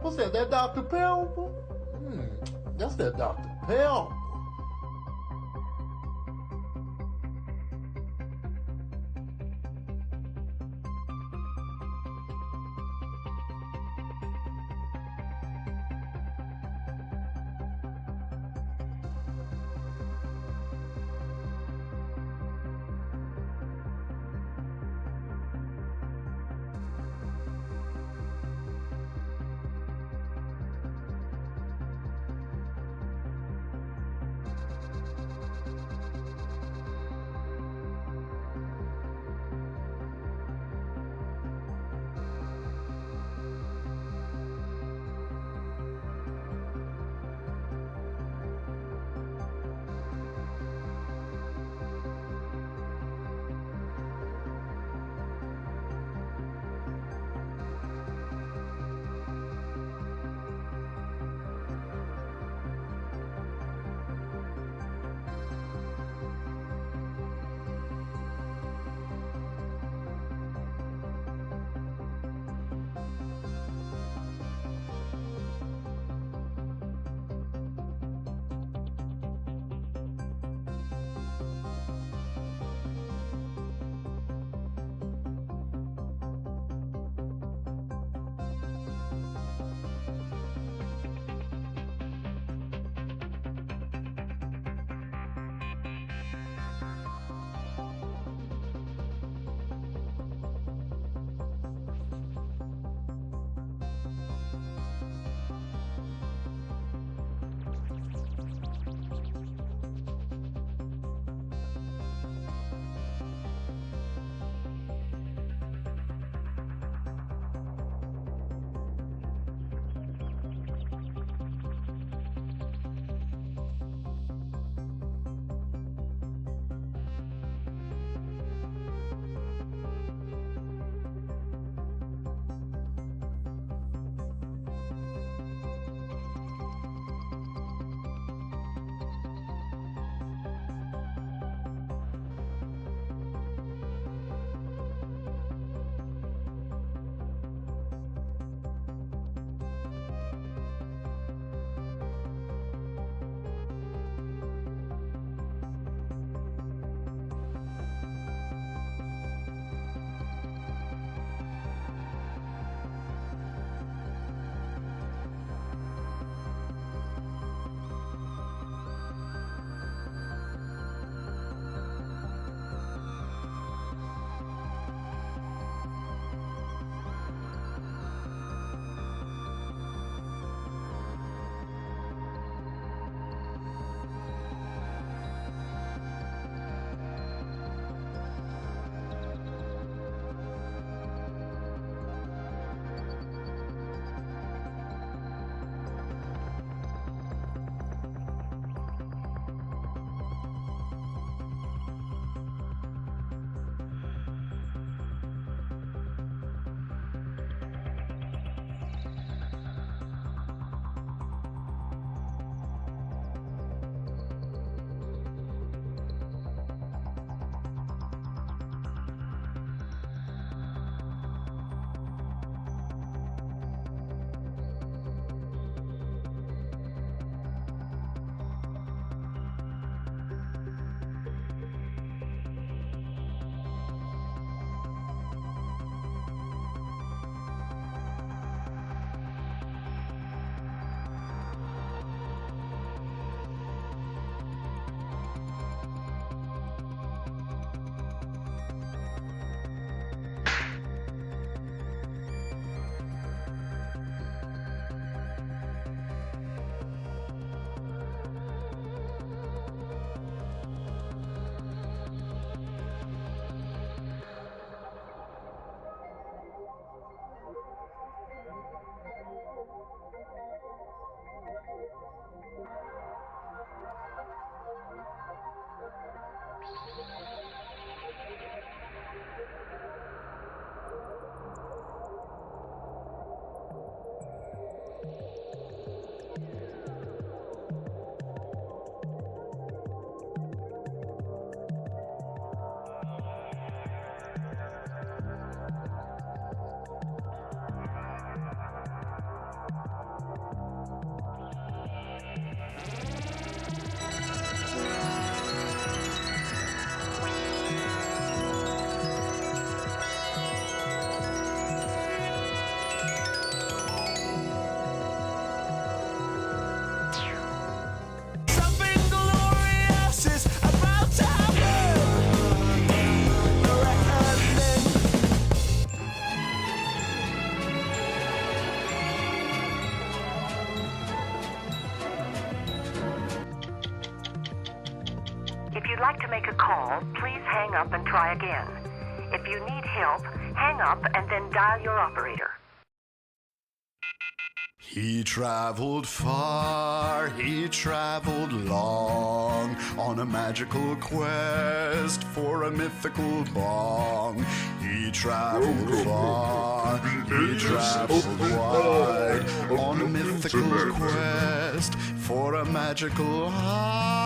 What's that? That Dr. Pepper? That's that Dr. Pepper. If you'd like to make a call, please hang up and try again. If you need help, hang up and then dial your operator. He traveled far, he traveled long, on a magical quest for a mythical bong. He traveled far, he traveled wide, on a mythical quest for a magical high.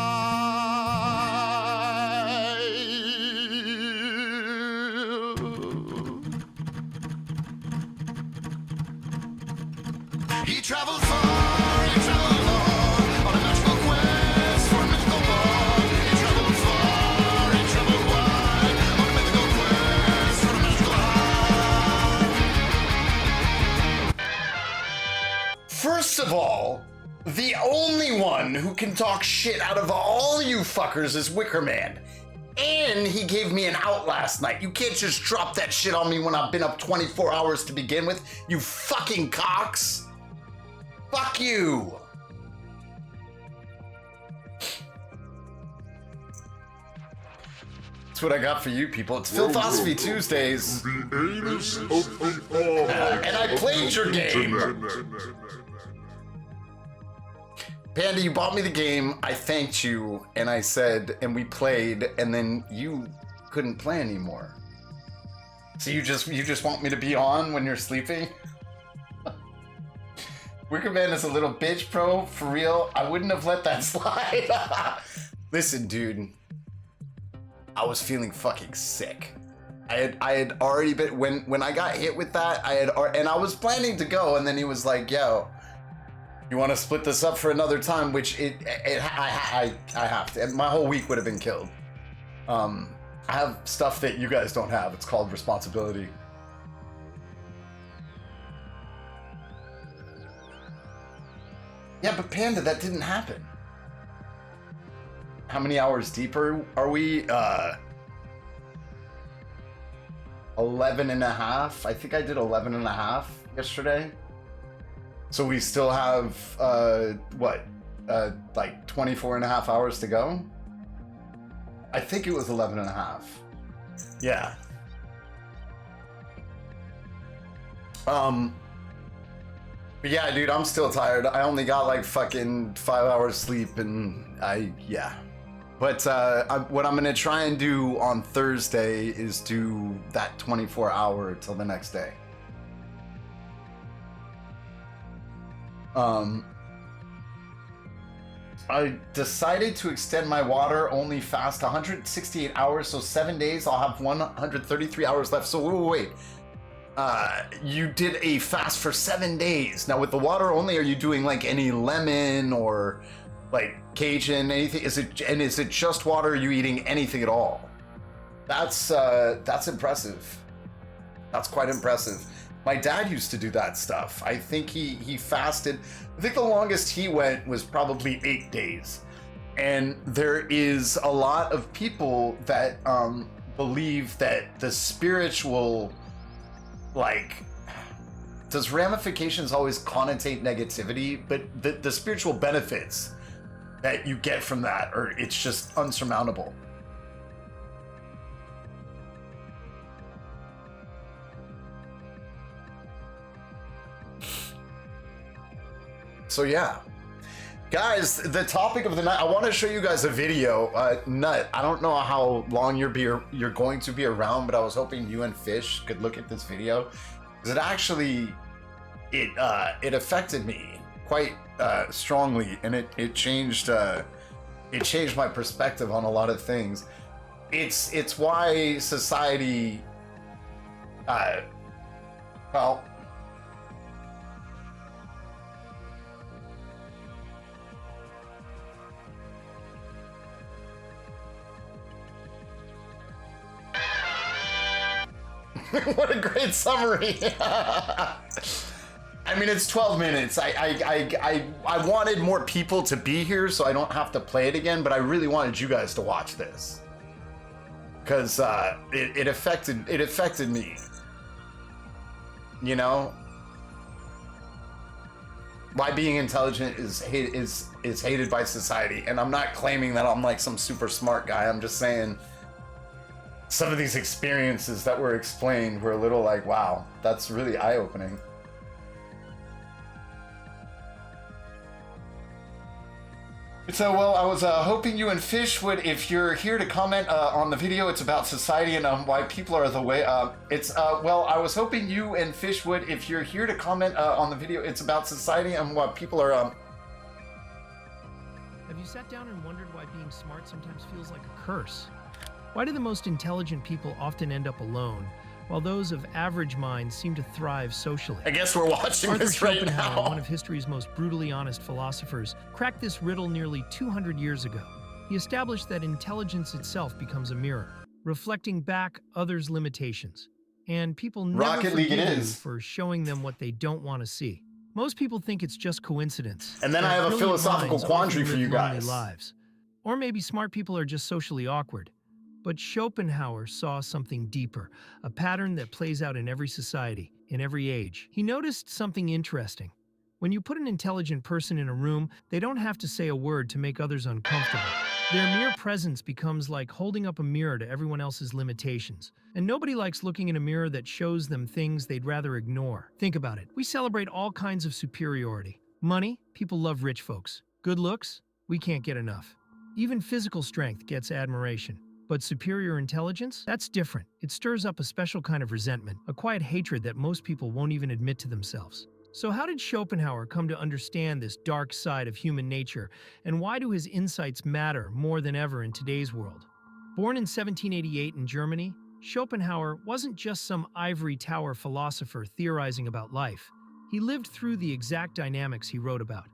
He traveled far, he traveled long, on a magical quest for a mythical bond. He traveled far, he traveled wide, on a mythical quest for a magical high. First of all, the only one who can talk shit out of all you fuckers is Wicker Man. And he gave me an out last night. You can't just drop that shit on me when I've been up 24 hours to begin with, you fucking cocks. Fuck you! That's what I got for you people. It's Philthosophy Tuesdays. And I played your game. Panda, you bought me the game, I thanked you, and I said, and we played, and then you couldn't play anymore. So you just want me to be on when you're sleeping? Wicker Man is a little bitch, bro. For real, I wouldn't have let that slide. Listen, dude. I was feeling fucking sick. I had already been when I got hit with that. And I was planning to go, and then he was like, "Yo, you want to split this up for another time?" Which I have to. And my whole week would have been killed. I have stuff that you guys don't have. It's called responsibility. Yeah, but Panda, that didn't happen. How many hours deeper are we? 11 and a half. I think I did 11 and a half yesterday. So we still have, like 24 and a half hours to go? I think it was 11 and a half. Yeah. But yeah, dude, I'm still tired. I only got like fucking 5 hours sleep and yeah. But what I'm gonna try and do on Thursday is do that 24 hour till the next day. I decided to extend my water only fast 168 hours, so 7 days. I'll have 133 hours left. So wait. You did a fast for 7 days. Now with the water only, are you doing like any lemon or like Cajun, anything? Is it just water? Or are you eating anything at all? That's impressive. That's quite impressive. My dad used to do that stuff. I think he fasted. I think the longest he went was probably 8 days. And there is a lot of people that believe that the spiritual, like, does ramifications always connotate negativity? But the spiritual benefits that you get from that, or it's just unsurmountable. So yeah, guys, the topic of the night, I want to show you guys a video. Nut, I don't know how long you're going to be around, but I was hoping you and Fish could look at this video, because it actually, it affected me quite strongly, and it changed my perspective on a lot of things. It's why society, well, what a great summary. I mean, it's 12 minutes. I wanted more people to be here so I don't have to play it again, but I really wanted you guys to watch this, because it affected me, you know. why being intelligent is hated by society. And I'm not claiming that I'm like some super smart guy. I'm just saying some of these experiences that were explained were a little like, wow, that's really eye-opening. So, well, I was hoping you and Fish would, if you're here to comment on the video, it's about society and why people are the way. Well, I was hoping you and Fish would, if you're here to comment on the video, it's about society and what people are. Have you sat down and wondered why being smart sometimes feels like a curse? Why do the most intelligent people often end up alone, while those of average minds seem to thrive socially? I guess we're watching this right now. One of history's most brutally honest philosophers, cracked this riddle nearly 200 years ago. He established that intelligence itself becomes a mirror, reflecting back others' limitations. And people never forgive you for showing them what they don't want to see. Most people think it's just coincidence. And then I have a philosophical quandary for you guys. Lives. Or maybe smart people are just socially awkward. But Schopenhauer saw something deeper, a pattern that plays out in every society, in every age. He noticed something interesting. When you put an intelligent person in a room, they don't have to say a word to make others uncomfortable. Their mere presence becomes like holding up a mirror to everyone else's limitations. And nobody likes looking in a mirror that shows them things they'd rather ignore. Think about it. We celebrate all kinds of superiority. Money, people love rich folks. Good looks, we can't get enough. Even physical strength gets admiration. But superior intelligence? That's different. It stirs up a special kind of resentment, a quiet hatred that most people won't even admit to themselves. So how did Schopenhauer come to understand this dark side of human nature, and why do his insights matter more than ever in today's world? Born in 1788 in Germany, Schopenhauer wasn't just some ivory tower philosopher theorizing about life. He lived through the exact dynamics he wrote about.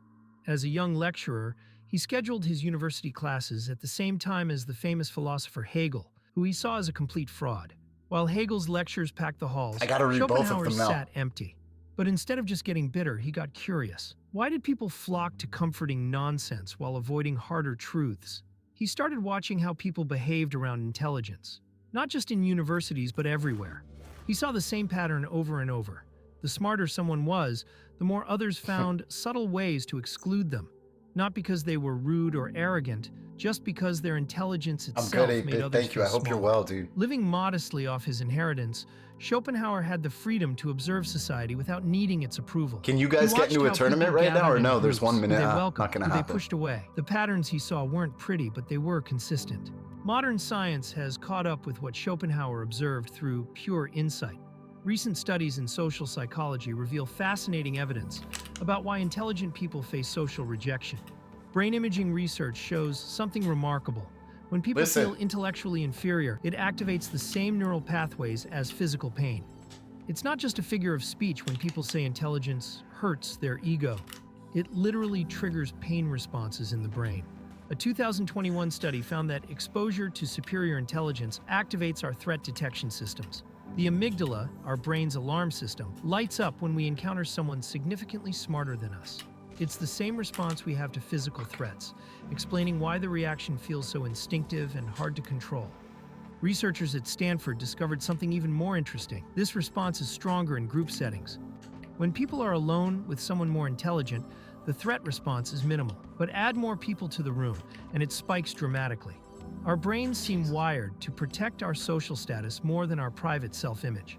As a young lecturer, he scheduled his university classes at the same time as the famous philosopher Hegel, who he saw as a complete fraud. While Hegel's lectures packed the halls, Schopenhauer sat empty. But instead of just getting bitter, he got curious. Why did people flock to comforting nonsense while avoiding harder truths? He started watching how people behaved around intelligence, not just in universities, but everywhere. He saw the same pattern over and over. The smarter someone was, the more others found subtle ways to exclude them. Not because they were rude or arrogant, just because their intelligence itself made others Thank you. I hope small. You're well, dude. Living modestly off his inheritance, Schopenhauer had the freedom to observe society without needing its approval. Can you guys get into a tournament right now, or no? There's 1 minute. Not gonna happen. They pushed away. The patterns he saw weren't pretty, but they were consistent. Modern science has caught up with what Schopenhauer observed through pure insight. Recent studies in social psychology reveal fascinating evidence about why intelligent people face social rejection. Brain imaging research shows something remarkable. When people feel intellectually inferior, it activates the same neural pathways as physical pain. It's not just a figure of speech when people say intelligence hurts their ego. It literally triggers pain responses in the brain. A 2021 study found that exposure to superior intelligence activates our threat detection systems. The amygdala, our brain's alarm system, lights up when we encounter someone significantly smarter than us. It's the same response we have to physical threats, explaining why the reaction feels so instinctive and hard to control. Researchers at Stanford discovered something even more interesting. This response is stronger in group settings. When people are alone with someone more intelligent, the threat response is minimal. But add more people to the room, and it spikes dramatically. Our brains seem wired to protect our social status more than our private self-image.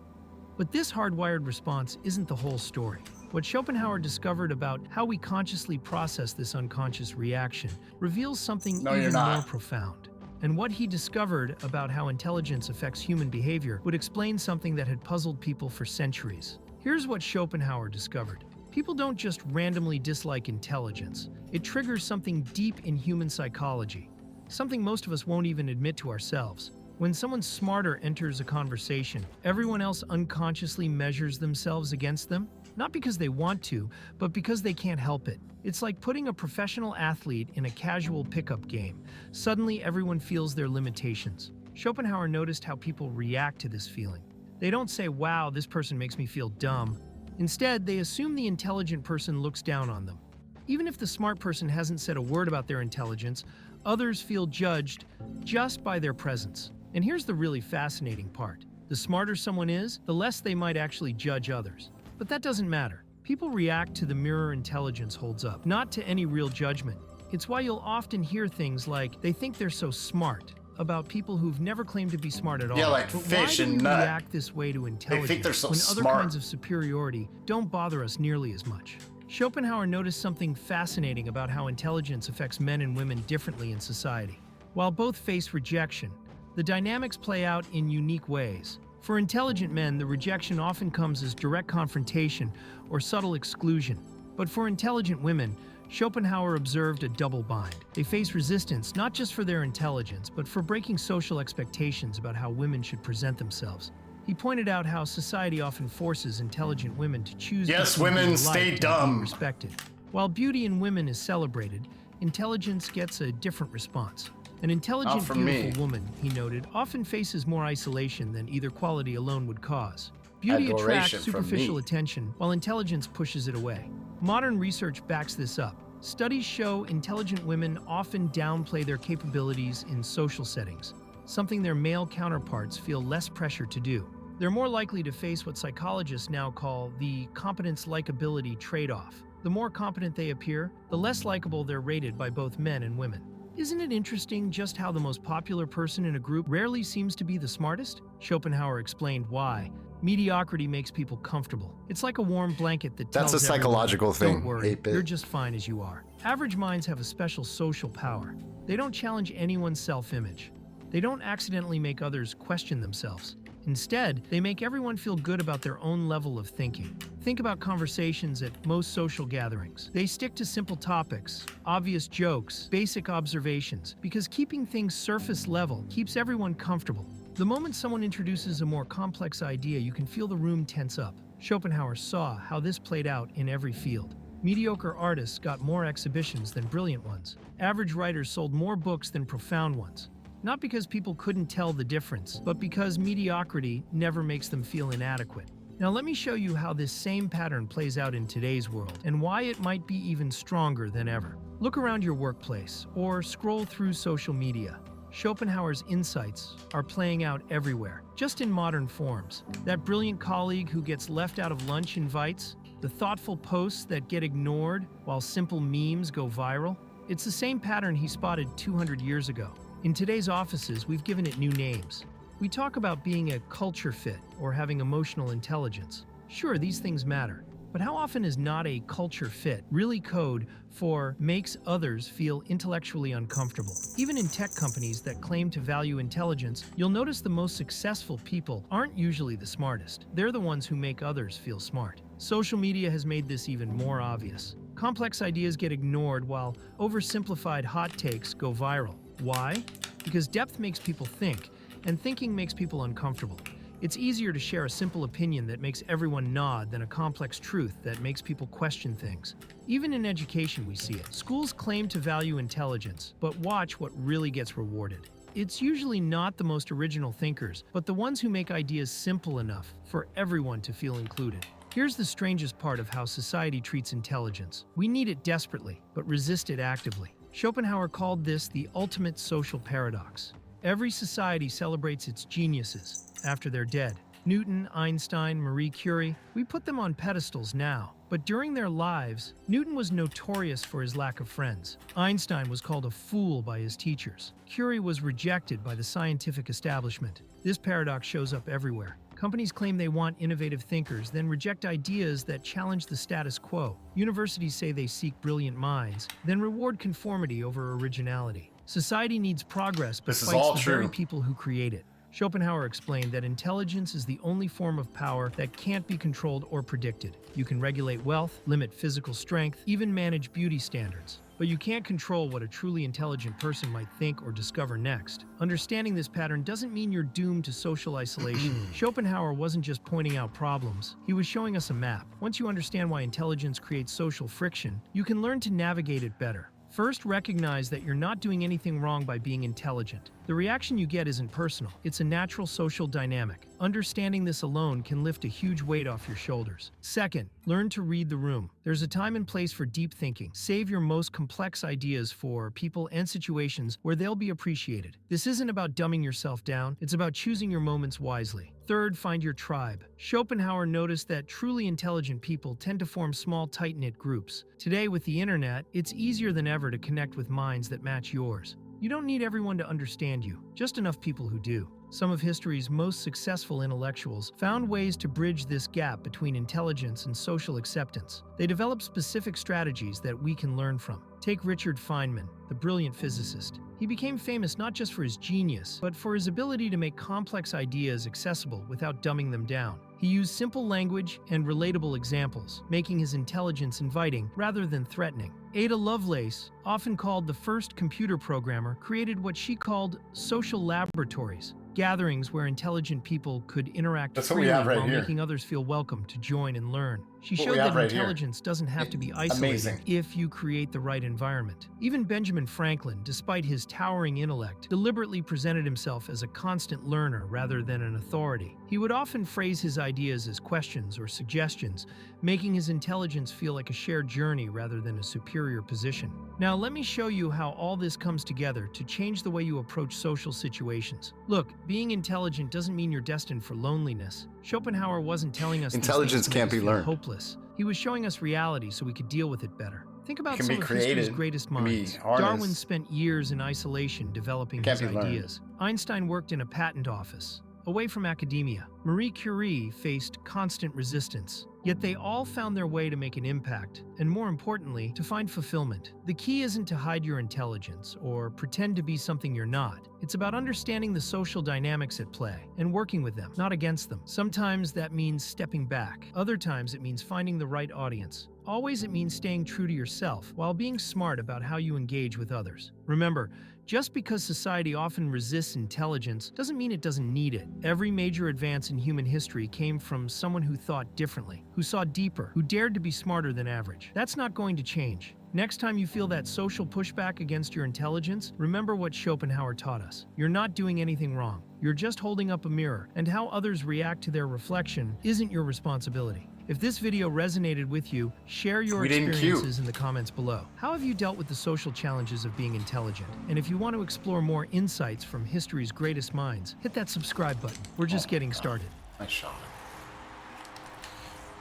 But this hardwired response isn't the whole story. What Schopenhauer discovered about how we consciously process this unconscious reaction reveals something even more profound. And what he discovered about how intelligence affects human behavior would explain something that had puzzled people for centuries. Here's what Schopenhauer discovered. People don't just randomly dislike intelligence. It triggers something deep in human psychology, something most of us won't even admit to ourselves. When someone smarter enters a conversation, everyone else unconsciously measures themselves against them, not because they want to, but because they can't help it. It's like putting a professional athlete in a casual pickup game. Suddenly, everyone feels their limitations. Schopenhauer noticed how people react to this feeling. They don't say, "Wow, this person makes me feel dumb." Instead, they assume the intelligent person looks down on them. Even if the smart person hasn't said a word about their intelligence, others feel judged just by their presence. And here's the really fascinating part. The smarter someone is, the less they might actually judge others. But that doesn't matter. People react to the mirror intelligence holds up, not to any real judgment. It's why you'll often hear things like, they think they're so smart, about people who've never claimed to be smart at all. Yeah, like but fish why do and we nut. react this way to intelligence They think they're so when smart. other kinds of superiority don't bother us nearly as much? Schopenhauer noticed something fascinating about how intelligence affects men and women differently in society. While both face rejection, the dynamics play out in unique ways. For intelligent men, the rejection often comes as direct confrontation or subtle exclusion. But for intelligent women, Schopenhauer observed a double bind. They face resistance not just for their intelligence, but for breaking social expectations about how women should present themselves. He pointed out how society often forces intelligent women to choose Yes, between women, being stay liked and being dumb. respected. While beauty in women is celebrated, intelligence gets a different response. An intelligent, Not for beautiful me. woman, he noted, often faces more isolation than either quality alone would cause. Beauty Adoration attracts from superficial me. attention, while intelligence pushes it away. Modern research backs this up. Studies show intelligent women often downplay their capabilities in social settings, something their male counterparts feel less pressure to do. They're more likely to face what psychologists now call the competence-likability trade-off. The more competent they appear, the less likable they're rated by both men and women. Isn't it interesting just how the most popular person in a group rarely seems to be the smartest? Schopenhauer explained why. Mediocrity makes people comfortable. It's like a warm blanket that tells That's a everyone, psychological thing, don't worry, 8-bit. you're just fine as you are. Average minds have a special social power. They don't challenge anyone's self-image. They don't accidentally make others question themselves. Instead, they make everyone feel good about their own level of thinking. Think about conversations at most social gatherings. They stick to simple topics, obvious jokes, basic observations, because keeping things surface level keeps everyone comfortable. The moment someone introduces a more complex idea, you can feel the room tense up. Schopenhauer saw how this played out in every field. Mediocre artists got more exhibitions than brilliant ones. Average writers sold more books than profound ones. Not because people couldn't tell the difference, but because mediocrity never makes them feel inadequate. Now let me show you how this same pattern plays out in today's world, and why it might be even stronger than ever. Look around your workplace, or scroll through social media. Schopenhauer's insights are playing out everywhere, just in modern forms. That brilliant colleague who gets left out of lunch invites, the thoughtful posts that get ignored while simple memes go viral. It's the same pattern he spotted 200 years ago. In today's offices, we've given it new names. We talk about being a culture fit or having emotional intelligence. Sure, these things matter, but how often is not a culture fit really code for makes others feel intellectually uncomfortable? Even in tech companies that claim to value intelligence, you'll notice the most successful people aren't usually the smartest. They're the ones who make others feel smart. Social media has made this even more obvious. Complex ideas get ignored while oversimplified hot takes go viral. Why? Because depth makes people think, and thinking makes people uncomfortable. It's easier to share a simple opinion that makes everyone nod than a complex truth that makes people question things. Even in education we see it. Schools claim to value intelligence, but watch what really gets rewarded. It's usually not the most original thinkers, but the ones who make ideas simple enough for everyone to feel included. Here's the strangest part of how society treats intelligence. We need it desperately, but resist it actively. Schopenhauer called this the ultimate social paradox. Every society celebrates its geniuses after they're dead. Newton, Einstein, Marie Curie, we put them on pedestals now. But during their lives, Newton was notorious for his lack of friends. Einstein was called a fool by his teachers. Curie was rejected by the scientific establishment. This paradox shows up everywhere. Companies claim they want innovative thinkers, then reject ideas that challenge the status quo. Universities say they seek brilliant minds, then reward conformity over originality. Society needs progress, but This is fights all the true. very people who create it. Schopenhauer explained that intelligence is the only form of power that can't be controlled or predicted. You can regulate wealth, limit physical strength, even manage beauty standards. But you can't control what a truly intelligent person might think or discover next. Understanding this pattern doesn't mean you're doomed to social isolation. Schopenhauer wasn't just pointing out problems, he was showing us a map. Once you understand why intelligence creates social friction, you can learn to navigate it better. First, recognize that you're not doing anything wrong by being intelligent. The reaction you get isn't personal, it's a natural social dynamic. Understanding this alone can lift a huge weight off your shoulders. Second, learn to read the room. There's a time and place for deep thinking. Save your most complex ideas for people and situations where they'll be appreciated. This isn't about dumbing yourself down, it's about choosing your moments wisely. Third, find your tribe. Schopenhauer noticed that truly intelligent people tend to form small, tight-knit groups. Today, with the internet, it's easier than ever to connect with minds that match yours. You don't need everyone to understand you, just enough people who do. Some of history's most successful intellectuals found ways to bridge this gap between intelligence and social acceptance. They developed specific strategies that we can learn from. Take Richard Feynman, the brilliant physicist. He became famous not just for his genius, but for his ability to make complex ideas accessible without dumbing them down. He used simple language and relatable examples, making his intelligence inviting rather than threatening. Ada Lovelace, often called the first computer programmer, created what she called social laboratories, gatherings where intelligent people could interact freely while making others feel welcome to join and learn. She showed that intelligence doesn't have to be isolated if you create the right environment. Even Benjamin Franklin, despite his towering intellect, deliberately presented himself as a constant learner rather than an authority. He would often phrase his ideas as questions or suggestions, making his intelligence feel like a shared journey rather than a superior position. Now, let me show you how all this comes together to change the way you approach social situations. Look, being intelligent doesn't mean you're destined for loneliness. Schopenhauer wasn't telling us intelligence can't be learned. Hopeless. He was showing us reality so we could deal with it better. Think about some of history's greatest minds. Darwin spent years in isolation developing his ideas. Einstein worked in a patent office, away from academia. Marie Curie faced constant resistance. Yet they all found their way to make an impact, and more importantly, to find fulfillment. The key isn't to hide your intelligence or pretend to be something you're not. It's about understanding the social dynamics at play and working with them, not against them. Sometimes that means stepping back. Other times it means finding the right audience. Always it means staying true to yourself while being smart about how you engage with others. Remember, just because society often resists intelligence doesn't mean it doesn't need it. Every major advance in human history came from someone who thought differently, who saw deeper, who dared to be smarter than average. That's not going to change. Next time you feel that social pushback against your intelligence, remember what Schopenhauer taught us. You're not doing anything wrong. You're just holding up a mirror, and how others react to their reflection isn't your responsibility. If this video resonated with you, share your experiences in the comments below. How have you dealt with the social challenges of being intelligent? And if you want to explore more insights from history's greatest minds, hit that subscribe button. We're just getting started. Nice shot.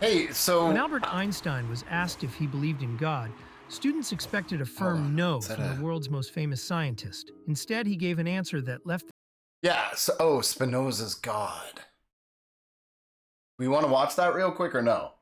Hey, so when Albert Einstein was asked if he believed in God, students expected a firm no from the world's most famous scientist. Instead, he gave an answer that left Spinoza's God. We want to watch that real quick or no?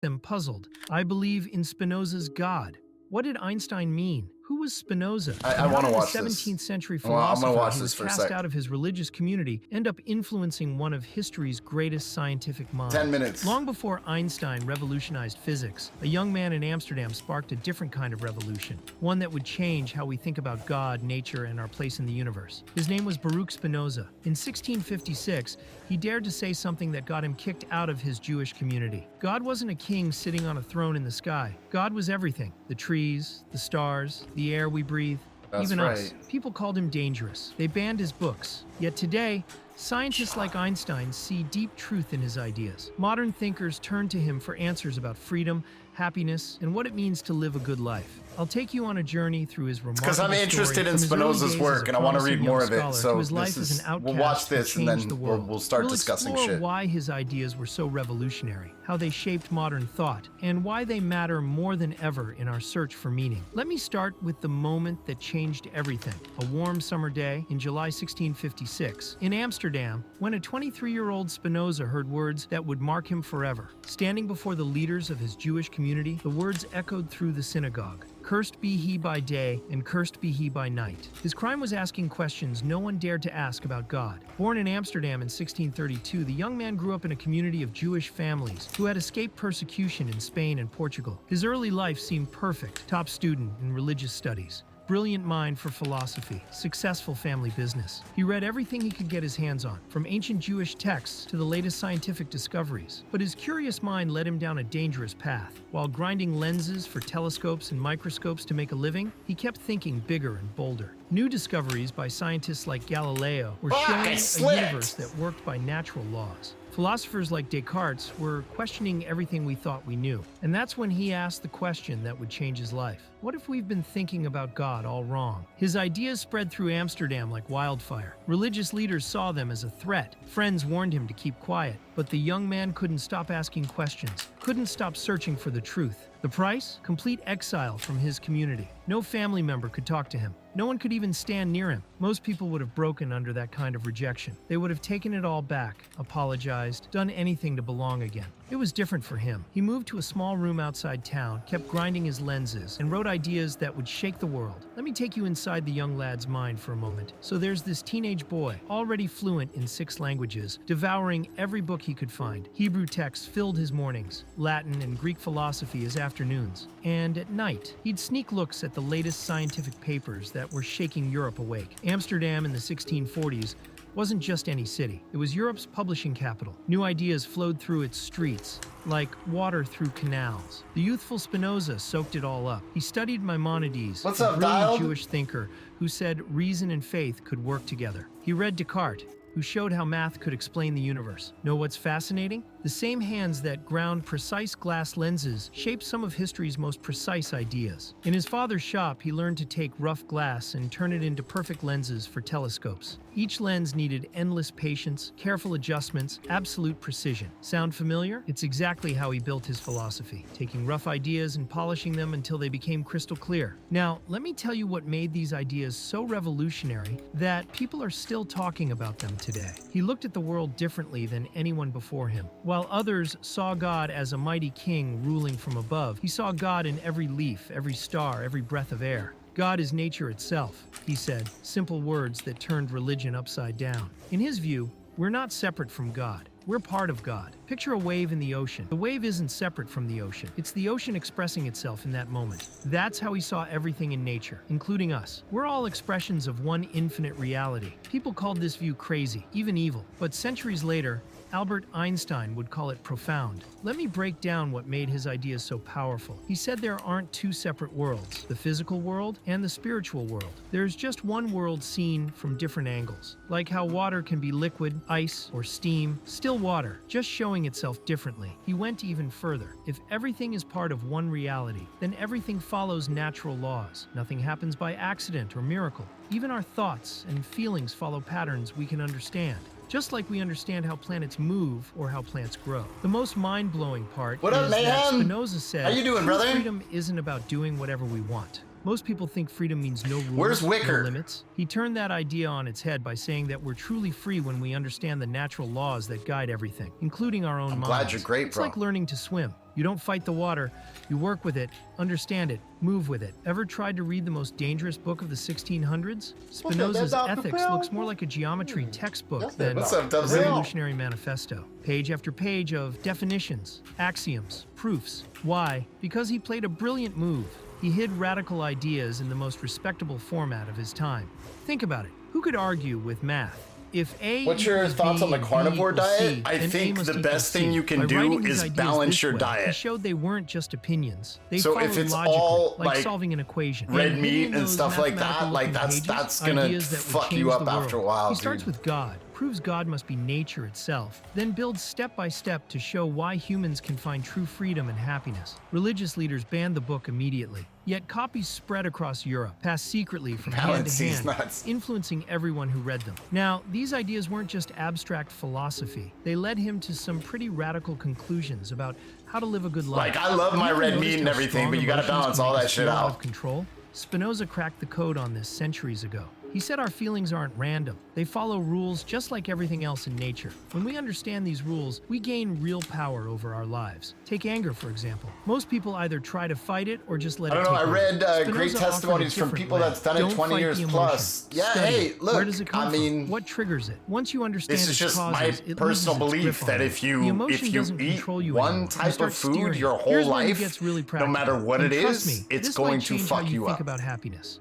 them puzzled. I believe in Spinoza's God. What did Einstein mean? Who was Spinoza? I want to watch this. 17th century philosopher who was cast out of his religious community, end up influencing one of history's greatest scientific minds. 10 minutes. Long before Einstein revolutionized physics, a young man in Amsterdam sparked a different kind of revolution, one that would change how we think about God, nature, and our place in the universe. His name was Baruch Spinoza. In 1656, he dared to say something that got him kicked out of his Jewish community. God wasn't a king sitting on a throne in the sky. God was everything: the trees, the stars, the air we breathe, even us. People called him dangerous. They banned his books. Yet today, scientists like Einstein see deep truth in his ideas. Modern thinkers turn to him for answers about freedom, happiness, and what it means to live a good life. I'll take you on a journey through his remarkable because I'm interested in Spinoza's work and I want to read more of it. So we'll watch this and then we'll start discussing shit. We'll explore why his ideas were so revolutionary, how they shaped modern thought, and why they matter more than ever in our search for meaning. Let me start with the moment that changed everything. A warm summer day in July 1656 in Amsterdam, when a 23-year-old Spinoza heard words that would mark him forever. Standing before the leaders of his Jewish community, the words echoed through the synagogue. Cursed be he by day, and cursed be he by night. His crime was asking questions no one dared to ask about God. Born in Amsterdam in 1632, the young man grew up in a community of Jewish families who had escaped persecution in Spain and Portugal. His early life seemed perfect: top student in religious studies, brilliant mind for philosophy, successful family business. He read everything he could get his hands on, from ancient Jewish texts to the latest scientific discoveries. But his curious mind led him down a dangerous path. While grinding lenses for telescopes and microscopes to make a living, he kept thinking bigger and bolder. New discoveries by scientists like Galileo were showing a universe that worked by natural laws. Philosophers like Descartes were questioning everything we thought we knew. And that's when he asked the question that would change his life. What if we've been thinking about God all wrong? His ideas spread through Amsterdam like wildfire. Religious leaders saw them as a threat. Friends warned him to keep quiet. But the young man couldn't stop asking questions, couldn't stop searching for the truth. The price? Complete exile from his community. No family member could talk to him. No one could even stand near him. Most people would have broken under that kind of rejection. They would have taken it all back, apologized, done anything to belong again. It was different for him. He moved to a small room outside town, kept grinding his lenses, and wrote ideas that would shake the world. Let me take you inside the young lad's mind for a moment. So there's this teenage boy, already fluent in 6 languages, devouring every book he could find. Hebrew texts filled his mornings, Latin and Greek philosophy his afternoons. And at night, he'd sneak looks at the latest scientific papers that were shaking Europe awake. Amsterdam in the 1640s wasn't just any city. It was Europe's publishing capital. New ideas flowed through its streets, like water through canals. The youthful Spinoza soaked it all up. He studied Maimonides, a brilliant Jewish thinker who said reason and faith could work together. He read Descartes, who showed how math could explain the universe. Know what's fascinating? The same hands that ground precise glass lenses shaped some of history's most precise ideas. In his father's shop, he learned to take rough glass and turn it into perfect lenses for telescopes. Each lens needed endless patience, careful adjustments, absolute precision. Sound familiar? It's exactly how he built his philosophy, taking rough ideas and polishing them until they became crystal clear. Now, let me tell you what made these ideas so revolutionary that people are still talking about them today. He looked at the world differently than anyone before him. While others saw God as a mighty king ruling from above, he saw God in every leaf, every star, every breath of air. God is nature itself, he said, simple words that turned religion upside down. In his view, we're not separate from God. We're part of God. Picture a wave in the ocean. The wave isn't separate from the ocean. It's the ocean expressing itself in that moment. That's how he saw everything in nature, including us. We're all expressions of one infinite reality. People called this view crazy, even evil. But centuries later, Albert Einstein would call it profound. Let me break down what made his ideas so powerful. He said there aren't 2 separate worlds, the physical world and the spiritual world. There's just one world seen from different angles. Like how water can be liquid, ice, or steam, still water, just showing itself differently. He went even further. If everything is part of one reality, then everything follows natural laws. Nothing happens by accident or miracle. Even our thoughts and feelings follow patterns we can understand. Just like we understand how planets move or how plants grow. The most mind-blowing part is that Spinoza said, how you doing, brother? Freedom isn't about doing whatever we want. Most people think freedom means no rules, Where's Wicker? no limits. He turned that idea on its head by saying that we're truly free when we understand the natural laws that guide everything, including our own minds. I'm glad you're great, bro. It's like learning to swim. You don't fight the water, you work with it, understand it, move with it. Ever tried to read the most dangerous book of the 1600s? Spinoza's Ethics looks more like a geometry textbook than a revolutionary manifesto. Page after page of definitions, axioms, proofs. Why? Because he played a brilliant move. He hid radical ideas in the most respectable format of his time. Think about it. Who could argue with math? If A What's your thoughts on the carnivore diet? I then think the best thing you can do is balance your diet. He showed they weren't just opinions. They so followed if it's logically, all like solving an equation. red meat and stuff like that, like that's gonna fuck you up after a while. He starts with God, proves God must be nature itself, then builds step by step to show why humans can find true freedom and happiness. Religious leaders banned the book immediately. Yet copies spread across Europe, passed secretly from hand to hand, influencing everyone who read them. Now, these ideas weren't just abstract philosophy. They led him to some pretty radical conclusions about how to live a good life. Like, I love my red meat and everything, but you gotta balance all that shit out. Control. Spinoza cracked the code on this centuries ago. He said our feelings aren't random. They follow rules just like everything else in nature. When we understand these rules, we gain real power over our lives. Take anger, for example. Most people either try to fight it or just let it take over. I read great testimonies from people that's done it 20 years plus. Yeah, hey, look, where does it come from? What triggers it? Once you understand this is just my personal belief that if you eat one type of food your whole life, no matter what it is, it's going to fuck you up. Think about happiness.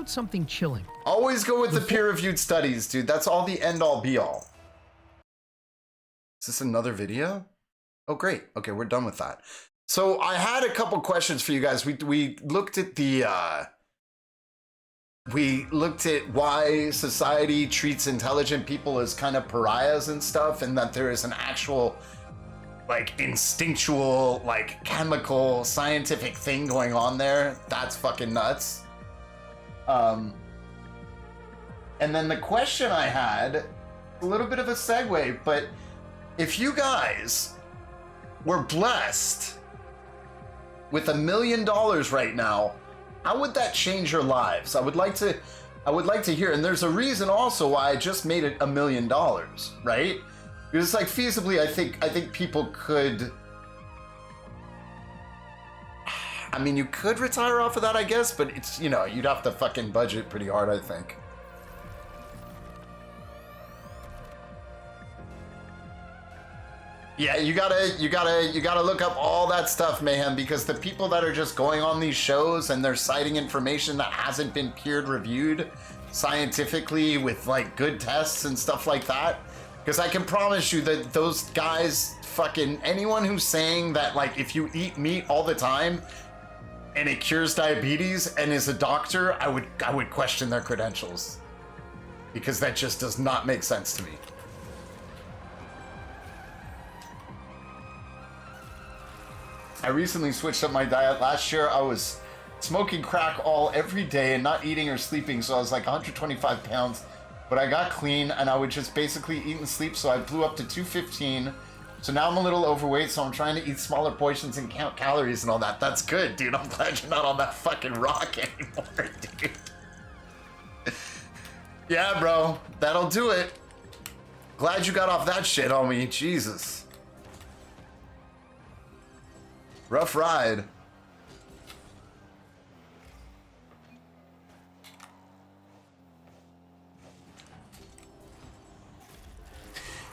wrote something chilling. Always go with the peer-reviewed studies, dude. That's all the end-all be-all. Is this another video? Oh, great. Okay, we're done with that. So I had a couple questions for you guys. We looked at the we looked at why society treats intelligent people as kind of pariahs and stuff, and that there is an actual like instinctual, like chemical, scientific thing going on there. That's fucking nuts. And then the question I had, a little bit of a segue, but if you guys were blessed with $1 million right now, how would that change your lives? I would like to hear. And there's a reason also why I just made it $1 million, right? Because it's like feasibly, I think people could. I mean, you could retire off of that, I guess, but it's, you know, you'd have to fucking budget pretty hard, I think. Yeah, you gotta look up all that stuff, Mayhem, because the people that are just going on these shows and they're citing information that hasn't been peer reviewed scientifically with like good tests and stuff like that. Because I can promise you that those guys, fucking anyone who's saying that like if you eat meat all the time and it cures diabetes and is a doctor, I would question their credentials. Because that just does not make sense to me. I recently switched up my diet. Last year I was smoking crack every day and not eating or sleeping, so I was like 125 pounds. But I got clean and I would just basically eat and sleep, so I blew up to 215. So now I'm a little overweight, so I'm trying to eat smaller portions and count calories and all that. That's good, dude. I'm glad you're not on that fucking rock anymore, dude. Yeah, bro. That'll do it. Glad you got off that shit, homie. Jesus. Rough ride.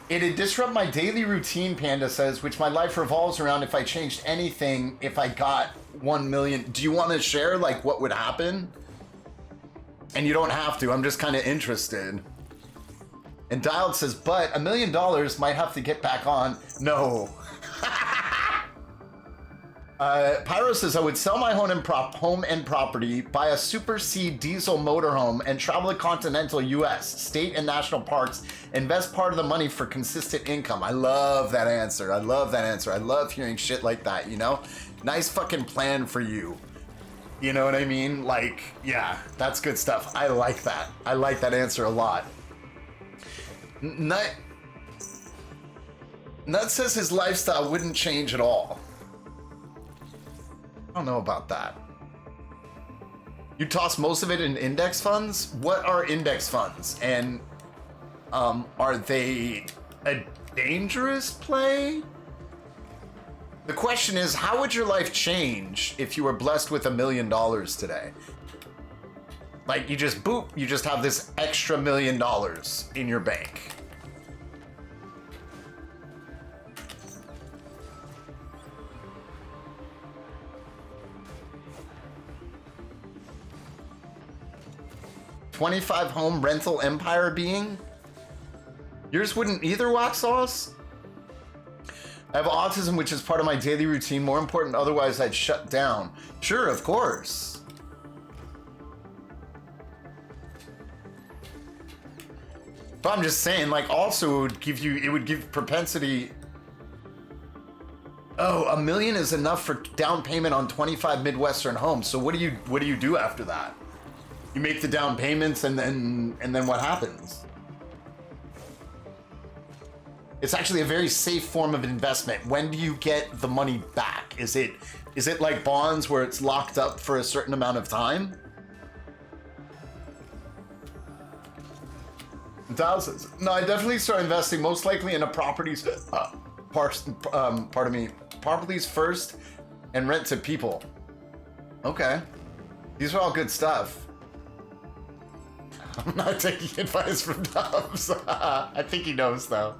It'd disrupt my daily routine, Panda says, which my life revolves around if I changed anything, if I got 1 million. Do you want to share, like, what would happen? And you don't have to. I'm just kind of interested. And Dialed says, but $1 million might have to get back on. No. Pyro says, I would sell my home and property, buy a Super C diesel motorhome, and travel the continental US, state and national parks, invest part of the money for consistent income. I love that answer. I love that answer. I love hearing shit like that, you know? Nice fucking plan for you. You know what I mean? Like, yeah, that's good stuff. I like that. I like that answer a lot. Nut says his lifestyle wouldn't change at all. I don't know about that. You toss most of it in index funds? What are index funds? And are they a dangerous play? The question is, how would your life change if you were blessed with $1 million today? Like, you just boop, you just have this extra $1 million in your bank. $25 home rental empire being? Yours wouldn't either, Wax Sauce? I have autism, which is part of my daily routine. More important, otherwise I'd shut down. Sure, of course. But I'm just saying, like, also it would give propensity. Oh, $1 million is enough for down payment on 25 Midwestern homes. So what do you do after that? You make the down payments and then what happens? It's actually a very safe form of investment. When do you get the money back? Is it like bonds where it's locked up for a certain amount of time? Thousands. No, I definitely start investing most likely in a properties. Pardon me. Properties first, and rent to people. Okay, these are all good stuff. I'm not taking advice from Dubs. I think he knows, though.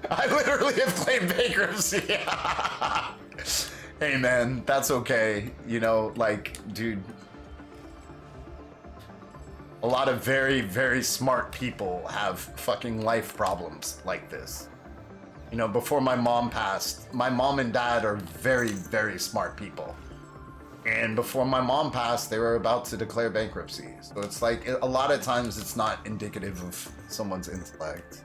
I literally have claimed bankruptcy. Hey, man, that's okay. You know, like, dude, a lot of very, very smart people have fucking life problems like this. You know, before my mom passed, my mom and dad are very, very smart people. And before my mom passed, they were about to declare bankruptcy. So it's like, a lot of times it's not indicative of someone's intellect.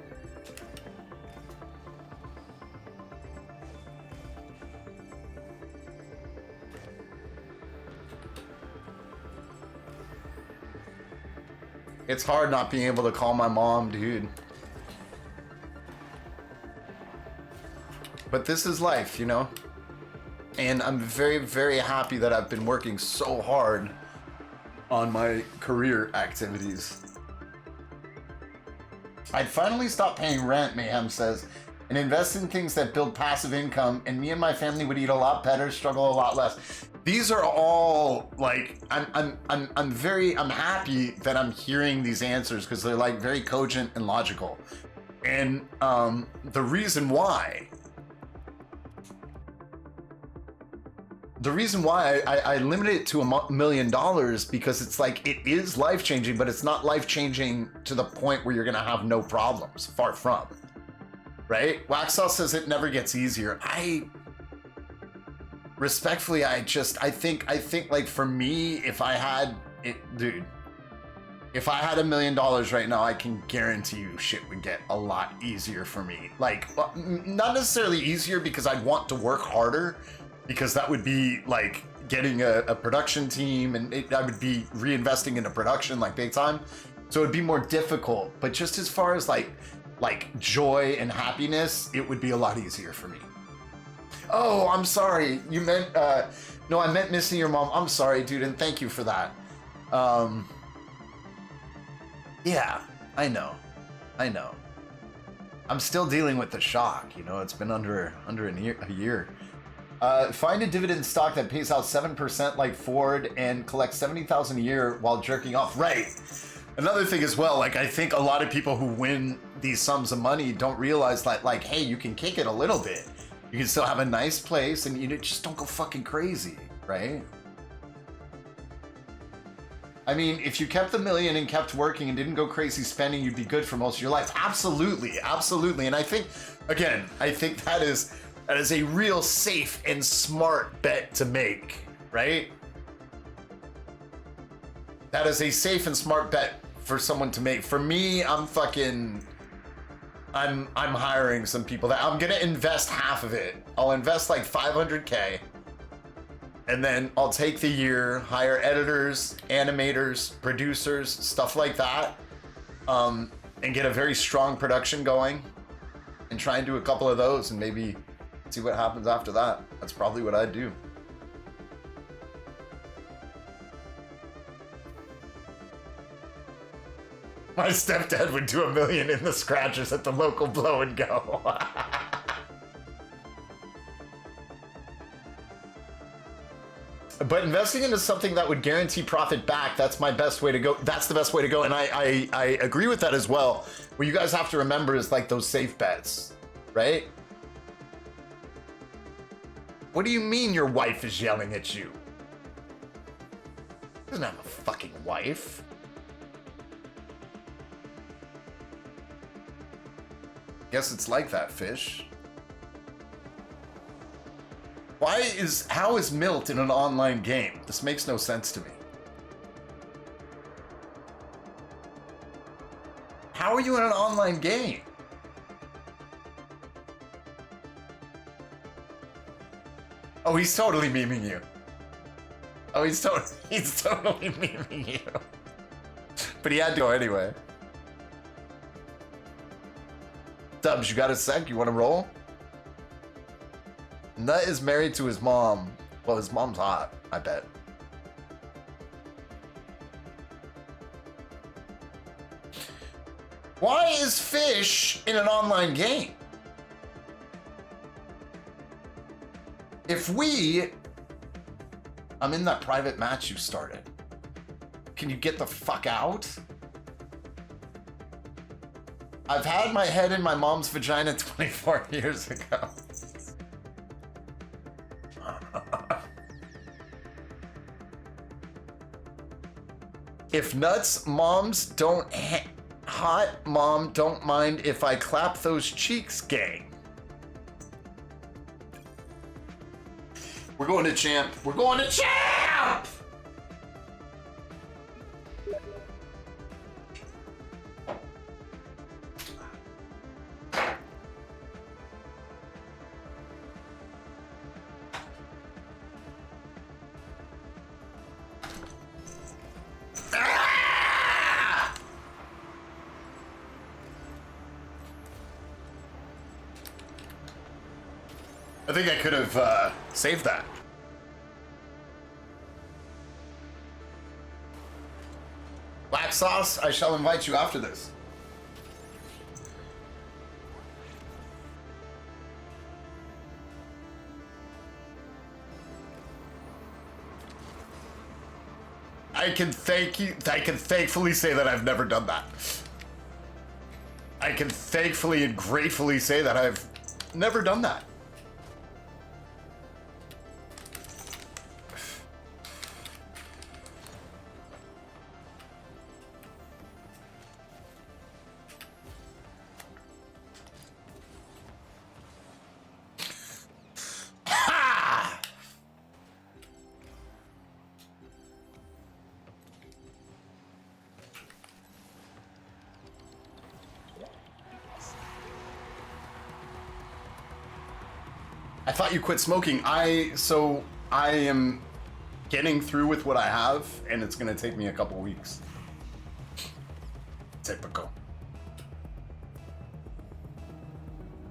It's hard not being able to call my mom, dude. But this is life, you know? And I'm very, very happy that I've been working so hard on my career activities. I'd finally stop paying rent, Mayhem says, and invest in things that build passive income, and me and my family would eat a lot better, struggle a lot less. These are all like, I'm happy that I'm hearing these answers because they're like very cogent and logical. And the reason why I limited it to $1 million because it's like, it is life-changing, but it's not life-changing to the point where you're gonna have no problems, far from, right? Waxsaw says it never gets easier. Respectfully, I think like for me, if I had it, dude, if I had $1 million right now, I can guarantee you shit would get a lot easier for me. Like, not necessarily easier because I'd want to work harder, because that would be like getting a production team, and I would be reinvesting into production like big time. So it'd be more difficult, but just as far as like joy and happiness, it would be a lot easier for me. Oh, I'm sorry. You meant, no, I meant missing your mom. I'm sorry, dude, and thank you for that. Yeah, I know. I'm still dealing with the shock, you know, it's been under a year. Find a dividend stock that pays out 7% like Ford and collect $70,000 a year while jerking off. Right. Another thing as well, like I think a lot of people who win these sums of money don't realize that, like, hey, you can kick it a little bit. You can still have a nice place, and you just don't go fucking crazy, right? I mean, if you kept the million and kept working and didn't go crazy spending, you'd be good for most of your life. Absolutely, absolutely. And I think, again, that is a real safe and smart bet to make, right? That is a safe and smart bet for someone to make. For me, I'm hiring some people that I'm gonna invest half of it. I'll invest like $500K, and then I'll take the year, hire editors, animators, producers, stuff like that, and get a very strong production going, and try and do a couple of those, and maybe see what happens after that. That's probably what I'd do. My stepdad would do $1 million in the scratchers at the local Blow and Go. But investing into something that would guarantee profit back, that's my best way to go. That's the best way to go. And I agree with that as well. What you guys have to remember is like those safe bets, right? What do you mean your wife is yelling at you? He doesn't have a fucking wife. Guess it's like that, fish. How is Milt in an online game? This makes no sense to me. How are you in an online game? Oh, he's totally memeing you. Oh, he's totally memeing you. But he had to go anyway. Dubs, you got a sec? You want to roll? Nut is married to his mom. Well, his mom's hot, I bet. Why is Fish in an online game? I'm in that private match you started. Can you get the fuck out? I've had my head in my mom's vagina 24 years ago. If nuts moms don't hot mom don't mind if I clap those cheeks, gang. We're going to champ. We're going to champ! I think I could have saved that. Black sauce, I shall invite you after this. I can thankfully say that I've never done that. I can thankfully and gratefully say that I've never done that. I thought you quit smoking. I am getting through with what I have, and it's gonna take me a couple weeks. Typical.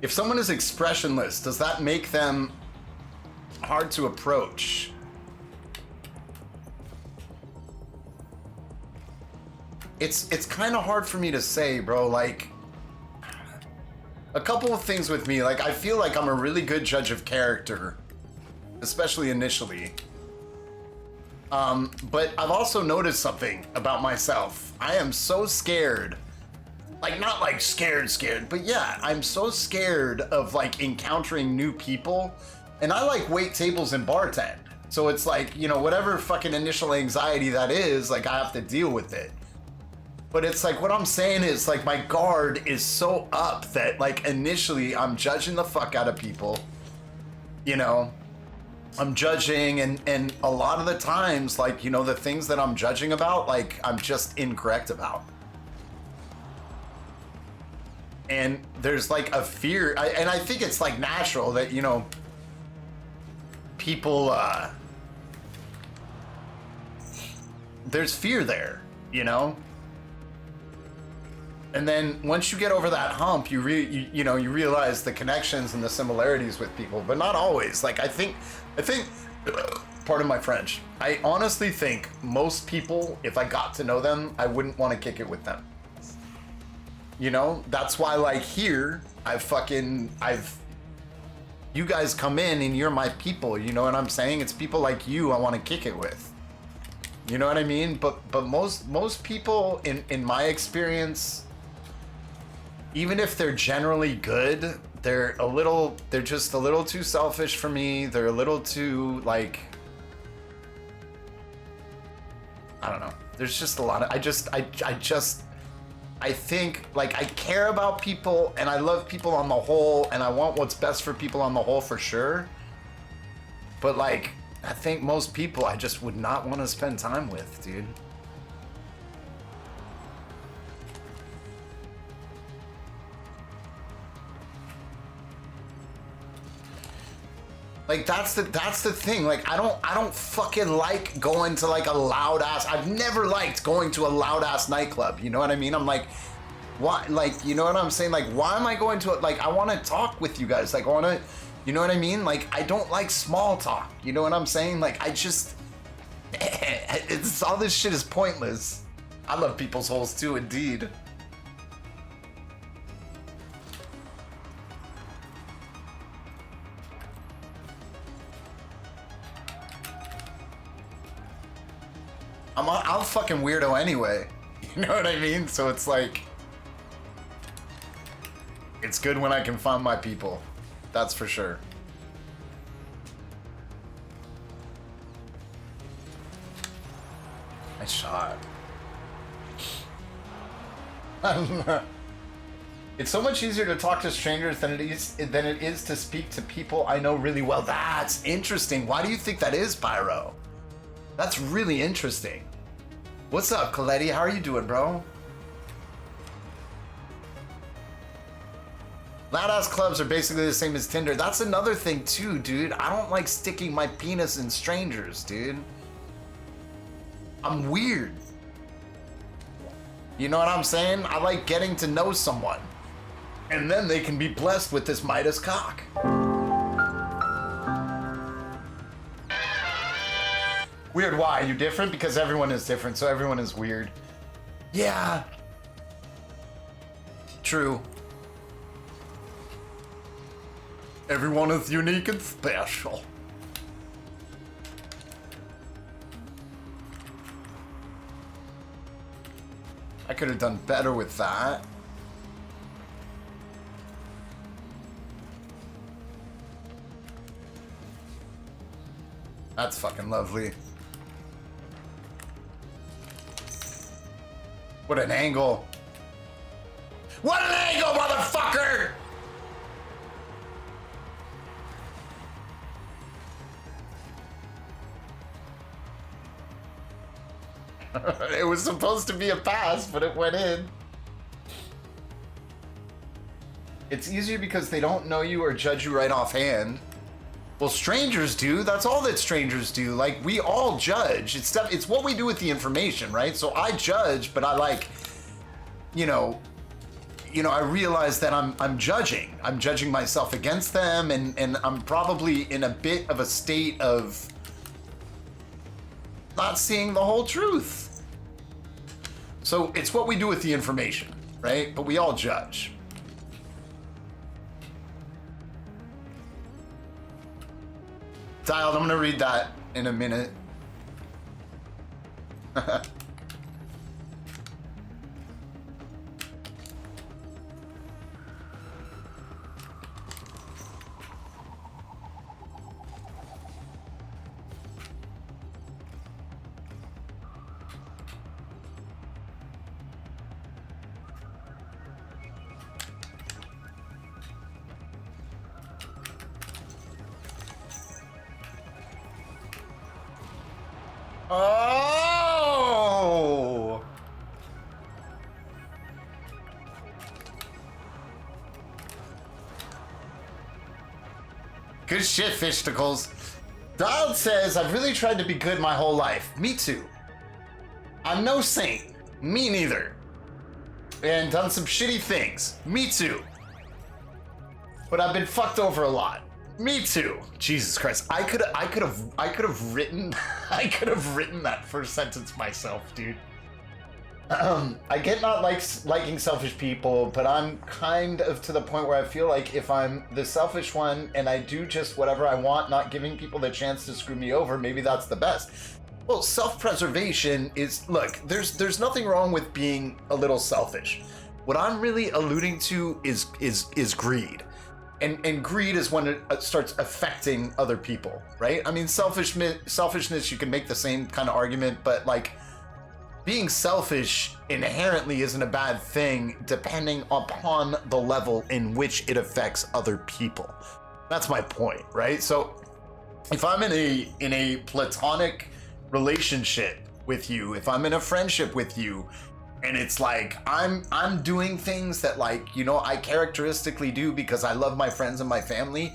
If someone is expressionless, does that make them hard to approach? It's kind of hard for me to say, bro. Like, a couple of things with me, like, I feel like I'm a really good judge of character, especially initially. But I've also noticed something about myself. I am so scared, like, not like scared, but yeah, I'm so scared of like encountering new people, and I like wait tables and bartend. So it's like, you know, whatever fucking initial anxiety that is, like, I have to deal with it. But it's like, what I'm saying is, like, my guard is so up that, like, initially I'm judging the fuck out of people. You know, I'm judging, and a lot of the times, like, you know, the things that I'm judging about, like, I'm just incorrect about. And there's like a fear, and I think it's like natural that, you know, people, there's fear there, you know? And then once you get over that hump, you realize the connections and the similarities with people, but not always. Like, I think, pardon my French, I honestly think most people, if I got to know them, I wouldn't want to kick it with them. You know, that's why, like, here, you guys come in and you're my people, you know what I'm saying? It's people like you I want to kick it with. You know what I mean? But most people in my experience, even if they're generally good, they're just a little too selfish for me. They're a little too, like, I don't know. There's just a lot of, I think, like, I care about people and I love people on the whole and I want what's best for people on the whole for sure. But, like, I think most people I just would not want to spend time with, dude. Like, that's the thing. Like, I don't fucking like going to, like, a loud ass. I've never liked going to a loud ass nightclub. You know what I mean? I'm like, why? Like, you know what I'm saying? Like, why am I going to it? Like, I want to talk with you guys. Like, I want to, you know what I mean? Like, I don't like small talk. You know what I'm saying? Like, I just, it's all this shit is pointless. I love people's holes too, indeed. I'm a fucking weirdo anyway. You know what I mean? So it's like, it's good when I can find my people. That's for sure. Nice shot. It's so much easier to talk to strangers than it is to speak to people I know really well. That's interesting. Why do you think that is, Pyro? That's really interesting. What's up, Coletti? How are you doing, bro? Loud-ass clubs are basically the same as Tinder. That's another thing too, dude. I don't like sticking my penis in strangers, dude. I'm weird. You know what I'm saying? I like getting to know someone. And then they can be blessed with this Midas cock. Weird, why? You different? Because everyone is different, so everyone is weird. Yeah. True. Everyone is unique and special. I could have done better with that. That's fucking lovely. What an angle. What an angle, motherfucker! It was supposed to be a pass, but it went in. It's easier because they don't know you or judge you right offhand. Well, strangers do. That's all that strangers do. Like, we all judge. It's what we do with the information, right? So I judge, but I like, you know, I realize that I'm judging. I'm judging myself against them, and I'm probably in a bit of a state of not seeing the whole truth. So it's what we do with the information, right? But we all judge. Dialed, I'm gonna read that in a minute. Oh! Good shit, Fishticles. Dialed says, I've really tried to be good my whole life. Me too. I'm no saint. Me neither. And done some shitty things. Me too. But I've been fucked over a lot. Me too. Jesus Christ. I could have written that first sentence myself, dude. I get not liking selfish people, but I'm kind of to the point where I feel like if I'm the selfish one and I do just whatever I want, not giving people the chance to screw me over, maybe that's the best. Well, self-preservation is, look, there's nothing wrong with being a little selfish. What I'm really alluding to is greed. And greed is when it starts affecting other people, right? I mean, selfishness, you can make the same kind of argument, but like being selfish inherently isn't a bad thing depending upon the level in which it affects other people. That's my point, right? So if I'm in a platonic relationship with you, if I'm in a friendship with you, and it's like, I'm doing things that, like, you know, I characteristically do because I love my friends and my family,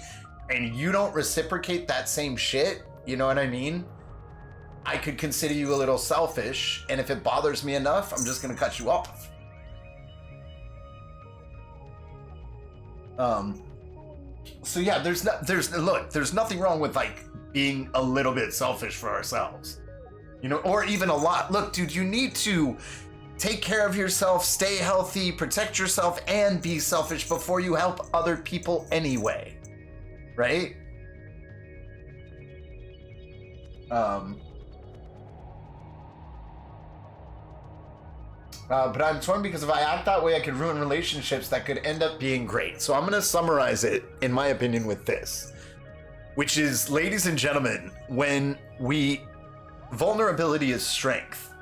and you don't reciprocate that same shit, you know what I mean? I could consider you a little selfish, and if it bothers me enough, I'm just gonna cut you off. So yeah, there's nothing wrong with, like, being a little bit selfish for ourselves, you know, or even a lot. Look, dude, you need to take care of yourself, stay healthy, protect yourself, and be selfish before you help other people anyway, right? But I'm torn because if I act that way, I could ruin relationships that could end up being great. So I'm gonna summarize it, in my opinion, with this, which is, ladies and gentlemen, vulnerability is strength.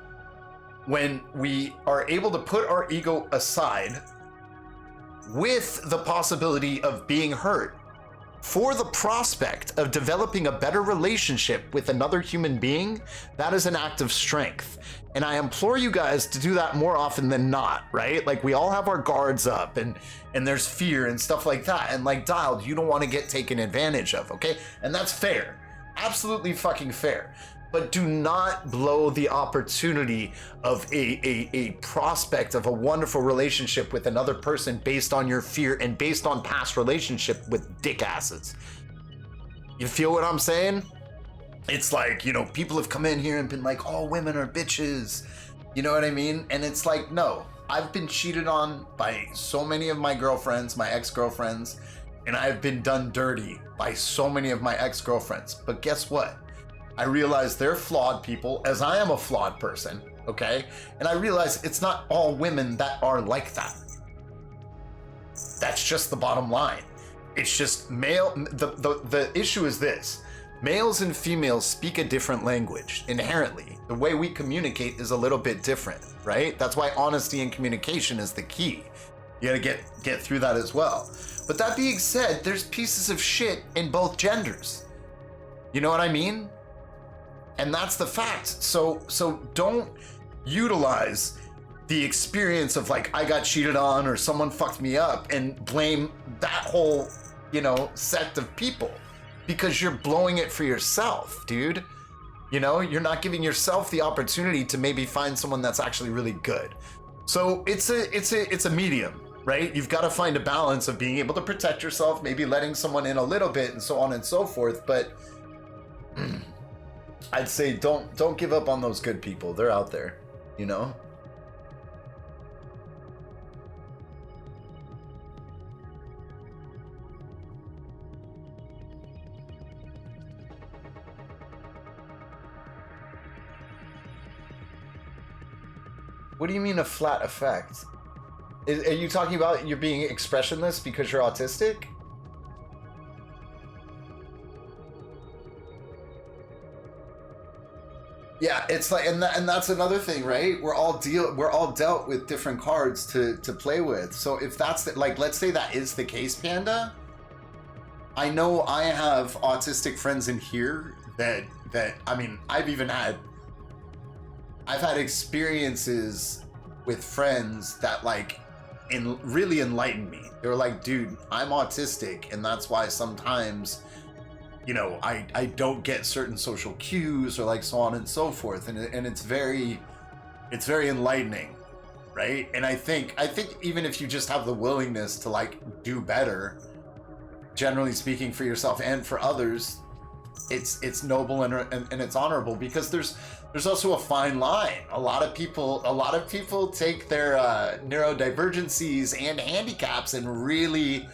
When we are able to put our ego aside with the possibility of being hurt for the prospect of developing a better relationship with another human being, that is an act of strength. And I implore you guys to do that more often than not, right? Like, we all have our guards up and there's fear and stuff like that. And like, Dialed, you don't want to get taken advantage of, okay? And that's fair. Absolutely fucking fair. But do not blow the opportunity of a prospect of a wonderful relationship with another person based on your fear and based on past relationship with dick asses. You feel what I'm saying? It's like, you know, people have come in here and been like, all women are bitches. You know what I mean? And it's like, no, I've been cheated on by so many of my girlfriends, my ex-girlfriends, and I've been done dirty by so many of my ex-girlfriends. But guess what? I realize they're flawed people, as I am a flawed person, okay? And I realize it's not all women that are like that. That's just the bottom line. It's just the issue is this. Males and females speak a different language inherently. The way we communicate is a little bit different, right? That's why honesty and communication is the key. You gotta get through that as well. But that being said, there's pieces of shit in both genders. You know what I mean? And that's the fact. So don't utilize the experience of like, I got cheated on or someone fucked me up and blame that whole, you know, sect of people, because you're blowing it for yourself, dude. You know, you're not giving yourself the opportunity to maybe find someone that's actually really good. So it's a medium, right? You've got to find a balance of being able to protect yourself, maybe letting someone in a little bit and so on and so forth. But I'd say don't give up on those good people. They're out there, you know? What do you mean a flat effect? Are you talking about you're being expressionless because you're autistic? Yeah, it's like, and that's another thing, right? We're all dealt with different cards to play with. So if that's the, like, let's say that is the case, Panda. I know I have autistic friends in here that I mean, I've had experiences with friends that like really enlightened me. They were like, dude, I'm autistic, and that's why sometimes, you know, I don't get certain social cues or like so on and so forth. And it's very enlightening, right? And I think even if you just have the willingness to like do better, generally speaking, for yourself and for others, it's noble and it's honorable, because there's also a fine line. A lot of people take their neurodivergencies and handicaps and really,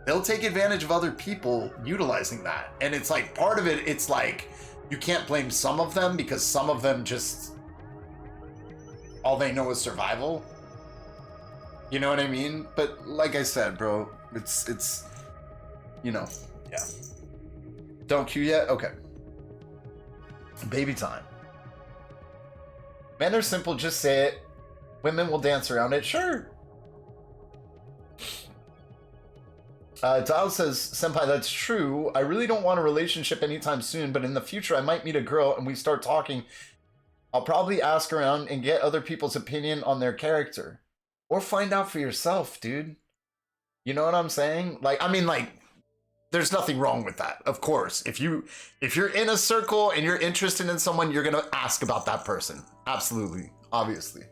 they'll take advantage of other people utilizing that. And it's like, part of it, it's like, you can't blame some of them, because some of them just, all they know is survival. You know what I mean? But like I said, bro, it's you know, yeah. Don't cue yet? Okay. Baby time. Men are simple, just say it. Women will dance around it. Sure. Dial says, Senpai, that's true. I really don't want a relationship anytime soon, but in the future I might meet a girl and we start talking. I'll probably ask around and get other people's opinion on their character. Or find out for yourself, dude. You know what I'm saying? Like, I mean, like, there's nothing wrong with that, of course. If you're in a circle and you're interested in someone, you're gonna ask about that person. Absolutely, obviously.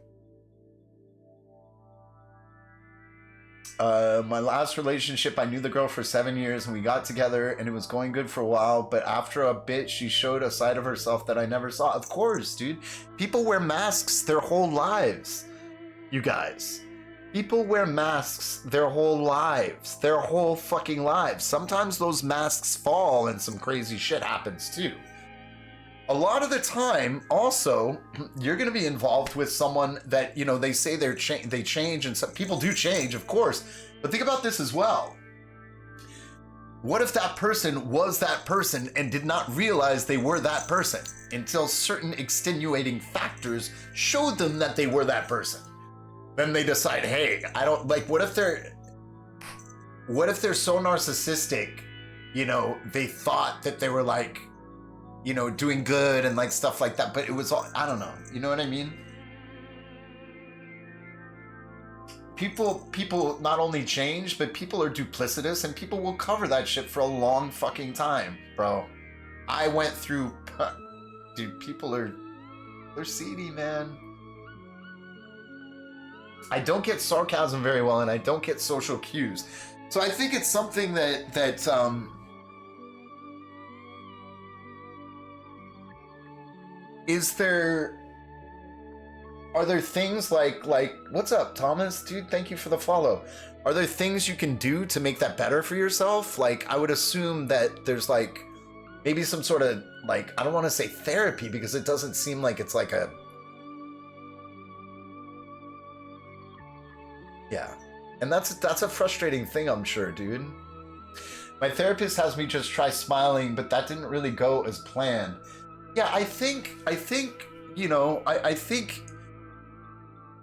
My last relationship, I knew the girl for 7 years and we got together and it was going good for a while, but after a bit, she showed a side of herself that I never saw. Of course, dude. People wear masks their whole lives, you guys. People wear masks their whole lives, their whole fucking lives. Sometimes those masks fall and some crazy shit happens too. A lot of the time, also, you're going to be involved with someone that, you know, they say they change, and some people do change, of course. But think about this as well. What if that person was that person and did not realize they were that person until certain extenuating factors showed them that they were that person? Then they decide, hey, I don't like, what if they're so narcissistic, you know, they thought that they were like, you know, doing good and like stuff like that, but it was all, I don't know, you know what I mean? People not only change, but people are duplicitous, and people will cover that shit for a long fucking time, bro. I went through, dude, they're seedy, man. I don't get sarcasm very well, and I don't get social cues. So I think it's something that are there things like, what's up, Thomas? Dude, thank you for the follow. Are there things you can do to make that better for yourself? Like, I would assume that there's like, maybe some sort of, like, I don't want to say therapy because it doesn't seem like it's like a... Yeah. And that's a frustrating thing, I'm sure, dude. My therapist has me just try smiling, but that didn't really go as planned. Yeah, I think, you know, I think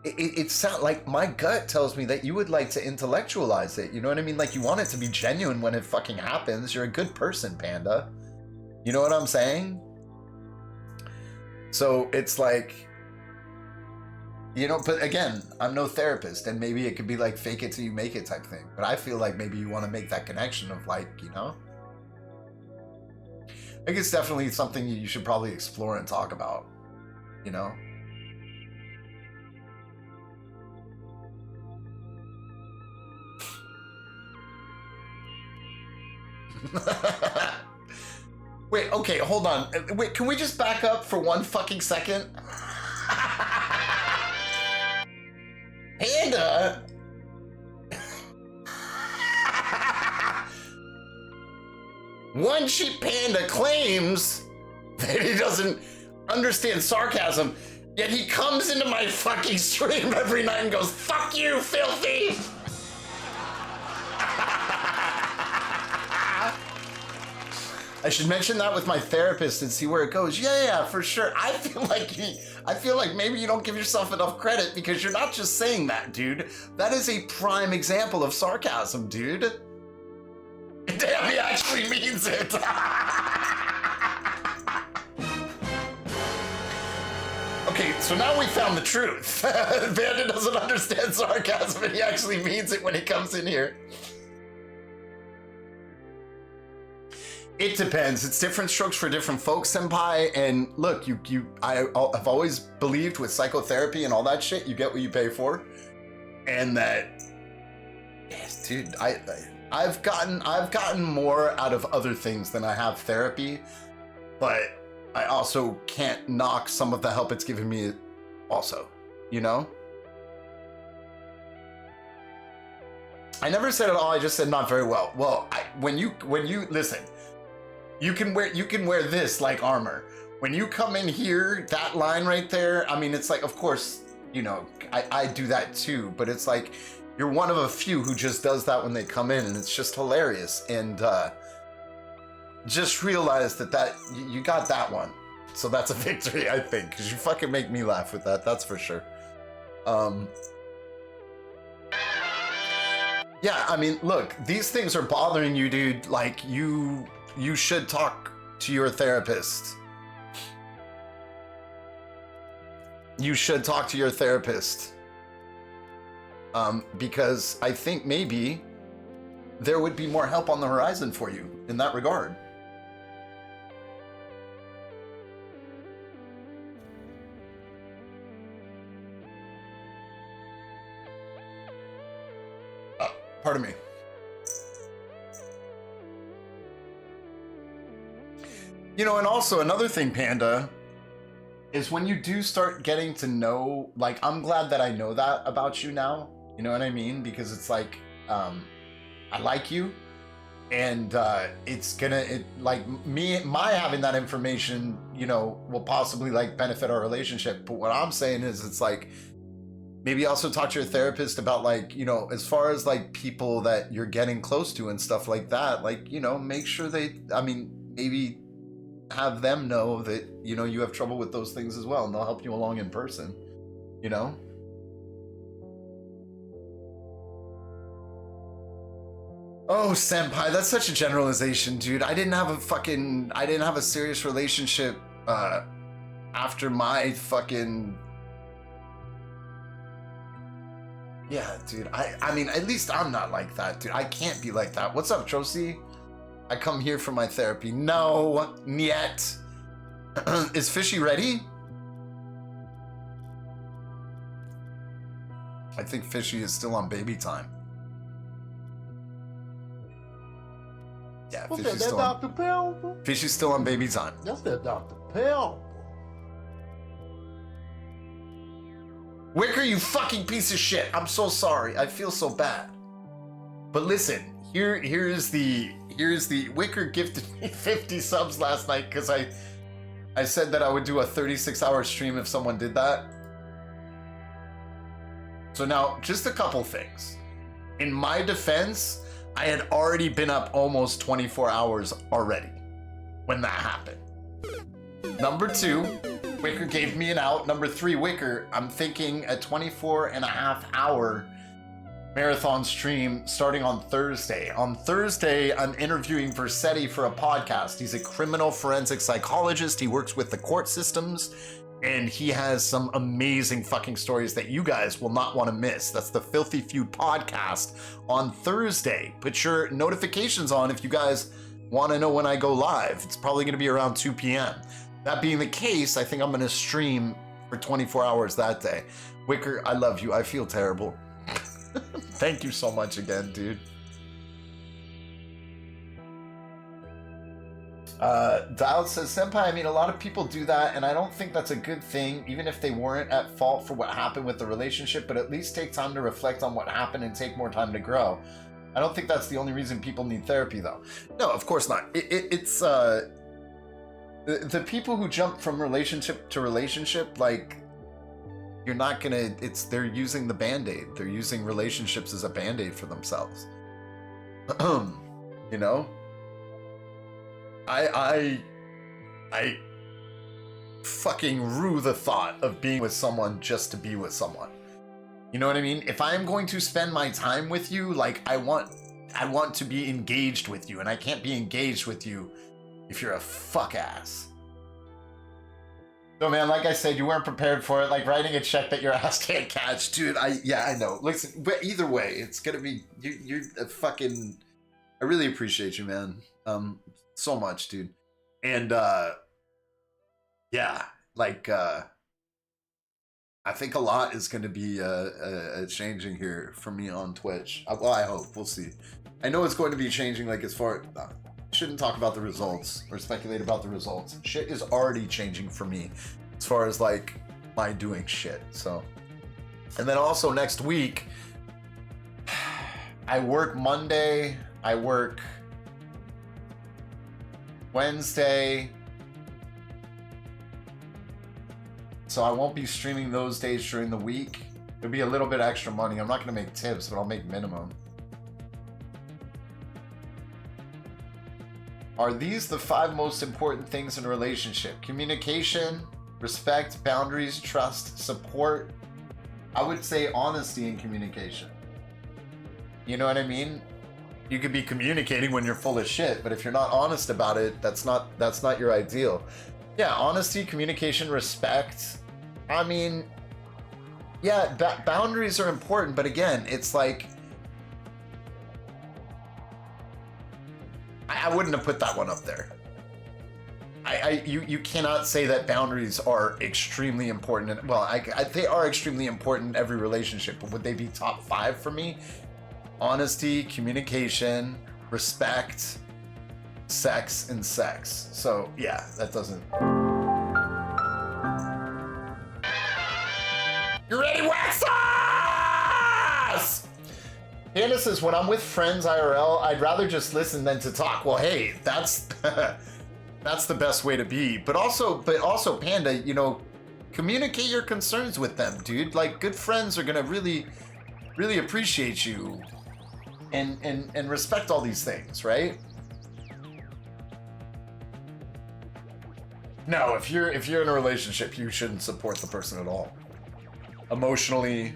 it sounds like my gut tells me that you would like to intellectualize it. You know what I mean? Like, you want it to be genuine when it fucking happens. You're a good person, Panda. You know what I'm saying? So it's like, you know, but again, I'm no therapist, and maybe it could be like fake it till you make it type thing. But I feel like maybe you want to make that connection of like, you know? I think it's definitely something you should probably explore and talk about, you know? Wait, okay, hold on. Wait, can we just back up for one fucking second? Panda? One Sheep Panda claims that he doesn't understand sarcasm, yet he comes into my fucking stream every night and goes, "Fuck you, filthy!" I should mention that with my therapist and see where it goes. Yeah, for sure. I feel like maybe you don't give yourself enough credit because you're not just saying that, dude. That is a prime example of sarcasm, dude. Damn, he actually means it. Okay, so now we found the truth. Bandit doesn't understand sarcasm and he actually means it when he comes in here. It depends. It's different strokes for different folks, senpai. And look, I've always believed with psychotherapy and all that shit, you get what you pay for. And that, yes, dude, I've gotten more out of other things than I have therapy, but I also can't knock some of the help it's given me also, you know? I never said at all, I just said not very well. Well, when you listen, you can wear this like armor. When you come in here, that line right there, I mean, it's like, of course, you know, I do that too, but it's like, you're one of a few who just does that when they come in, and it's just hilarious. And just realize that you got that one. So that's a victory, I think, because you fucking make me laugh with that, that's for sure. Yeah, I mean, look, these things are bothering you, dude. Like, you should talk to your therapist. You should talk to your therapist. Because I think maybe there would be more help on the horizon for you in that regard. Pardon me. You know, and also another thing, Panda, is when you do start getting to know, like, I'm glad that I know that about you now. You know what I mean? Because it's like, I like you, and my having that information, you know, will possibly like benefit our relationship. But what I'm saying is, it's like, maybe also talk to your therapist about, like, you know, as far as like people that you're getting close to and stuff like that, like, you know, make sure maybe have them know that, you know, you have trouble with those things as well, and they'll help you along in person, you know? Oh, senpai, that's such a generalization, dude. I didn't have a serious relationship after my fucking... Yeah, dude, I mean, at least I'm not like that, dude. I can't be like that. What's up, Josie? I come here for my therapy. No, yet. Is Fishy ready? I think Fishy is still on baby time. Yeah, What's that, Dr. Pepper? Fishy's still on baby time. That's that Dr. Pepper. Wicker, you fucking piece of shit. I'm so sorry. I feel so bad. But listen, here's the Wicker gifted me 50 subs last night because I said that I would do a 36-hour stream if someone did that. So now, just a couple things. In my defense, I had already been up almost 24 hours already when that happened. Number 2, Wicker gave me an out. Number 3, Wicker, I'm thinking a 24.5-hour marathon stream starting on Thursday. On Thursday, I'm interviewing Versetti for a podcast. He's a criminal forensic psychologist. He works with the court systems, and he has some amazing fucking stories that you guys will not want to miss. That's the Filthy Feud podcast on Thursday. Put your notifications on if you guys want to know when I go live. It's probably going to be around 2 p.m. That being the case, I think I'm going to stream for 24 hours that day. Wicker, I love you. I feel terrible. Thank you so much again, dude. Dial says, Senpai, I mean, a lot of people do that, and I don't think that's a good thing, even if they weren't at fault for what happened with the relationship, but at least take time to reflect on what happened and take more time to grow. I don't think that's the only reason people need therapy, though. No, of course not. It's the people who jump from relationship to relationship, like, you're not gonna, they're using the Band-Aid. They're using relationships as a Band-Aid for themselves. You know? I fucking rue the thought of being with someone just to be with someone. You know what I mean? If I'm going to spend my time with you, like, I want to be engaged with you, and I can't be engaged with you if you're a fuck ass. So man, like I said, you weren't prepared for it. Like writing a check that your ass can't catch, dude. I know. Listen, but either way, it's gonna be you're a fucking. I really appreciate you, man. So much, dude. And yeah, like I think a lot is gonna be changing here for me on Twitch. Well, I hope. We'll see. I know it's going to be changing. Like as far. Shouldn't talk about the results or speculate about the results. Shit is already changing for me as far as like my doing shit. So, and then also next week, I work Monday, I work Wednesday, so I won't be streaming those days during the week. It'll be a little bit extra money. I'm not gonna make tips, but I'll make minimum. Are these the 5 most important things in a relationship? Communication, respect, boundaries, trust, support. I would say honesty and communication. You know what I mean? You could be communicating when you're full of shit, but if you're not honest about it, that's not your ideal. Yeah, honesty, communication, respect. I mean, yeah, boundaries are important, but again, it's like, I wouldn't have put that one up there. You cannot say that boundaries are extremely important. Well, they are extremely important in every relationship, but would they be top 5 for me? Honesty, communication, respect, sex, and sex. So yeah, that doesn't. You ready, wax sauce? Hannah says, when I'm with friends IRL, I'd rather just listen than to talk. Well, hey, that's that's the best way to be. But also, Panda, you know, communicate your concerns with them, dude. Like, good friends are gonna really, really appreciate you and respect all these things, right? No, if you're in a relationship, you shouldn't support the person at all. Emotionally.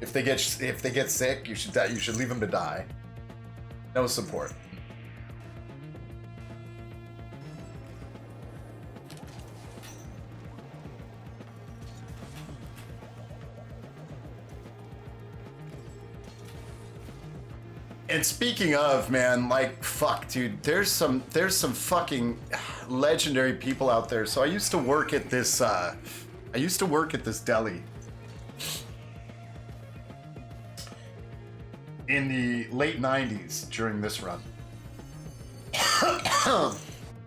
If they get sick, you should leave them to die. No support. And speaking of, man, like, fuck, dude, there's some fucking legendary people out there. So I used to work at this deli in the late 90s during this run.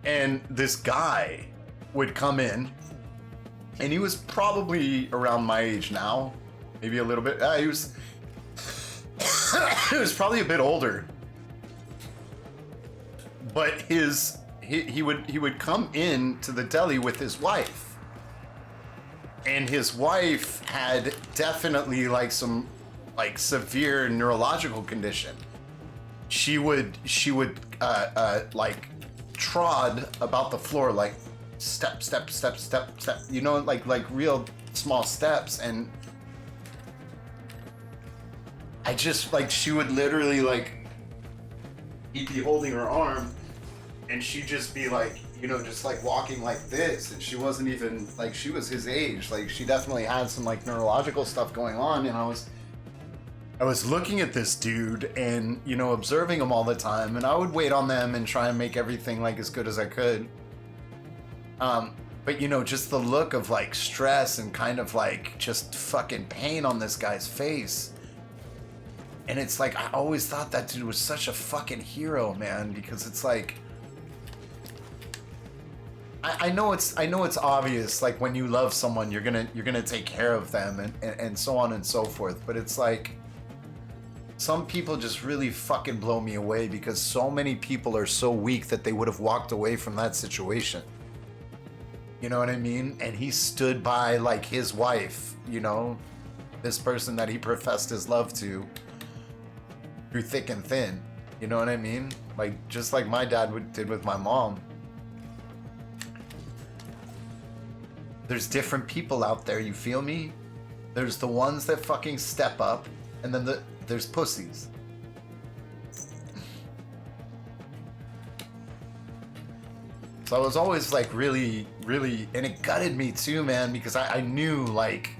And this guy would come in, and he was probably around my age now, maybe a little bit. He was he was probably a bit older, but he would come in to the deli with his wife, and his wife had definitely like some like severe neurological condition. She would like trod about the floor like step, you know, like real small steps. And I just like, she would literally like, he'd be holding her arm and she'd just be like, you know, just like walking like this, and she wasn't even like, she was his age. Like, she definitely had some like neurological stuff going on. And I was looking at this dude and, you know, observing him all the time, and I would wait on them and try and make everything like as good as I could. But you know, just the look of like stress and kind of like just fucking pain on this guy's face. And it's like, I always thought that dude was such a fucking hero, man, because it's like, I know it's obvious, like when you love someone, you're gonna take care of them and so on and so forth. But it's like, some people just really fucking blow me away, because so many people are so weak that they would have walked away from that situation. You know what I mean? And he stood by like his wife, you know, this person that he professed his love to through thick and thin. You know what I mean? Like, just like my dad did with my mom. There's different people out there, you feel me? There's the ones that fucking step up, and then there's pussies. So I was always like really, and it gutted me too, man, because I knew like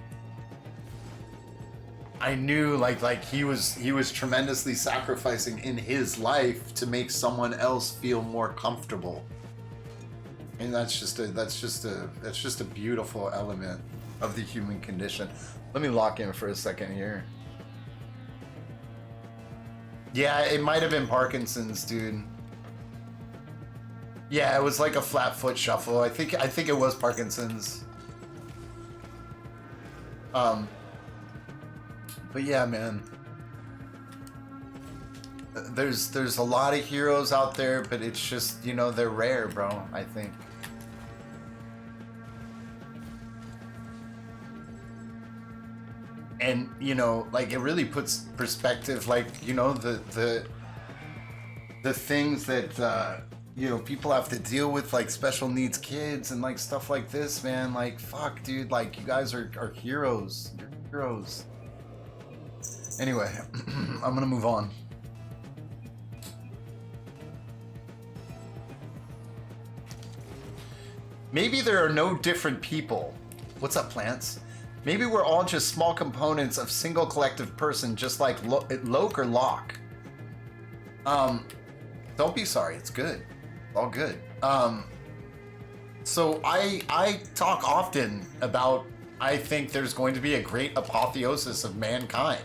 he was tremendously sacrificing in his life to make someone else feel more comfortable. And that's just a beautiful element of the human condition. Let me lock in for a second here. Yeah, it might have been Parkinson's, dude. Yeah, it was like a flat foot shuffle. I think it was Parkinson's. But yeah, man. There's a lot of heroes out there, but it's just, you know, they're rare, bro, I think. And, you know, like, it really puts perspective, like, you know, the things that, you know, people have to deal with, like special needs kids and like stuff like this, man. Like, fuck, dude, like, you guys are heroes. You're heroes. Anyway, I'm gonna move on. Maybe there are no different people. What's up, plants? Maybe we're all just small components of single collective person, just like Loke or Locke. Don't be sorry, it's good. All good. So I talk often about, I think there's going to be a great apotheosis of mankind.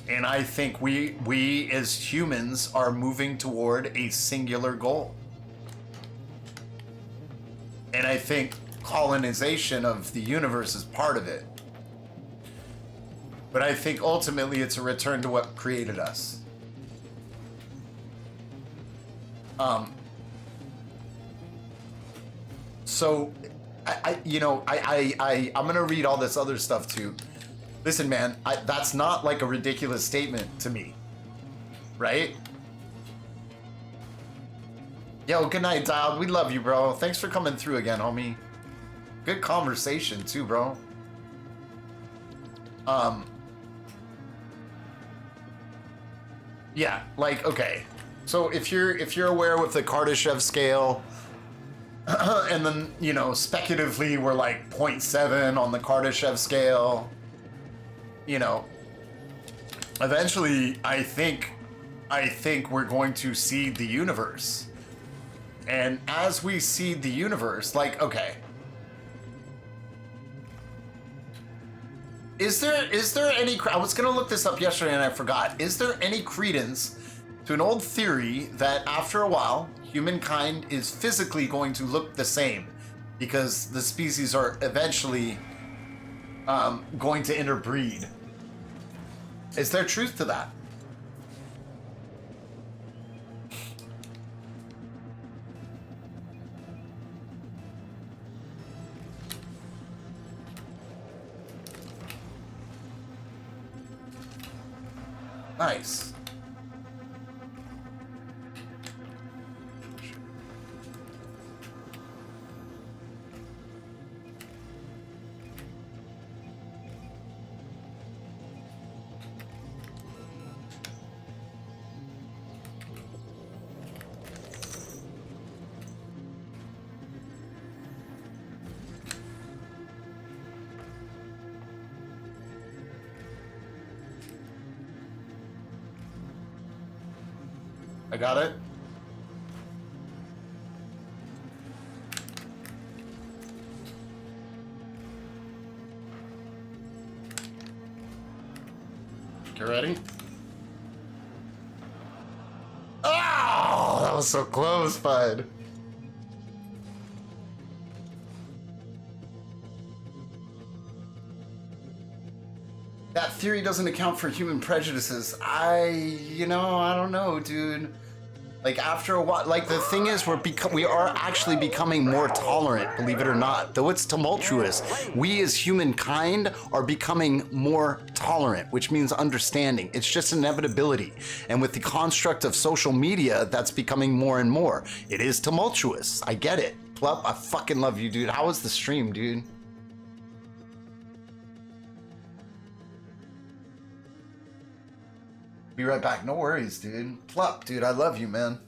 And I think we as humans are moving toward a singular goal. And I think colonization of the universe is part of it. But I think ultimately it's a return to what created us. So, I'm gonna read all this other stuff too. Listen, man, that's not like a ridiculous statement to me, right? Yo, good night, Dial. We love you, bro. Thanks for coming through again, homie. Good conversation too, bro. Yeah, like, okay. So if you're aware with the Kardashev scale, and then, you know, speculatively we're like 0.7 on the Kardashev scale, you know, eventually I think we're going to seed the universe. And as we seed the universe, like, okay, is there any, I was gonna look this up yesterday and I forgot, is there any credence to an old theory that after a while humankind is physically going to look the same because the species are eventually going to interbreed? Is there truth to that? Nice. I got it. You ready? Oh, that was so close, bud. That theory doesn't account for human prejudices. I don't know, dude. Like, after a while, like, the thing is, we are actually becoming more tolerant, believe it or not. Though it's tumultuous, we as humankind are becoming more tolerant, which means understanding. It's just an inevitability. And with the construct of social media, that's becoming more and more. It is tumultuous. I get it. Plup, I fucking love you, dude. How was the stream, dude? Be right back. No worries, dude. Plup, dude, I love you, man.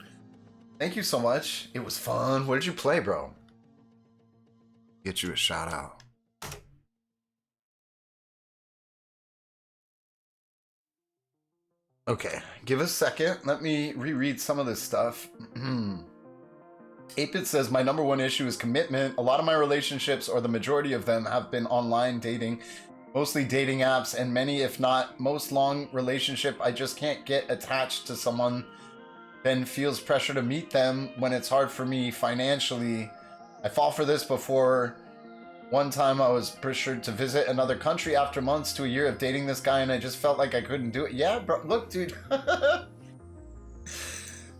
Thank you so much. It was fun. What did you play, bro? Get you a shout out. Okay, give us a second. Let me reread some of this stuff. 8-Bit says, my number one issue is commitment. A lot of my relationships, or the majority of them, have been online dating. Mostly dating apps, and many, if not most long relationship, I just can't get attached to someone, then feels pressure to meet them when it's hard for me financially. I fall for this before. One time I was pressured to visit another country after months to a year of dating this guy, and I just felt like I couldn't do it. Yeah, bro, look, dude.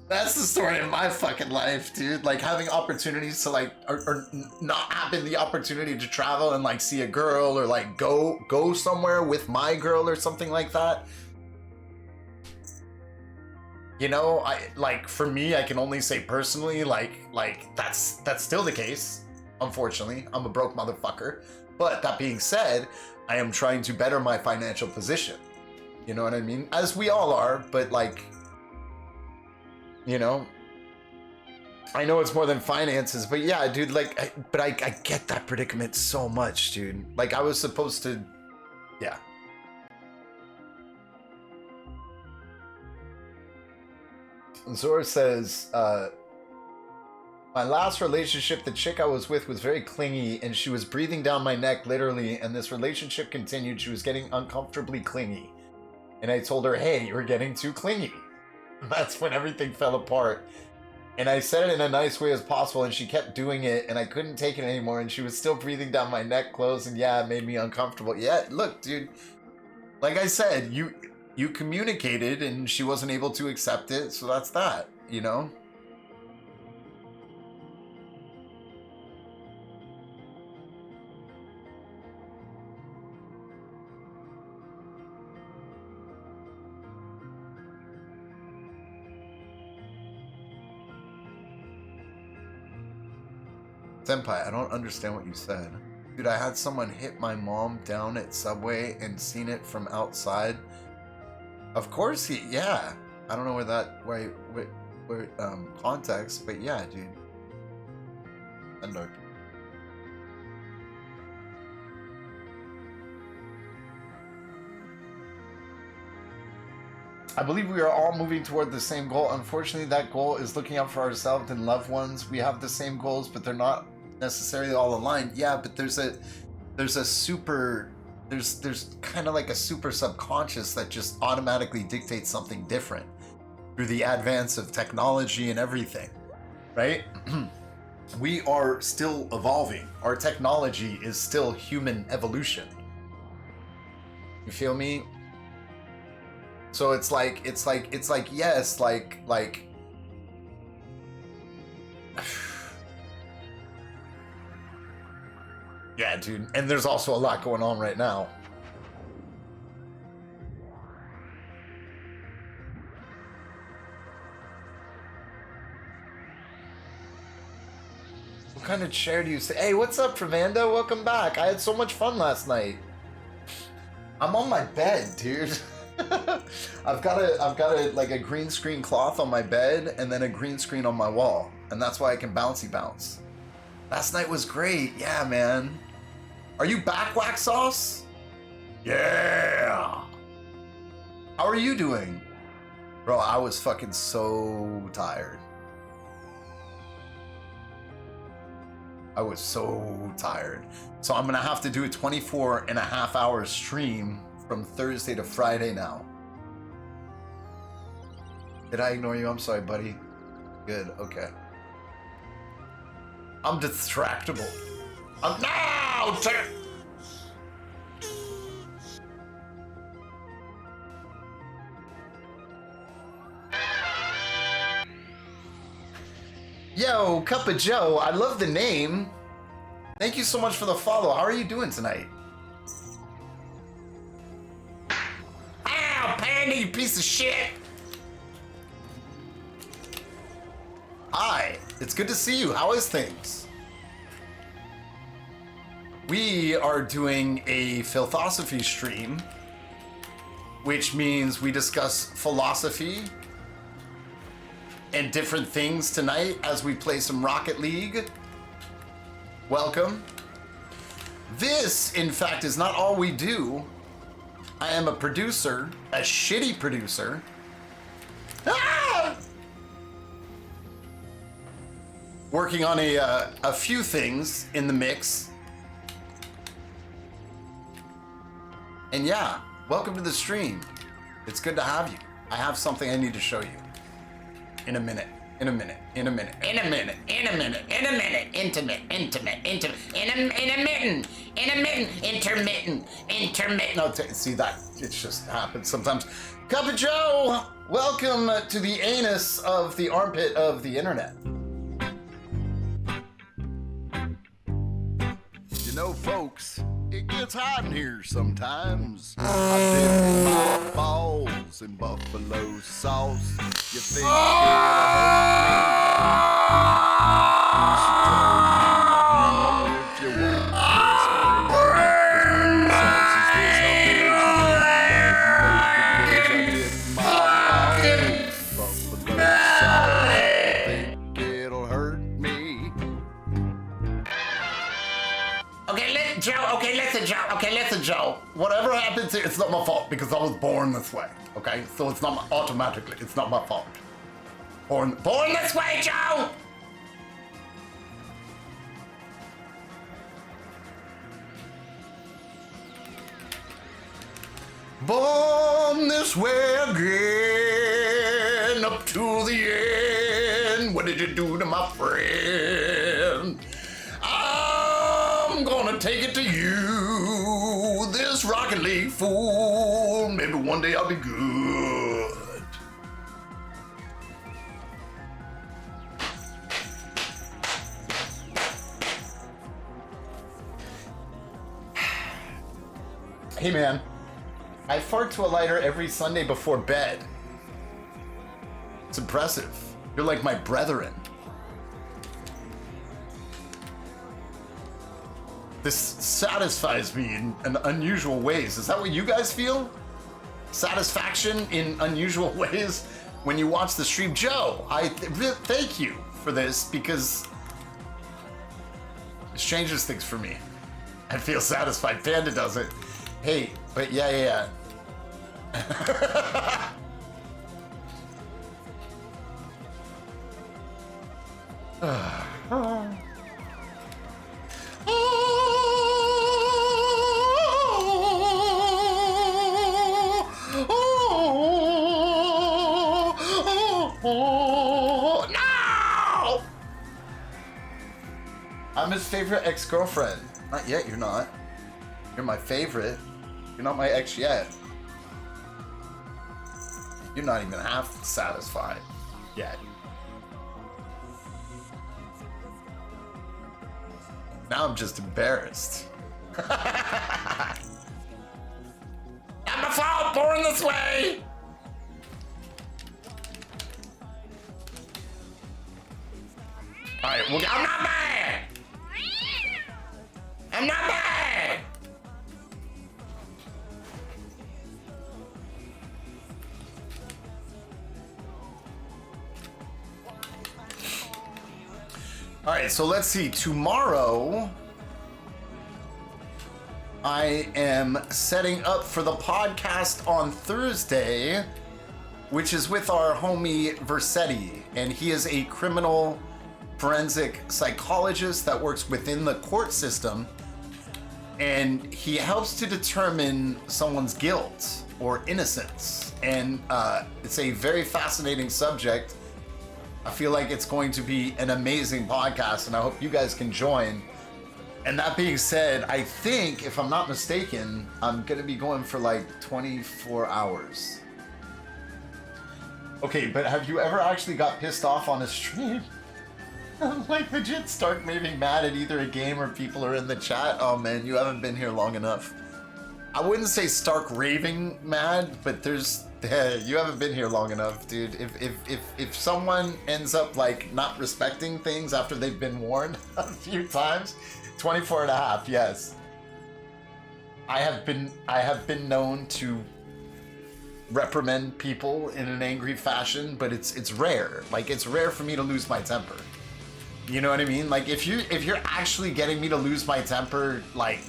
That's the story of my fucking life, dude. Like, having opportunities to, like, or not having the opportunity to travel and, like, see a girl, or, like, go somewhere with my girl or something like that. You know, for me, I can only say personally, like that's still the case. Unfortunately, I'm a broke motherfucker. But that being said, I am trying to better my financial position. You know what I mean? As we all are, but, like, you know, I know it's more than finances, but yeah, dude, like, I get that predicament so much, dude. Like, I was supposed to, yeah. Zora says, my last relationship, the chick I was with was very clingy, and she was breathing down my neck, literally, and this relationship continued. She was getting uncomfortably clingy. And I told her, hey, you're getting too clingy. That's when everything fell apart. And I said it in a nice way as possible, and she kept doing it, and I couldn't take it anymore, and she was still breathing down my neck close, and yeah, it made me uncomfortable. Yeah, look, dude, like I said, you communicated, and she wasn't able to accept it, so that's that, you know? Senpai, I don't understand what you said. Dude, I had someone hit my mom down at Subway and seen it from outside. Of course yeah. I don't know where context, but yeah, dude. And look. I believe we are all moving toward the same goal. Unfortunately, that goal is looking out for ourselves and loved ones. We have the same goals, but they're not necessarily all aligned. Yeah, but there's kind of like a super subconscious that just automatically dictates something different through the advance of technology and everything, right? We are still evolving. Our technology is still human evolution. You feel me? So it's like yes, like yeah, dude. And there's also a lot going on right now. What kind of chair do you say? Hey, what's up, Trevanda? Welcome back. I had so much fun last night. I'm on my bed, dude. I've got a green screen cloth on my bed and then a green screen on my wall, and that's why I can bouncy bounce. Last night was great. Yeah, man. Are you back, Wax Sauce? Yeah. How are you doing? Bro, I was fucking so tired. I was so tired. So I'm gonna have to do a 24.5-hour stream from Thursday to Friday now. Did I ignore you? I'm sorry, buddy. Good, okay. I'm distractible. I'm now! Yo, Cup of Joe, I love the name. Thank you so much for the follow. How are you doing tonight? Ow, Panda, you piece of shit! Hi, it's good to see you. How is things? We are doing a Philthosophy stream, which means we discuss philosophy and different things tonight as we play some Rocket League. Welcome. This, in fact, is not all we do. I am a producer, a shitty producer. Ah! Working on a few things in the mix. And yeah, welcome to the stream. It's good to have you. I have something I need to show you. In a minute. In a minute. In a minute. In a minute. In a minute. In a minute. Intimate. Intimate. Intimate. In a mitten. In a mitten. Intermittent. Intermittent. No, see that? It just happens sometimes. Cup of Joe! Welcome to the anus of the armpit of the internet. You know, folks, it gets hot in here sometimes. I dip my balls in buffalo sauce. You think it'll hurt me? You should tell me if you want Okay, listen, Joe. Whatever happens here, it's not my fault because I was born this way. Okay, so it's not automatically. It's not my fault. Born this way, Joe. Born this way again, up to the end. What did you do to my friend? I'm gonna take it to you, this Rocket League fool. Maybe one day I'll be good. Hey man, I fart to a lighter every Sunday before bed. It's impressive. You're like my brethren. This satisfies me in unusual ways. Is that what you guys feel? Satisfaction in unusual ways when you watch the stream? Joe, I thank you for this because it changes things for me. I feel satisfied. Panda does it. Hey, but yeah. No! I'm his favorite ex-girlfriend. Not yet, you're not. You're my favorite. You're not my ex yet. You're not even half satisfied yet. Now I'm just embarrassed. Not my fault, born this way! Alright, well, I'm not mad! I'm not mad! Alright, so let's see. Tomorrow, I am setting up for the podcast on Thursday, which is with our homie Versetti, and he is a criminal forensic psychologist that works within the court system, and he helps to determine someone's guilt or innocence, and it's a very fascinating subject. I feel like it's going to be an amazing podcast, and I hope you guys can join. And that being said, I think, if I'm not mistaken, I'm gonna be going for like 24 hours. Okay, but have you ever actually got pissed off on a stream? Like legit start maybe mad at either a game or people are in the chat? Oh man, you haven't been here long enough. I wouldn't say stark raving mad, but there's, you haven't been here long enough, dude. If someone ends up like not respecting things after they've been warned a few times, 24 and a half, yes. I have been known to reprimand people in an angry fashion, but it's rare. Like, it's rare for me to lose my temper. You know what I mean? Like, if you're actually getting me to lose my temper, like,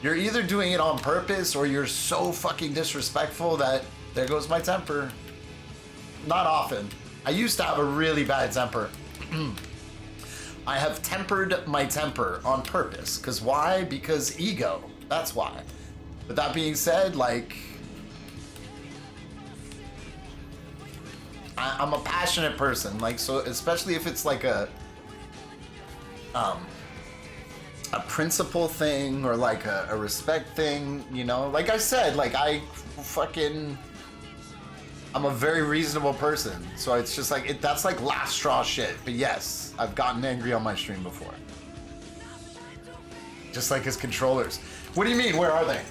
you're either doing it on purpose or you're so fucking disrespectful that there goes my temper. Not often. I used to have a really bad temper. I have tempered my temper on purpose. Because why? Because ego. That's why. But that being said, like, I'm a passionate person. Like, so especially if it's like a principle thing or like a respect thing, you know? Like I said, like I'm a very reasonable person. So it's just like, that's like last straw shit. But yes, I've gotten angry on my stream before. Just like his controllers. What do you mean? Where are they?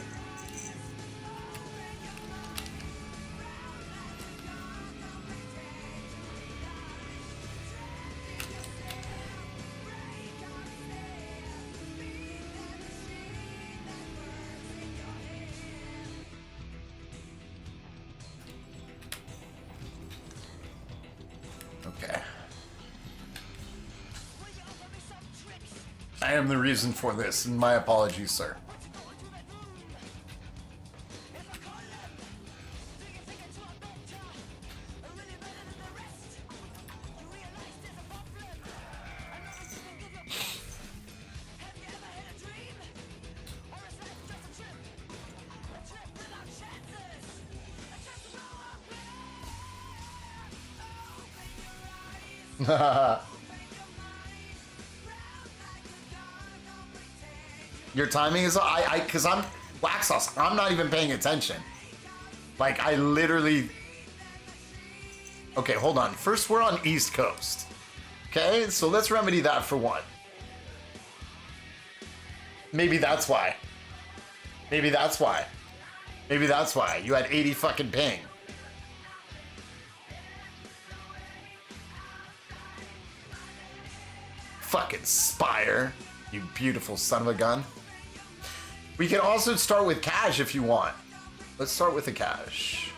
Okay. I am the reason for this, and my apologies, sir. Your timing is because I'm Black Sauce. I'm not even paying attention. Like, I literally. Okay, hold on. First, we're on East Coast. Okay, so let's remedy that for one. Maybe that's why. Maybe that's why. Maybe that's why you had 80 fucking ping. Fucking Spire, you beautiful son of a gun. We can also start with cash if you want. Let's start with the cash.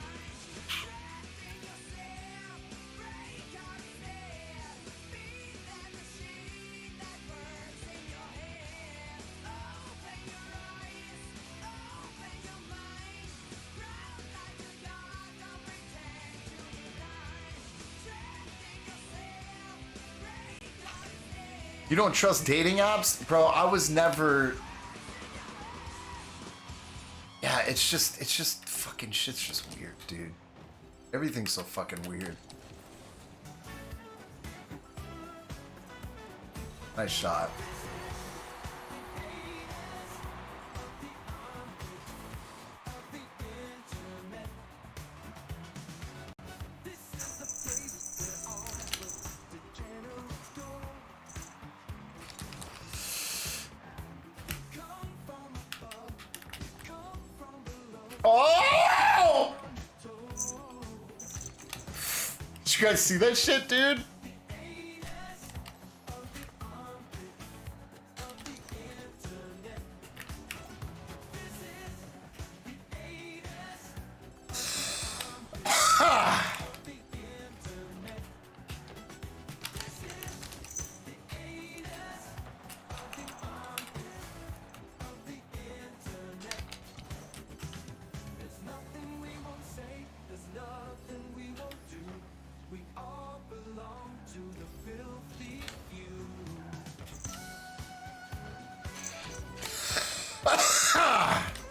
You don't trust dating apps? Bro, I was never... Yeah, it's just fucking shit's just weird, dude. Everything's so fucking weird. Nice shot. you guys see that shit, dude?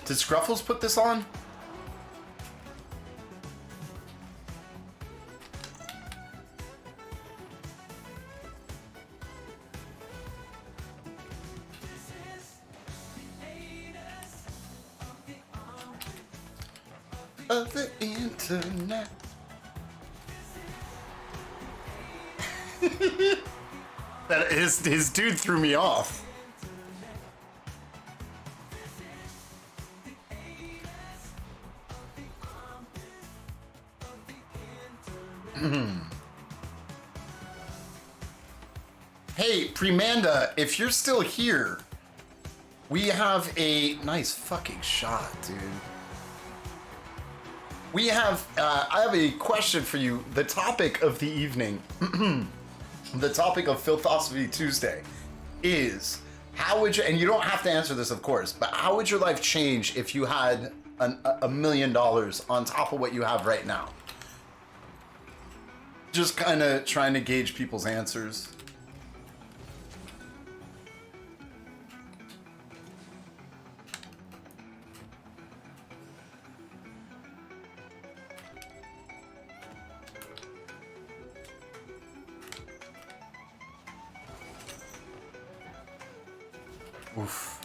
Did Scruffles put this on? Of the internet. That his dude threw me off. Hey, Premanda, if you're still here, we have a nice fucking shot, dude. We have, I have a question for you. The topic of the evening, the topic of Filthosophy Tuesday is, how would you, and you don't have to answer this, of course, but how would your life change if you had $1 million on top of what you have right now? Just kind of trying to gauge people's answers. Oof.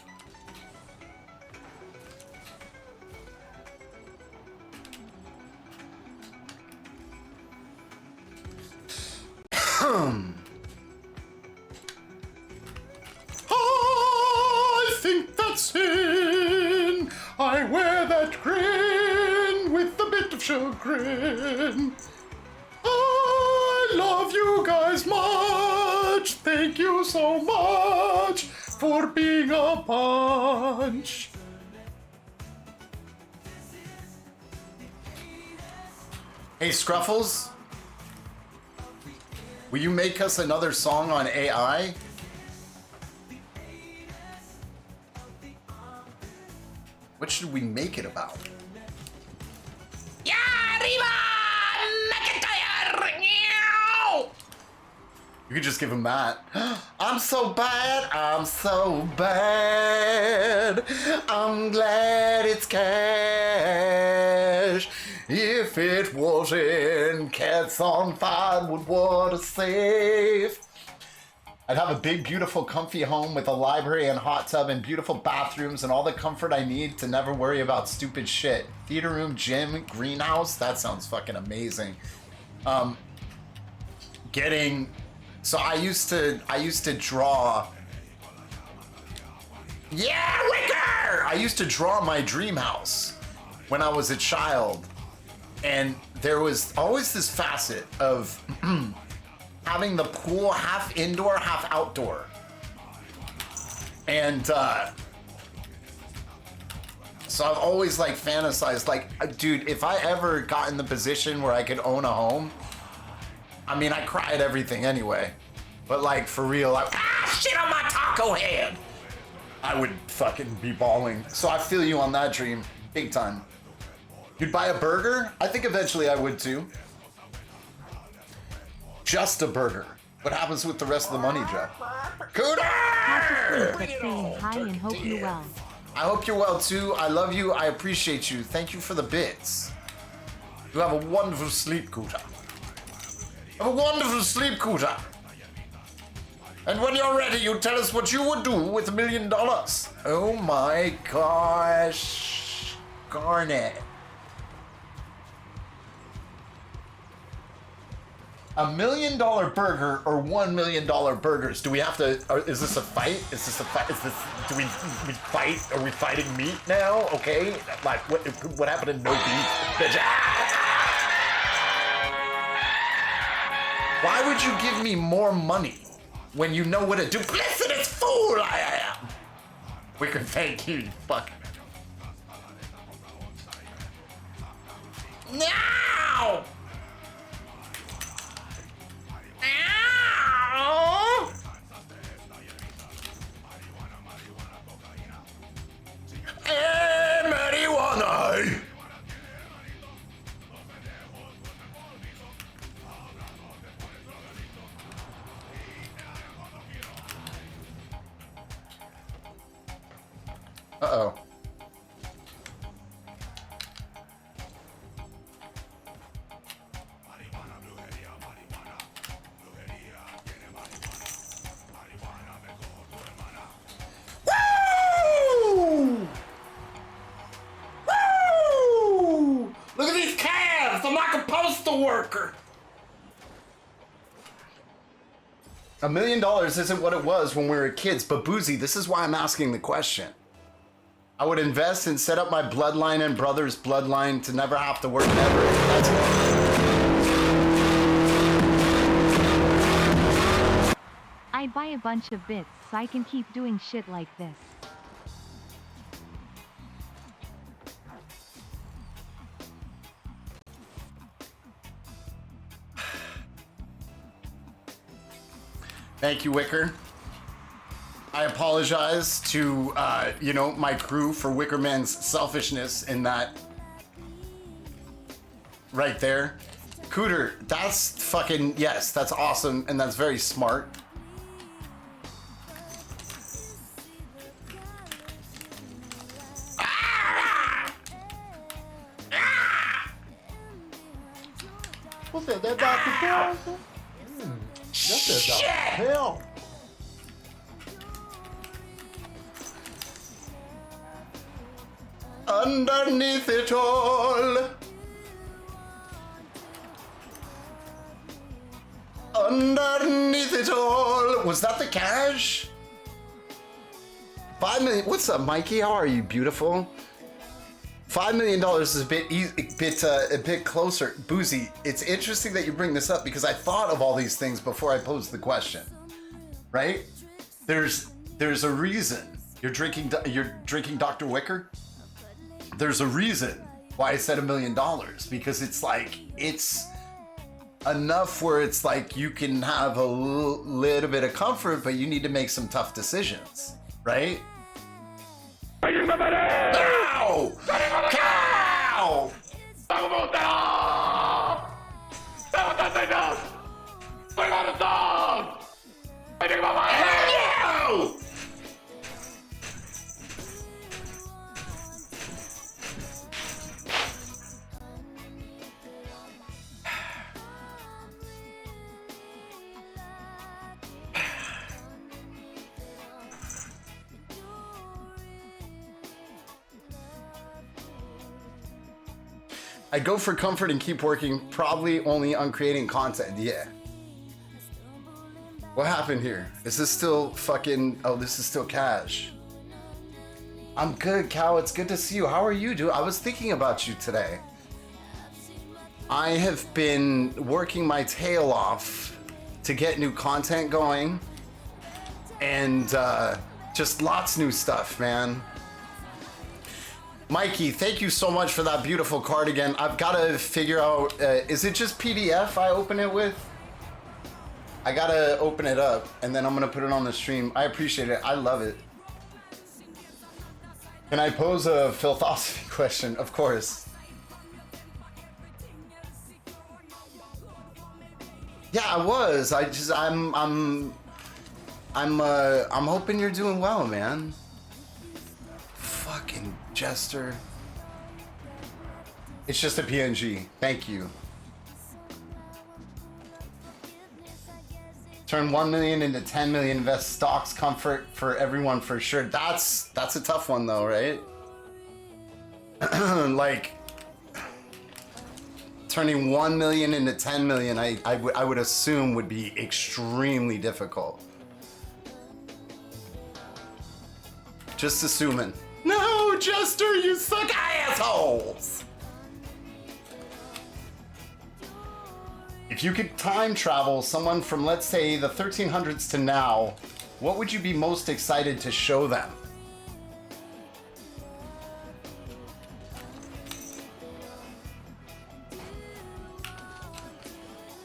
I think that's sin. I wear that grin with a bit of chagrin. I love you guys much. Thank you so much for being a bunch. Hey, Scruffles, will you make us another song on AI? What should we make it about? Yeah, arriba! You could just give him that. I'm so bad, I'm so bad. I'm glad it's cash. If it wasn't, cats on fire would water safe. I'd have a big, beautiful, comfy home with a library and hot tub and beautiful bathrooms and all the comfort I need to never worry about stupid shit. Theater room, gym, greenhouse. That sounds fucking amazing. So I used to draw. Yeah, Wicker! I used to draw my dream house when I was a child. And there was always this facet of having the pool half indoor, half outdoor. And so I've always like fantasized, like, dude, if I ever got in the position where I could own a home, I mean, I cry at everything anyway. But like, for real, like, shit on my taco head! I would fucking be bawling. So I feel you on that dream, big time. You'd buy a burger? I think eventually I would too. Just a burger. What happens with the rest of the money, Joe? Cooter! Saying hi and hope you're well. I hope you're well too. I love you. I appreciate you. Thank you for the bits. You have a wonderful sleep, Cooter. Have a wonderful sleep, Cooter. And when you're ready, you tell us what you would do with $1 million. Oh my gosh. Garnet. $1 million burger or $1 million burgers? Do we have to? Is this a fight? Is this a fight? Is this? Do we fight? Are we fighting meat now? Okay. Like what happened to no beef? Why would you give me more money when you know what a duplicitous fool I am? Wicker, thank you, you fuck. Now! Ow! Marijuana! Uh-oh. Woo! Woo! Look at these calves! I'm like a postal worker! $1 million isn't what it was when we were kids, but Boozy, this is why I'm asking the question. I would invest and set up my bloodline and brother's bloodline to never have to work ever. That's I buy a bunch of bits so I can keep doing shit like this. Thank you, Wicker. I apologize to, my crew for Wickerman's selfishness in that right there. Cooter, that's fucking, yes, that's awesome, and that's very smart. What's that? That Dr. Pepper? That's that Dr. Pepper. Underneath it all. Underneath it all. Was that the cash? 5 million. What's up, Mikey? How are you, beautiful? $5 million is a bit closer. Boozy, it's interesting that you bring this up because I thought of all these things before I posed the question. Right? There's a reason you're drinking Dr. Wicker. There's a reason why I said $1 million, because it's like, it's enough where it's like you can have a little bit of comfort, but you need to make some tough decisions, right? Cow! Cow! No! I'd go for comfort and keep working, probably only on creating content. Yeah. What happened here? Is this still fucking... Oh, this is still cash. I'm good, Cal. It's good to see you. How are you, dude? I was thinking about you today. I have been working my tail off to get new content going. And just lots new stuff, man. Mikey, thank you so much for that beautiful cardigan. I've got to figure out, is it just PDF I open it with? I got to open it up and then I'm going to put it on the stream. I appreciate it. I love it. Can I pose a philosophy question? Of course. Yeah, I was. I'm hoping you're doing well, man. Fucking Jester. It's just a PNG. Thank you. Turn 1 million into 10 million. Invest stocks, comfort for everyone for sure. That's a tough one though, right? Like turning 1 million into 10 million, I would assume would be extremely difficult. Just assuming. No, Jester, you suck assholes! If you could time travel someone from, let's say, the 1300s to now, what would you be most excited to show them?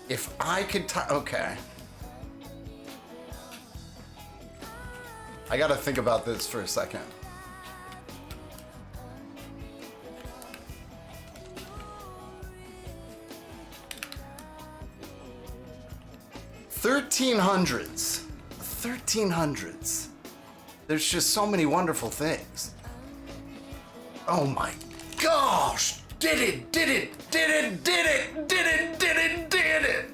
If I could okay. I gotta think about this for a second. $1300s. $1300s. There's just so many wonderful things. Oh my gosh! Did it! Did it! Did it! Did it! Did it! Did it! Did it!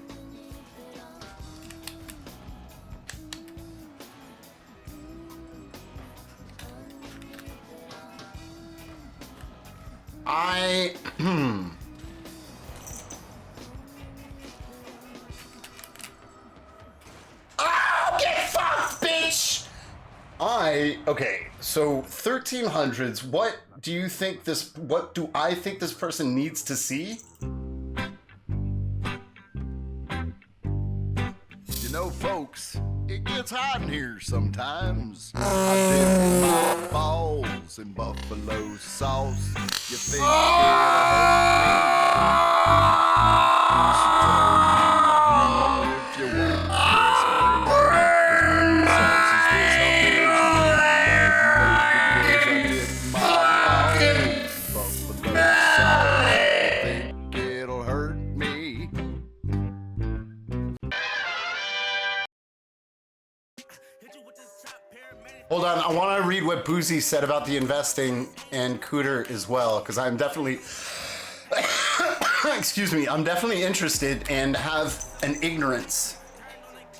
Oh, get fucked, bitch! Okay, so 1300s, what do I think this person needs to see? You know, folks, it gets hot in here sometimes. I dip my balls in buffalo sauce. You think it'll hurt me? If you want. Hold on, I want to read what Boozy said about the investing and Cooter as well, because I'm definitely, excuse me, I'm definitely interested and have an ignorance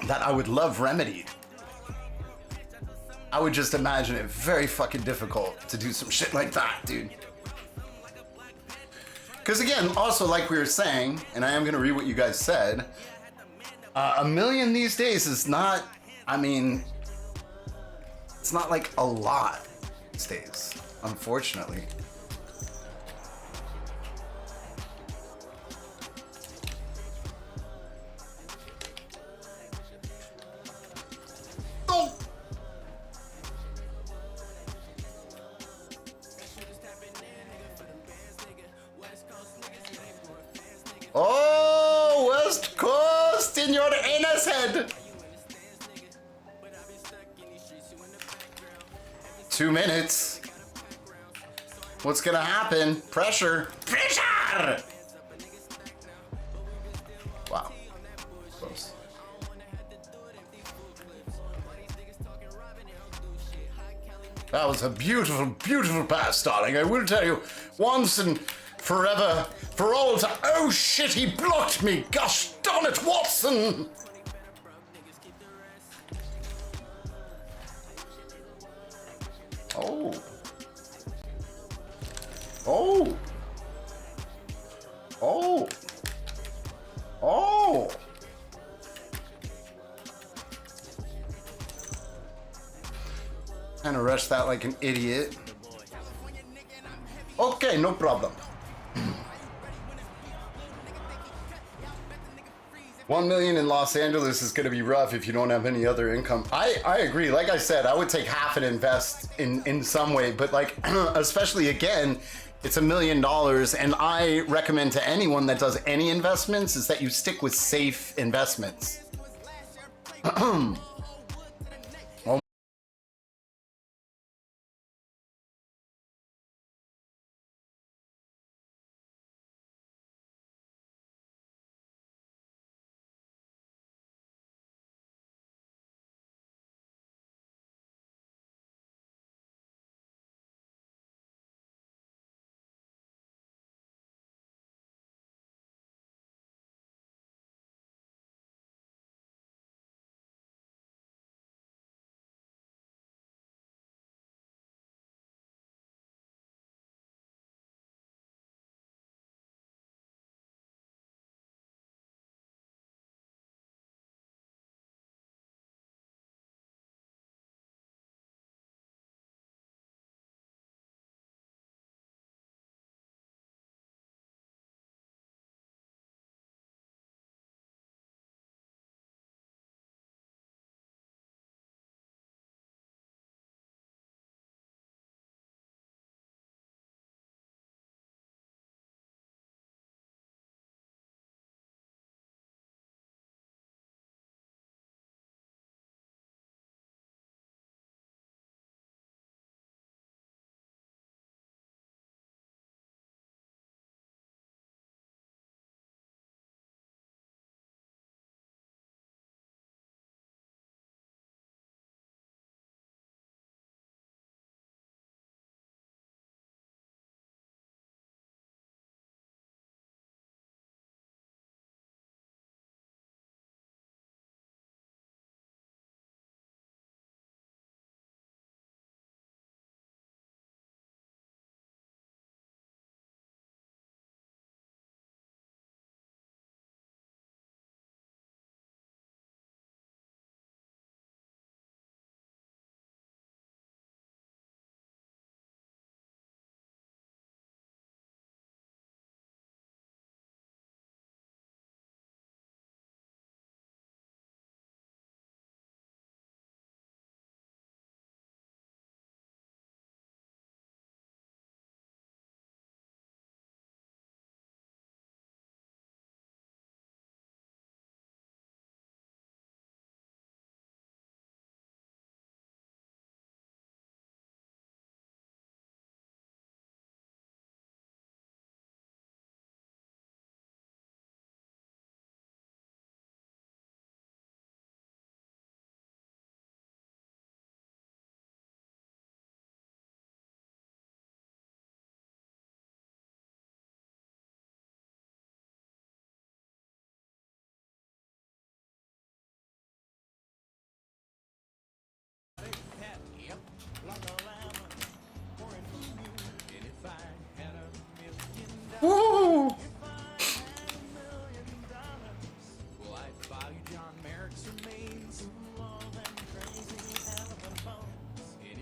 that I would love remedied. I would just imagine it very fucking difficult to do some shit like that, dude. Because again, also like we were saying, and I am going to read what you guys said, $1 million these days is not, I mean, it's not like a lot these days, unfortunately. Oh! Oh, West Coast in your anus head. 2 minutes. What's gonna happen? Pressure. Pressure! Wow. Close. That was a beautiful, beautiful pass, darling. I will tell you once and forever, for all time. Oh shit, he blocked me! Gosh darn it, Watson! Oh. Oh. Oh. Oh. Kind of rushed that like an idiot. Okay, no problem. 1 million in Los Angeles is going to be rough if you don't have any other income. I agree. Like I said, I would take half and invest in some way, but like, especially again, it's $1 million. And I recommend to anyone that does any investments is that you stick with safe investments.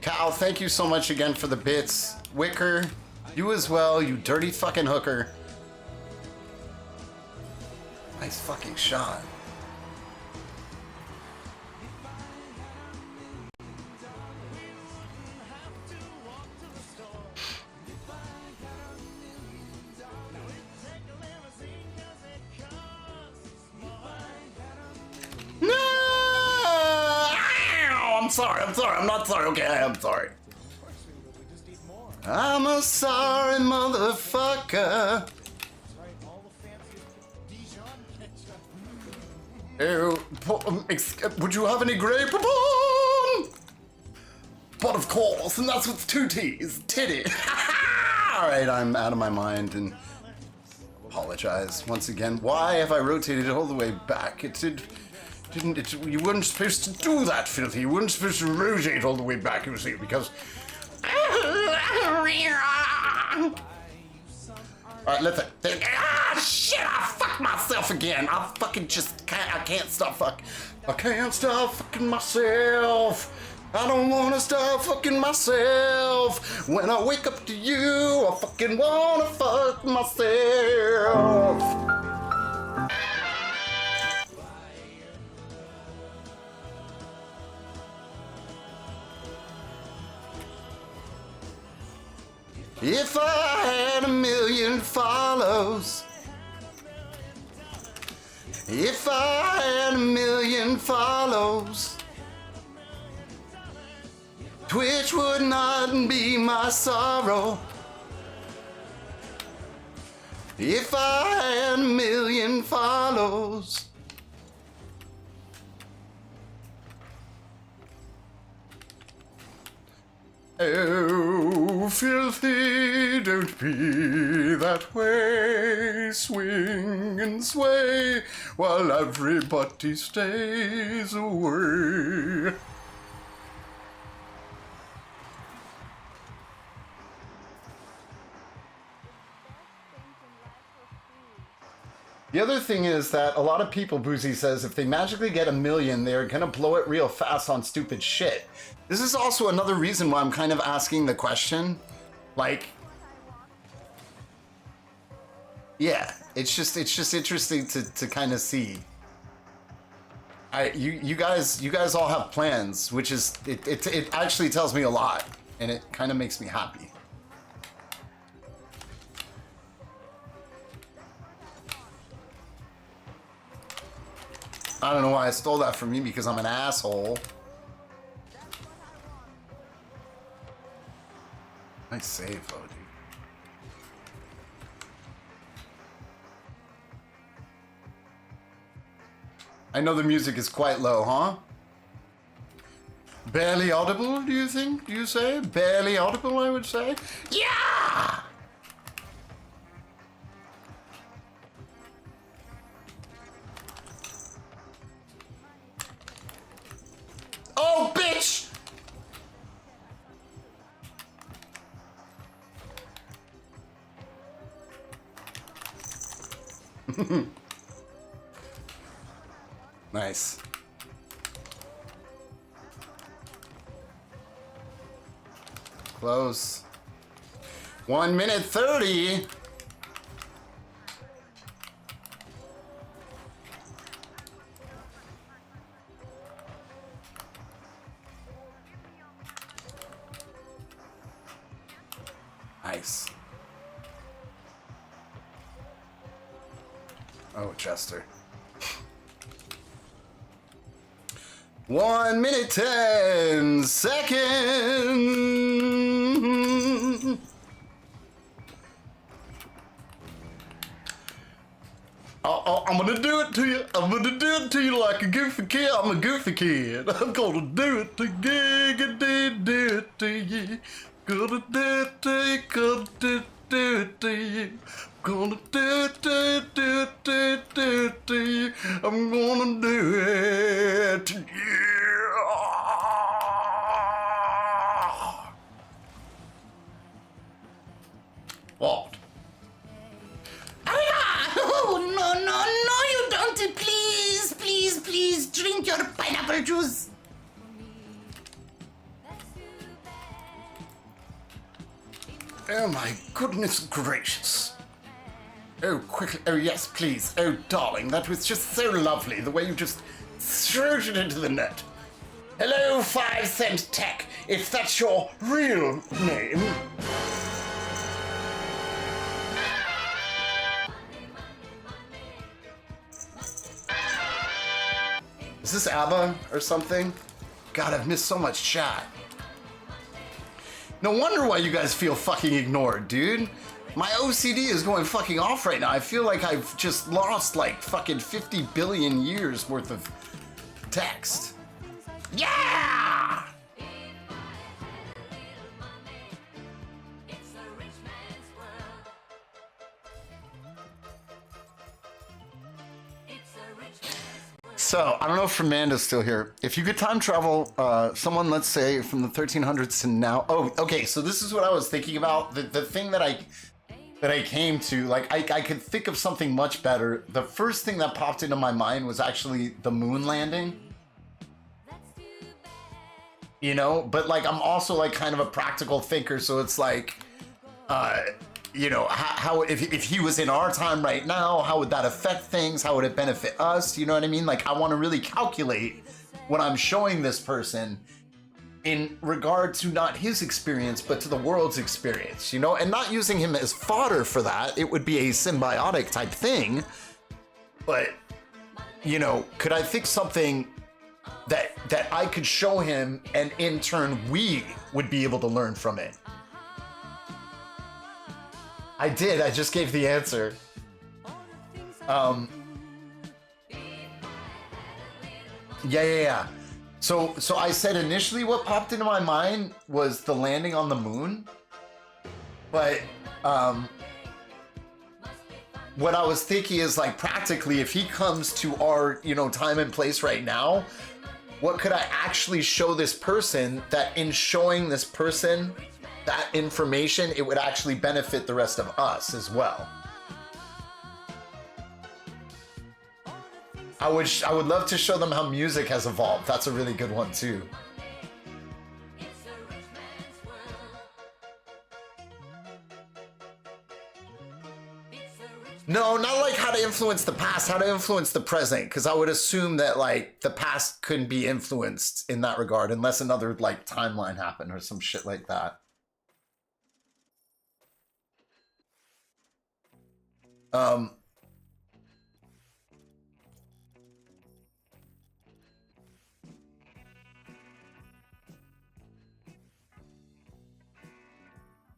Cal, thank you so much again for the bits. Wicker, you as well, you dirty fucking hooker. Nice fucking shot. No! I'm sorry, I'm not sorry, okay, I am sorry. I'm a sorry motherfucker. Would you have any grape? But of course, and that's with 2 T's. Titty. Alright, I'm out of my mind and apologize once again. Why have I rotated it all the way back? You weren't supposed to do that, Filthy. You weren't supposed to rotate all the way back, you see, because... Alright, listen. Shit, I fucked myself again. I fucking just can't, I can't stop fucking myself. I don't wanna stop fucking myself. When I wake up to you, I fucking wanna fuck myself. If I had 1,000,000 follows, if I had 1,000,000 follows, Twitch would not be my sorrow. If I had 1,000,000 follows. Oh, Filthy, don't be that way. Swing and sway while everybody stays away. The other thing is that a lot of people, Boozy says, if they magically get 1,000,000, they're gonna blow it real fast on stupid shit. This is also another reason why I'm kind of asking the question. Like, yeah, it's just interesting to kind of see. You guys all have plans, which is it actually tells me a lot, and it kind of makes me happy. I don't know why I stole that from you, because I'm an asshole. Nice save, though, dude. I know the music is quite low, huh? Barely audible, do you think? Do you say? Barely audible, I would say. Yeah! Oh, bitch! Nice. Close. 1:30. Nice. Oh, Chester. 1:10. I'm gonna do it to you. I'm gonna do it to you like a goofy kid. I'm a goofy kid. I'm gonna do it to you. Gonna do it to you. Gonna do it to you. Gonna do it to you. Gonna do it to you. I'm gonna do it to you. What? Oh, no, you don't. Please, drink your pineapple juice. Oh my goodness gracious. Oh, quickly. Oh, yes, please. Oh, darling, that was just so lovely, the way you just threw it into the net. Hello, 5-cent tech, if that's your real name. Is this ABBA or something? God, I've missed so much chat. No wonder why you guys feel fucking ignored, dude. My OCD is going fucking off right now. I feel like I've just lost like fucking 50 billion years worth of text. Yeah! So, I don't know if Amanda's still here. If you could time travel someone, let's say, from the 1300s to now. Oh, okay, so this is what I was thinking about. The thing that I came to, like, I could think of something much better. The first thing that popped into my mind was actually the moon landing. You know, but like, I'm also like kind of a practical thinker, so it's like, you know, how if he was in our time right now, how would that affect things? How would it benefit us? You know what I mean? Like, I want to really calculate what I'm showing this person in regard to not his experience, but to the world's experience, you know, and not using him as fodder for that. It would be a symbiotic type thing. But, you know, could I think something that I could show him, and in turn we would be able to learn from it? I did. I just gave the answer. Yeah. So I said initially what popped into my mind was the landing on the moon. But what I was thinking is, like, practically, if he comes to our, you know, time and place right now, what could I actually show this person that in showing this person that information, it would actually benefit the rest of us as well? I would love to show them how music has evolved. That's a really good one too. No, not like how to influence the past, how to influence the present, because I would assume that, like, the past couldn't be influenced in that regard unless another, like, timeline happened or some shit like that.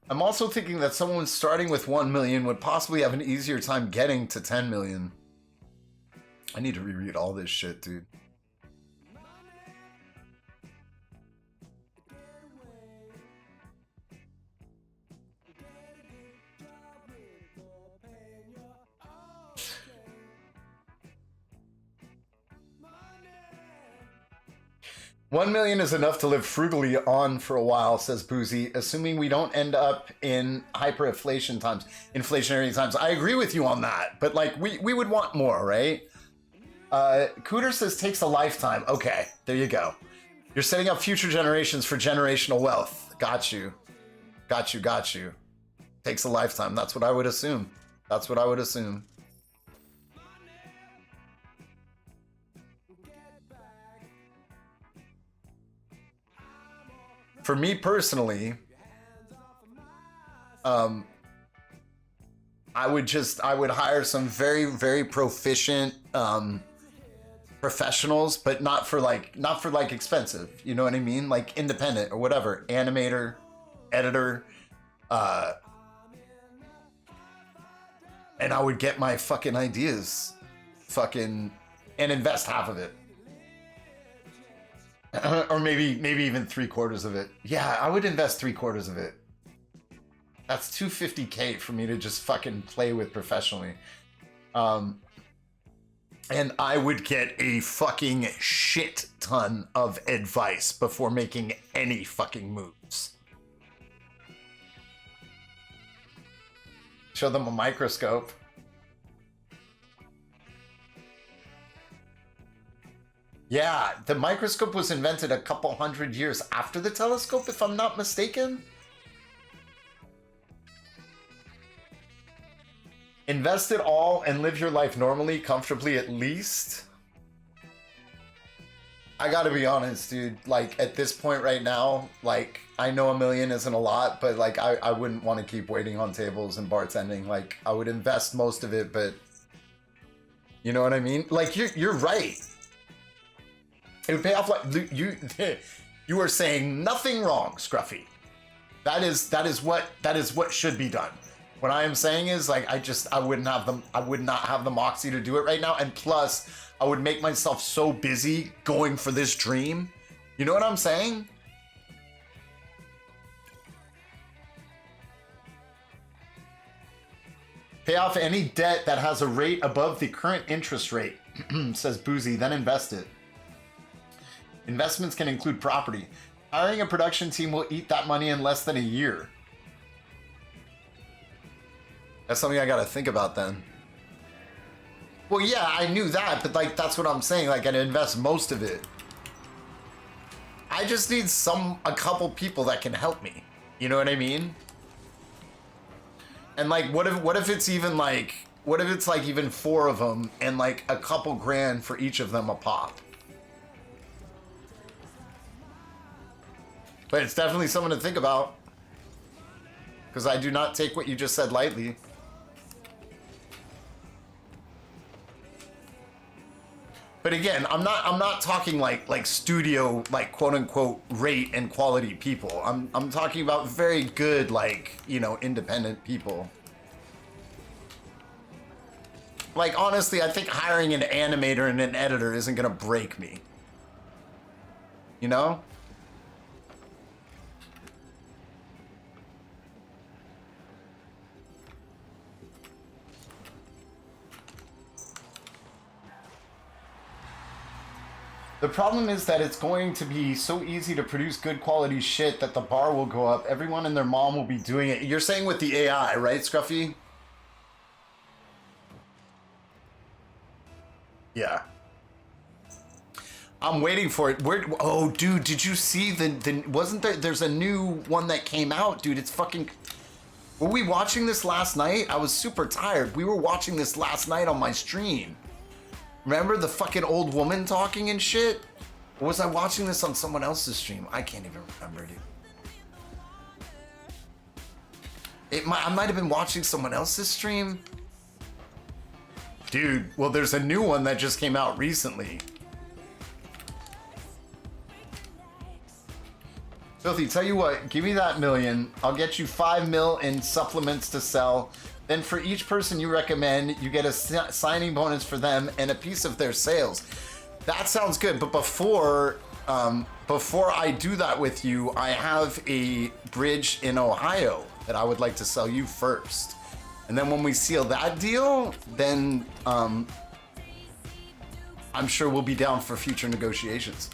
I'm also thinking that someone starting with 1 million would possibly have an easier time getting to 10 million. I need to reread all this shit, dude. $1 million is enough to live frugally on for a while, says Boozy, assuming we don't end up in hyperinflation times, inflationary times. I agree with you on that, but like we would want more, right? Cooter says takes a lifetime. Okay, there you go. You're setting up future generations for generational wealth. Got you. Got you. Takes a lifetime. That's what I would assume. For me personally, I would hire some very, very proficient professionals, but not for like expensive, you know what I mean? Like independent or whatever, animator, editor, and I would get my fucking ideas and invest half of it. Or maybe even 3/4 of it. Yeah, I would invest 3/4 of it. That's $250K for me to just fucking play with professionally. And I would get a fucking shit ton of advice before making any fucking moves. Show them a microscope. Yeah, the microscope was invented a couple hundred years after the telescope, if I'm not mistaken. Invest it all and live your life normally, comfortably at least. I gotta be honest, dude. Like, at this point right now, like, I know $1 million isn't a lot, but, like, I wouldn't want to keep waiting on tables and bartending. Like, I would invest most of it, but... You know what I mean? Like, you're right. It would pay off like... You are saying nothing wrong, Scruffy. That is what should be done. What I am saying is, like, I would not have the moxie to do it right now, and plus... I would make myself so busy going for this dream. You know what I'm saying? Pay off any debt that has a rate above the current interest rate, says Boozy, then invest it. Investments can include property. Hiring a production team will eat that money in less than a year. That's something I gotta think about then. Well, yeah, I knew that, but, like, that's what I'm saying. Like, I'd invest most of it. I just need a couple people that can help me. You know what I mean? And, like, what if it's even, like, what if it's, like, even 4 of them and, like, a couple grand for each of them a pop? But it's definitely something to think about. Because I do not take what you just said lightly. But again, I'm not talking like studio, like, quote unquote rate and quality people. I'm talking about very good, like, you know, independent people. Like, honestly, I think hiring an animator and an editor isn't gonna break me. You know? The problem is that it's going to be so easy to produce good quality shit that the bar will go up. Everyone and their mom will be doing it. You're saying with the AI, right, Scruffy? Yeah. I'm waiting for it. Oh, dude, did you see wasn't there's a new one that came out, dude? It's fucking... Were we watching this last night? I was super tired. We were watching this last night on my stream. Remember the fucking old woman talking and shit? Or was I watching this on someone else's stream? I can't even remember, dude. I might have been watching someone else's stream. Dude, well, there's a new one that just came out recently. Filthy, tell you what, give me that $1 million. I'll get you 5 mil in supplements to sell. Then for each person you recommend, you get a signing bonus for them and a piece of their sales. That sounds good, but before I do that with you, I have a bridge in Ohio that I would like to sell you first. And then when we seal that deal, then I'm sure we'll be down for future negotiations.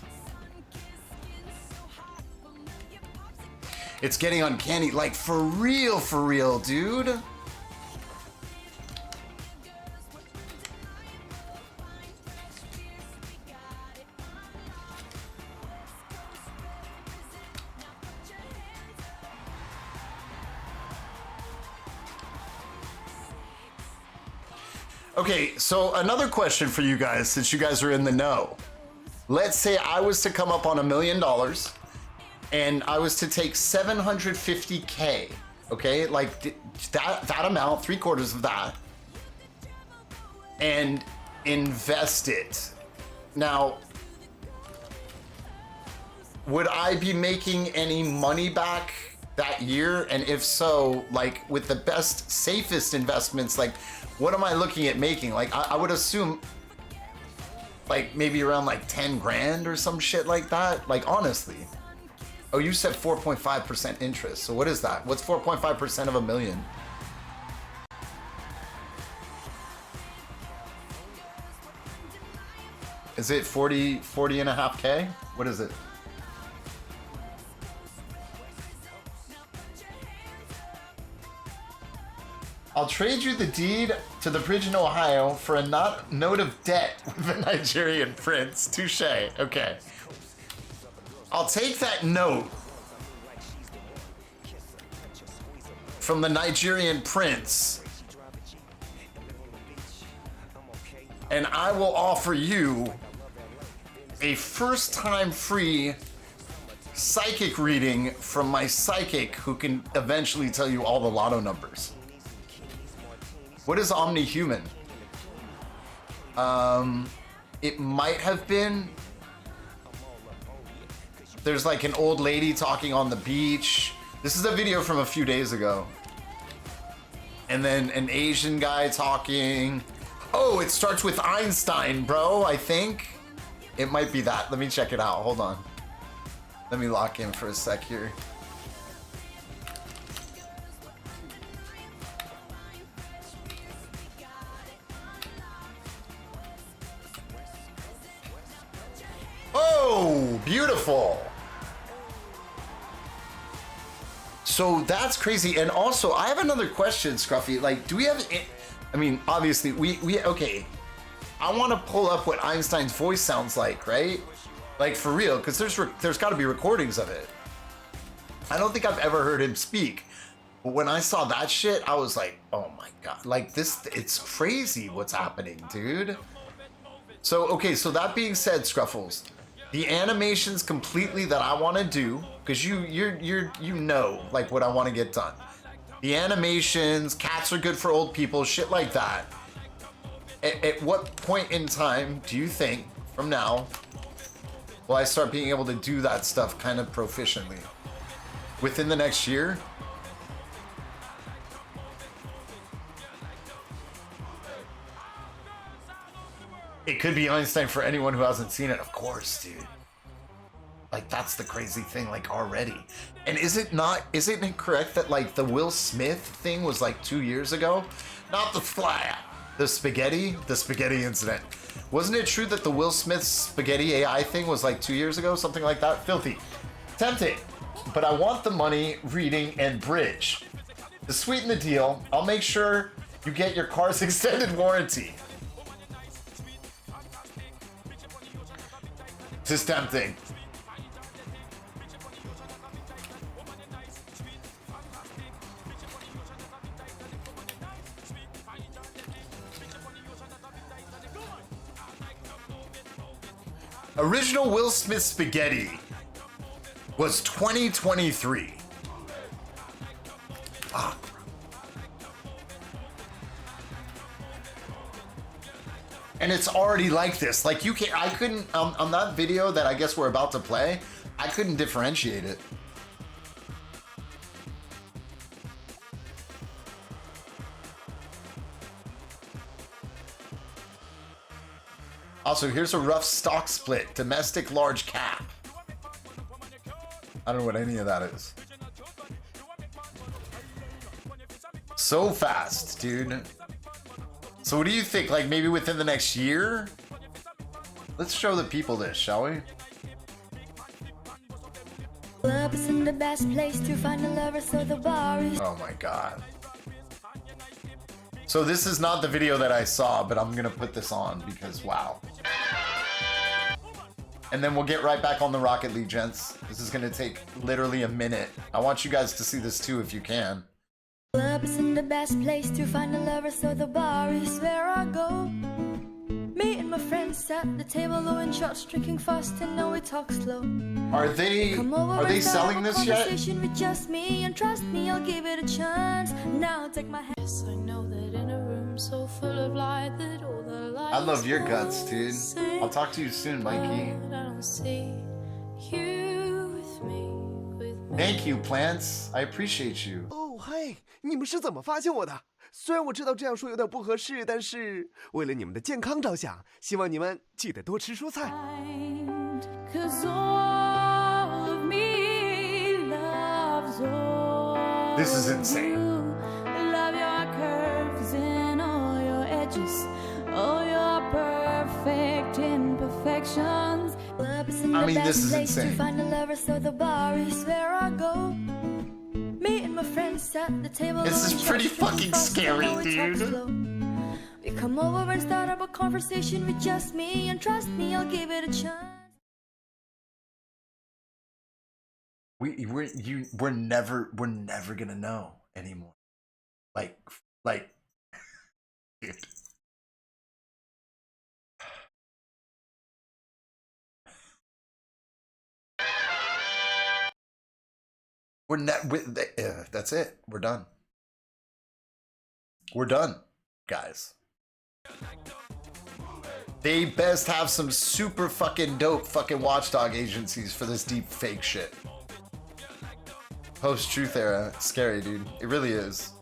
It's getting uncanny, like for real, dude. Okay, so another question for you guys, since you guys are in the know. Let's say I was to come up on $1 million and I was to take 750K, okay? Like that amount, 3/4 of that, and invest it. Now, would I be making any money back that year? And if so, like with the best, safest investments, like what am I looking at making? Like I would assume like maybe around like 10 grand or some shit like that. Like honestly. Oh, you said 4.5% interest. So what is that? What's 4.5% of $1 million? Is it 40 and a half K? What is it? I'll trade you the deed to the bridge in Ohio for a note of debt with a Nigerian prince. Touche. Okay. I'll take that note from the Nigerian prince and I will offer you a first-time free psychic reading from my psychic who can eventually tell you all the lotto numbers. What is omni-human? It might have been... There's like an old lady talking on the beach. This is a video from a few days ago. And then an Asian guy talking. Oh, it starts with Einstein, bro, I think. It might be that. Let me check it out. Hold on. Let me lock in for a sec here. Oh, beautiful. So that's crazy. And also, I have another question, Scruffy. Like, do we have... I mean, obviously, we okay. I want to pull up what Einstein's voice sounds like, right? Like, for real, because there's got to be recordings of it. I don't think I've ever heard him speak. But when I saw that shit, I was like, oh my God. Like, this, it's crazy what's happening, dude. So, okay, so that being said, Scruffles, the animations completely that I want to do, because you know, like, what I want to get done. The animations, cats are good for old people, shit like that. At what point in time do you think, from now, will I start being able to do that stuff kind of proficiently? Within the next year? It could be Einstein for anyone who hasn't seen it, of course, dude. Like, that's the crazy thing, like, already. And isn't it correct that, like, the Will Smith thing was, like, 2 years ago? Not the flyer. The spaghetti incident. Wasn't it true that the Will Smith spaghetti AI thing was, like, 2 years ago? Something like that? Filthy. Tempting. But I want the money, reading, and bridge. To sweeten the deal, I'll make sure you get your car's extended warranty. This is tempting. Original Will Smith spaghetti was 2023. Ah. And it's already like this. Like, you can't, I couldn't, on that video that I guess we're about to play, I couldn't differentiate it. Also, here's a rough stock split. Domestic large cap. I don't know what any of that is. So fast, dude. So what do you think? Like, maybe within the next year? Let's show the people this, shall we? Club isn't the best place to find a lover, so the bar is... Oh my God. So this is not the video that I saw, but I'm gonna put this on because wow. And then we'll get right back on the Rocket League, gents. This is gonna take literally a minute. I want you guys to see this too if you can. Club isn't the best place to find a lover, so the bar is where I go. Me and my friends at the table, blowing shots, drinking fast, and now we talk slow. Are they selling this yet? With just me, and trust me, I'll give it a chance. Now take my hand. Yes, I know that in a room so full of light that all the lights. I love your guts, dude. I'll talk to you soon, Mikey. I don't see you with me. Thank you, plants. I appreciate you. 哦嘿，你们是怎么发现我的？虽然我知道这样说有点不合适，但是为了你们的健康着想，希望你们记得多吃蔬菜。 'Cause all of me loves all This is insane. Love your curves and all your edges, all your perfect imperfections. I mean, this is insane. To find a lover, so the bar is where I go. Me and my friends at the table. This is pretty fucking scary, dude. We come over and start up a conversation with just me, and trust me, I'll give it a chance. We're never gonna know anymore. Like, dude. That's it. We're done. We're done, guys. They best have some super fucking dope fucking watchdog agencies for this deep fake shit. Post-truth era. It's scary, dude. It really is.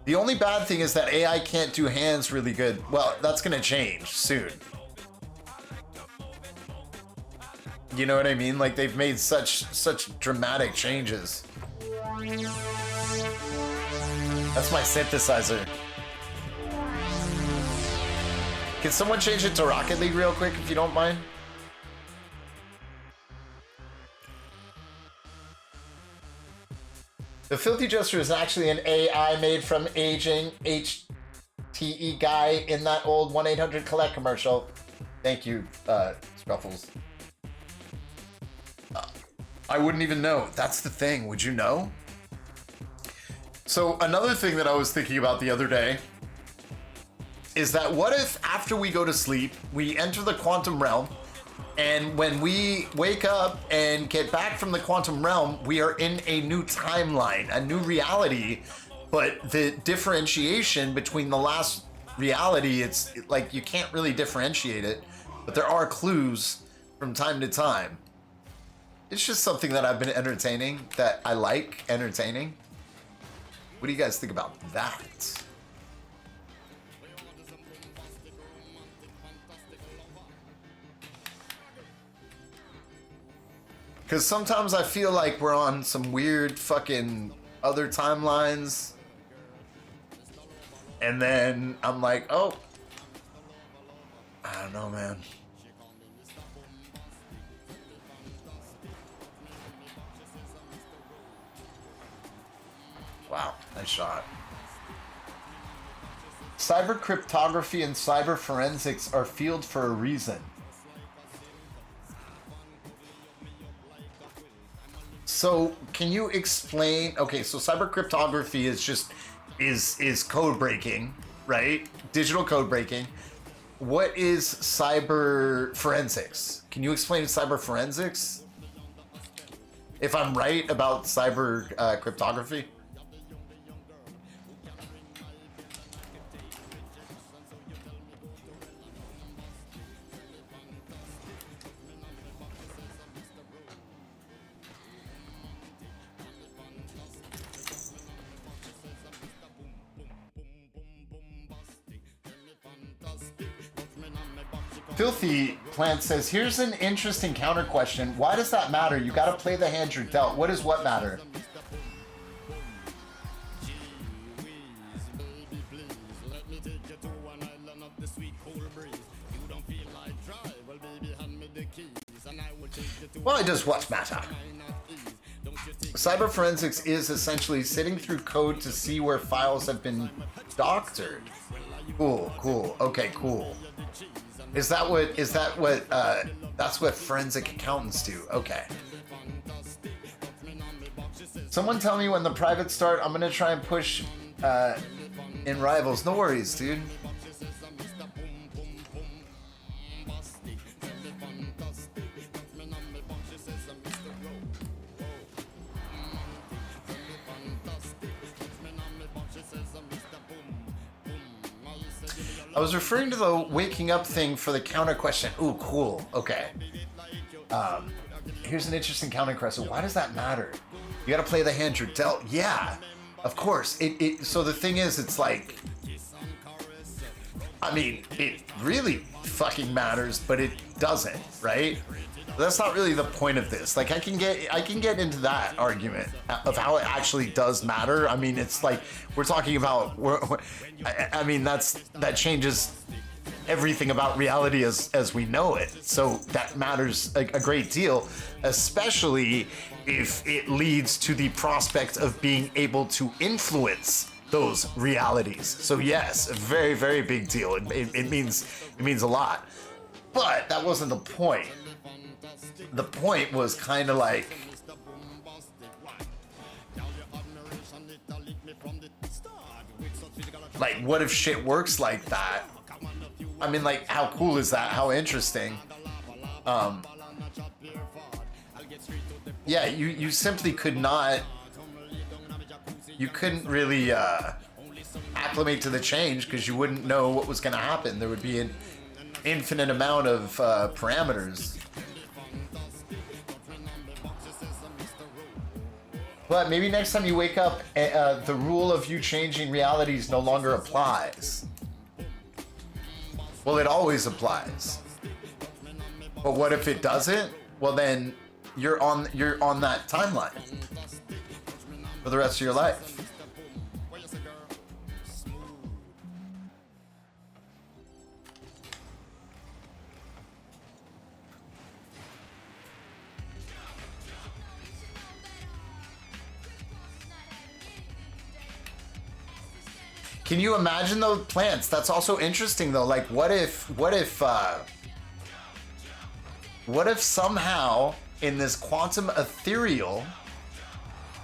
The only bad thing is that AI can't do hands really good. Well, that's gonna change soon. You know what I mean? Like, they've made such dramatic changes. That's my synthesizer. Can someone change it to Rocket League real quick, if you don't mind? The Filthy Jester is actually an AI made from aging HTE guy in that old 1-800-COLLECT commercial. Thank you, Scruffles. I wouldn't even know. That's the thing. Would you know? So another thing that I was thinking about the other day is that what if after we go to sleep, we enter the quantum realm, and when we wake up and get back from the quantum realm, we are in a new timeline, a new reality, but the differentiation between the last reality, it's like you can't really differentiate it, but there are clues from time to time. It's just something that I've been entertaining, that I like entertaining. What do you guys think about that? Because sometimes I feel like we're on some weird fucking other timelines. And then I'm like, oh, I don't know, man. Wow, nice shot. Cyber cryptography and cyber forensics are fields for a reason. So, can you explain? Okay, so cyber cryptography is just is code breaking, right? Digital code breaking. What is cyber forensics? Can you explain cyber forensics? If I'm right about cyber cryptography? Filthy Plant says, here's an interesting counter question. Why does that matter? You gotta play the hand you're dealt. What does what matter? Why does what matter? Cyber forensics is essentially sitting through code to see where files have been doctored. Cool, cool. Okay, cool. That's what forensic accountants do. Okay. Someone tell me when the privates start. I'm gonna try and push in rivals. No worries, dude. I was referring to the waking up thing for the counter question. Ooh, cool. Okay. Here's an interesting counter question. Why does that matter? You gotta play the hand you're dealt. Yeah, of course. So the thing is, it's like, I mean, it really fucking matters, but it doesn't, right? That's not really the point of this. Like, I can get into that argument of how it actually does matter. I mean, it's like we're talking about. I mean, that changes everything about reality as we know it. So that matters a great deal, especially if it leads to the prospect of being able to influence those realities. So yes, a very, very big deal. It means a lot. But that wasn't the point. The point was kind of like, what if shit works like that? I mean, like, how cool is that? How interesting. yeah, you simply could not. You couldn't really acclimate to the change because you wouldn't know what was going to happen. There would be an infinite amount of parameters. But maybe next time you wake up, the rule of you changing realities no longer applies. Well, it always applies. But what if it doesn't? Well, then you're on that timeline for the rest of your life. Can you imagine those plants? That's also interesting though. Like what if somehow in this quantum ethereal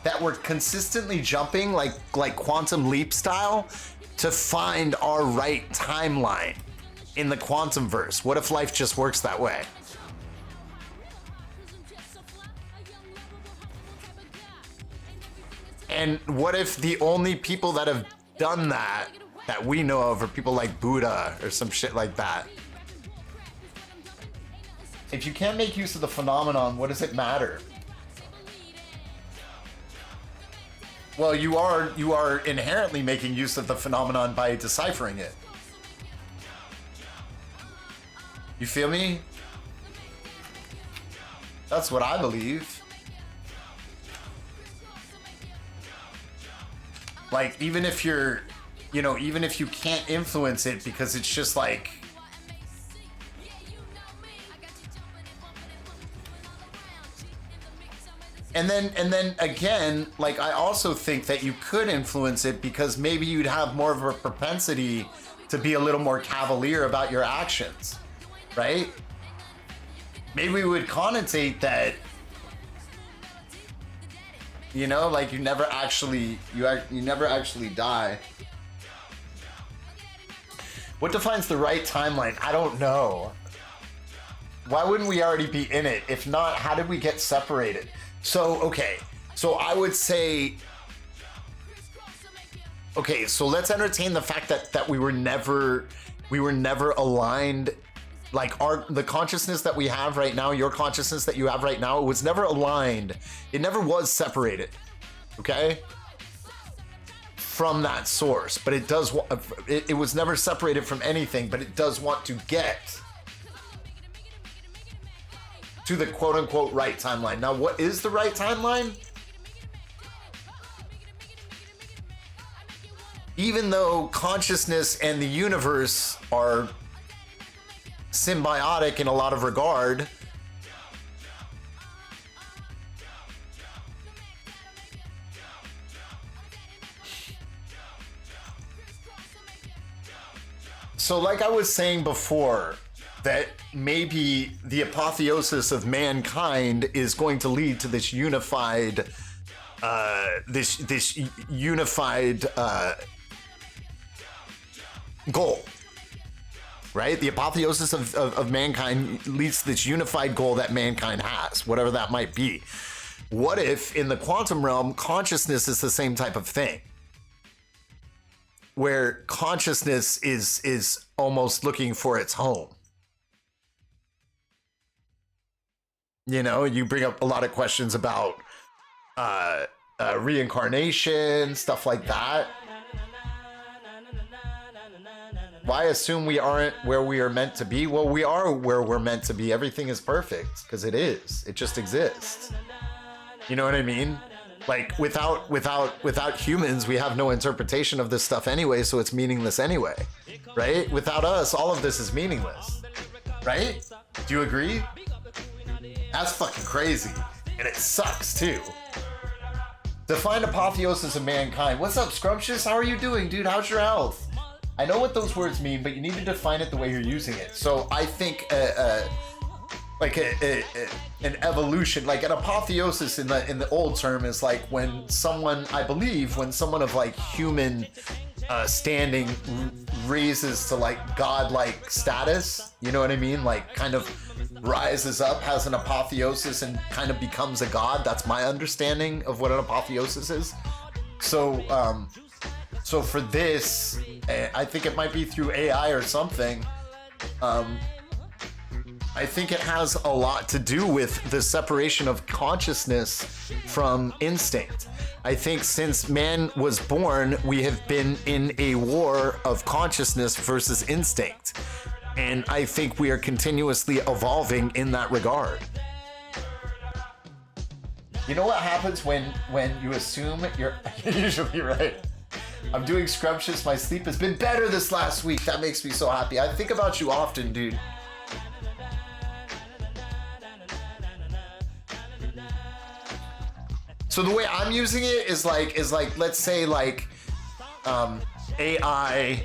that we're consistently jumping like quantum leap style to find our right timeline in the quantum verse? What if life just works that way? And what if the only people that have done that we know of are people like Buddha or some shit like that? If you can't make use of the phenomenon, what does it matter? Well, you are inherently making use of the phenomenon by deciphering it. You feel me? That's what I believe. Like, even if you're, even if you can't influence it because it's just like, and then again, like, I also think that you could influence it because maybe you'd have more of a propensity to be a little more cavalier about your actions, right? Maybe we would connotate that, like you never actually die. What defines the right timeline? I don't know. Why wouldn't we already be in it? If not, how did we get separated? So, okay. So I would say, okay, so let's entertain the fact that we were never aligned. Like the consciousness that we have right now, your consciousness that you have right now, it was never aligned. It never was separated, okay? From that source, but it does. It was never separated from anything, but it does want to get to the quote-unquote right timeline. Now, what is the right timeline? Even though consciousness and the universe are symbiotic in a lot of regard, so like I was saying before, that maybe the apotheosis of mankind is going to lead to this unified goal. Right? The apotheosis of mankind leads to this unified goal that mankind has, whatever that might be. What if in the quantum realm, consciousness is the same type of thing? Where consciousness is almost looking for its home. You bring up a lot of questions about reincarnation, stuff like that. Why assume we aren't where we are meant to be? Well, we are where we're meant to be. Everything is perfect because it is. It just exists. You know what I mean? Like without humans, we have no interpretation of this stuff anyway, so it's meaningless anyway, right? Without us, all of this is meaningless, right? Do you agree? That's fucking crazy, and it sucks too. Define apotheosis of mankind. What's up, Scrumptious? How are you doing, dude? How's your health? I know what those words mean, but you need to define it the way you're using it. So I think like an evolution, like an apotheosis in the old term is like when someone, I believe, when someone of like human standing raises to like godlike status. You know what I mean? Like kind of rises up, has an apotheosis, and kind of becomes a god. That's my understanding of what an apotheosis is. So, so for this, I think it might be through AI or something. I think it has a lot to do with the separation of consciousness from instinct. I think since man was born, we have been in a war of consciousness versus instinct. And I think we are continuously evolving in that regard. You know what happens when you assume you're usually right? I'm doing scrumptious. My sleep has been better this last week. That makes me so happy. I think about you often, dude. So the way I'm using it is like let's say like AI,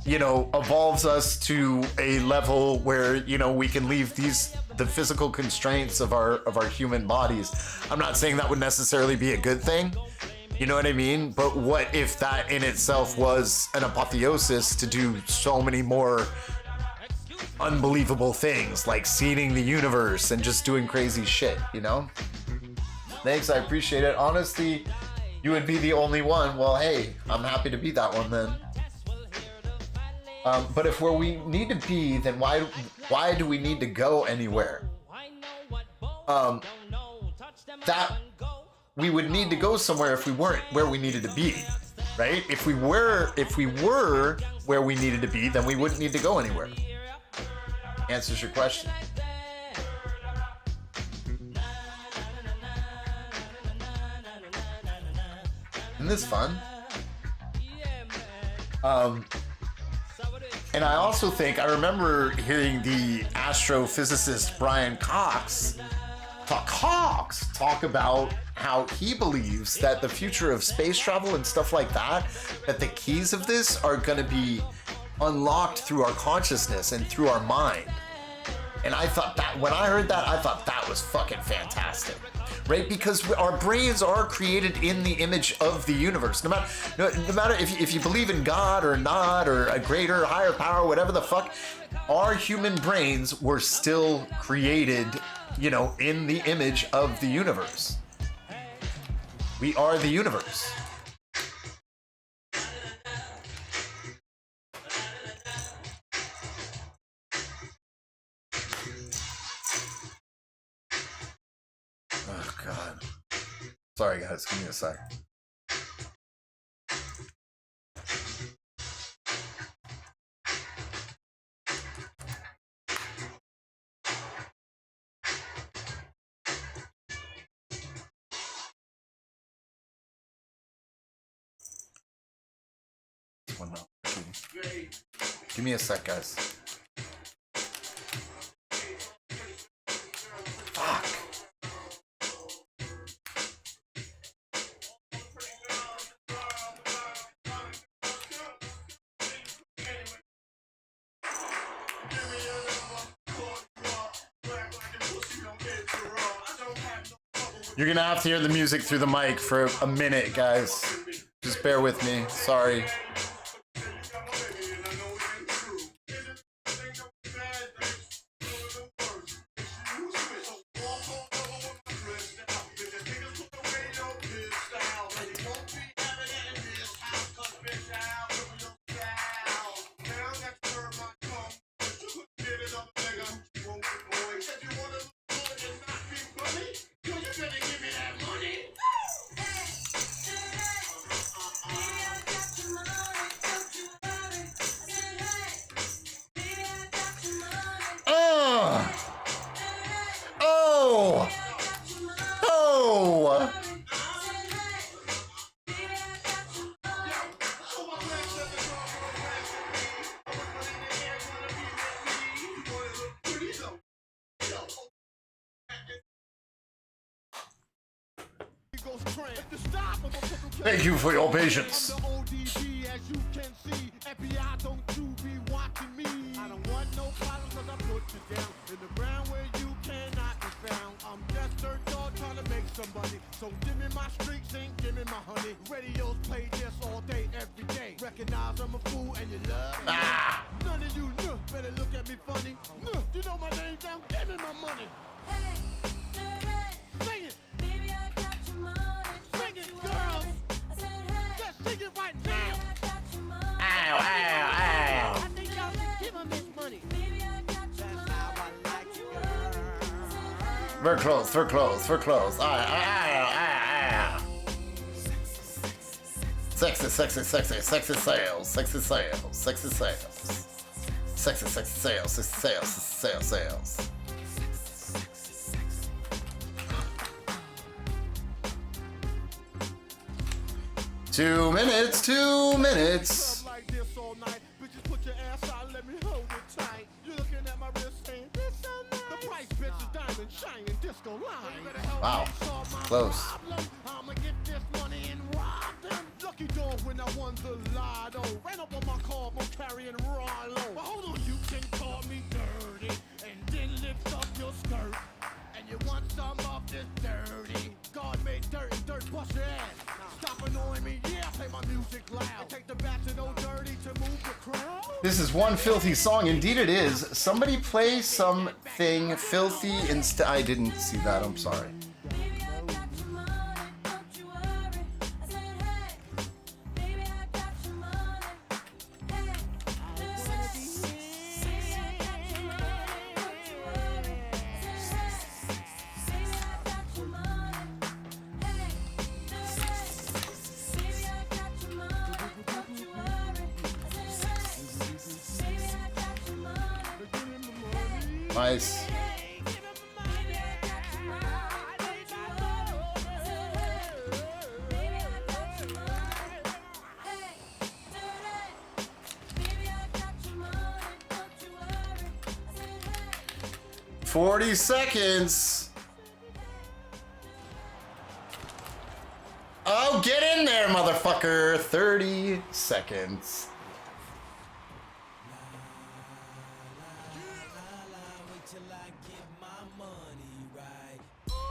you know, evolves us to a level where, you know, we can leave the physical constraints of our human bodies. I'm not saying that would necessarily be a good thing, you know what I mean? But what if that in itself was an apotheosis to do so many more unbelievable things, like seeding the universe and just doing crazy shit, you know? Thanks, I appreciate it. Honestly, you would be the only one. Well, hey, I'm happy to be that one then. But if where we need to be, then why do we need to go anywhere? That we would need to go somewhere if we weren't where we needed to be, right? If we were where we needed to be, then we wouldn't need to go anywhere. Answers your question. Isn't this fun? And I also think, I remember hearing the astrophysicist Brian Cox talk about how he believes that the future of space travel and stuff like that the keys of this are going to be unlocked through our consciousness and through our mind. And I thought that, when I heard that, I thought that was fucking fantastic, right? Because our brains are created in the image of the universe. No matter if you believe in God or not, or a greater, higher power, whatever the fuck, our human brains were still created, you know, in the image of the universe. We are the universe. Oh, God. Sorry, guys. Give me a sec. One more. Give me a sec, guys. Fuck. You're gonna have to hear the music through the mic for a minute, guys. Just bear with me. Sorry. Thank you for your patience. money. So give me my streets and give me my honey. Radios play this all day, every day. Recognize I'm a fool and you love me. None of you better look at me funny. You know my name now, give me my money. Hey, Sing it, baby, I got your money. sing it, girls. I said, hey, Let's sing it right now. I got your money. Ow, ow, ow. I think y'all should give him his money. Baby, I got your money. Don't you worry. I said, hey. We're close, we're close, we're close. Ow. Sexy, sexy, sexy, sexy sales, sexy sales, sexy sales. Sexy, sexy sales, sexy sales, sexy sales. 2 minutes, 2 minutes. Like this all night. Bitches, put your ass out, let me hold it tight. You're looking at my wrist saying, this so nice. The price, bitch, is diamond shining disco line. Wow, close. I'ma get this money and rob them. Lucky dog when I won the lotto. Ran up on my car, I'm carrying Rollo. But hold on, you can call me dirty and then lift up your skirt. And you want some of this dirty. God made dirt and dirt bust your ass. Stop annoying me, yeah, play my music loud. And take the back to no dirty to move the crowd. This is one filthy song. Indeed it is. Somebody play something filthy instead. I didn't see that. I'm sorry. Baby, I got your money. Don't you worry. I said, hey, baby, I got your money. Hey, baby, I got your money. Don't you worry. I said, hey, baby, I got your money. Hey, baby, I got your money. Don't you worry. I said, hey, baby, I got your money. Nice. Baby, I got your money. Hey, dirty. Baby, I got your money. Don't you worry. I said, hey. 40 seconds. Oh, get in there, motherfucker. 30 seconds.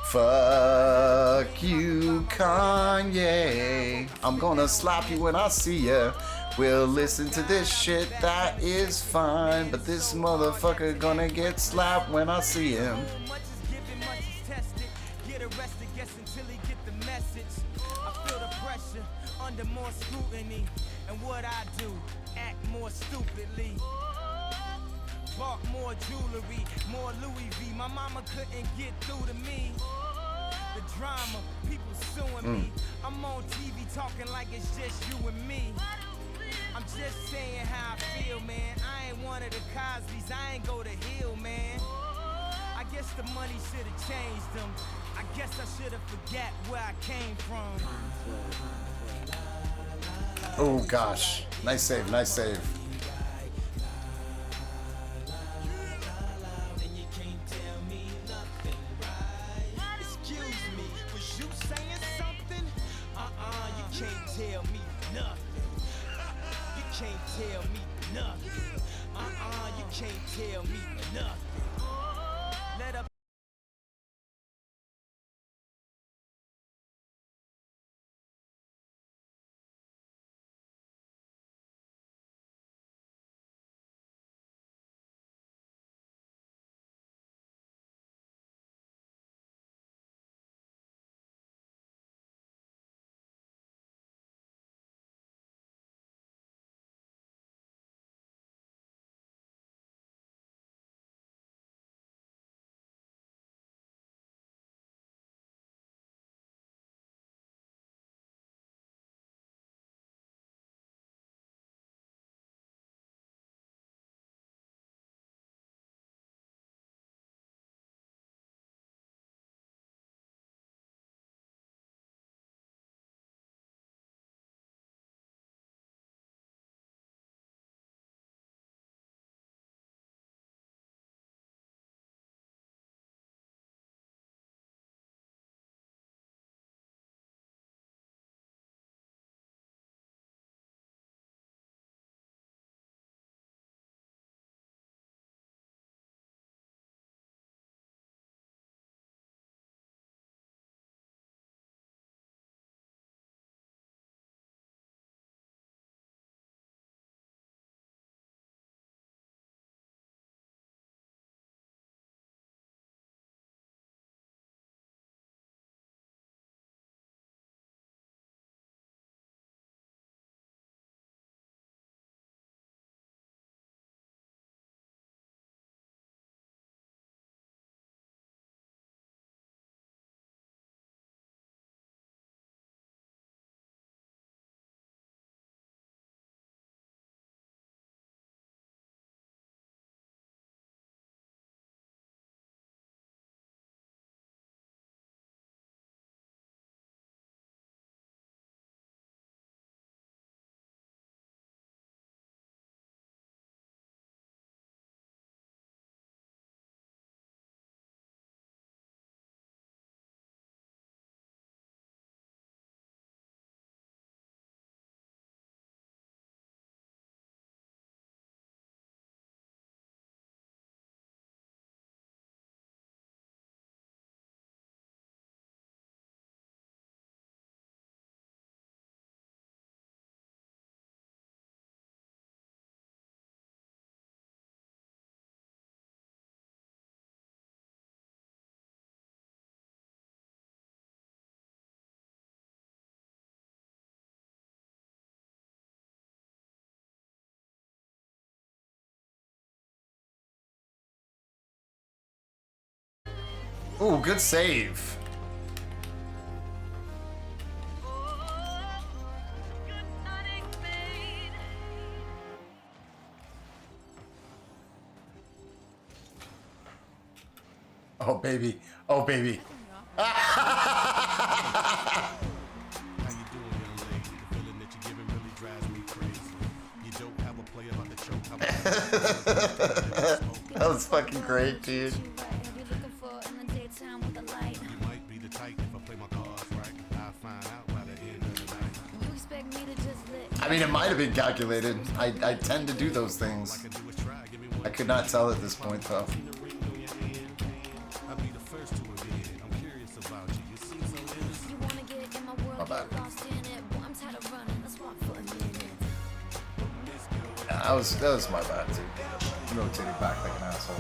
Fuck you, Kanye. I'm gonna slap you when I see ya. We'll listen to this shit, that is fine. But this motherfucker gonna get slapped when I see him. Much is given, much is tested. Get arrested, guess until he get the message. I feel the pressure under more scrutiny. And what I do, act more stupidly. Bought more jewelry, more Louis V. My mama couldn't get through to me. The drama, people suing me. I'm on TV talking like it's just you and me. I'm just saying how I feel, man. I ain't one of the Cosbys, I ain't go to Hill, man. I guess the money should have changed them. I guess I should have forgot where I came from. Oh gosh. Nice save, nice save. Excuse me, was you saying something? You can't tell me nothing. You can't tell me nothing. You can't tell me nothing. Let up. Ooh, good save. Oh baby. Oh baby. How you doing, young lady? The feeling that you're giving really drives me crazy. You don't have a play about the choke. That was fucking great, dude. You might be the type if I play my cards right. I'll find out by the end of the night. I mean, it might have been calculated. I tend to do those things. I could not tell at this point, though. I'll be the first to admit it. I'm curious about you. You seem so innocent. My bad. Yeah, that was my bad, too. Rotated back like an asshole.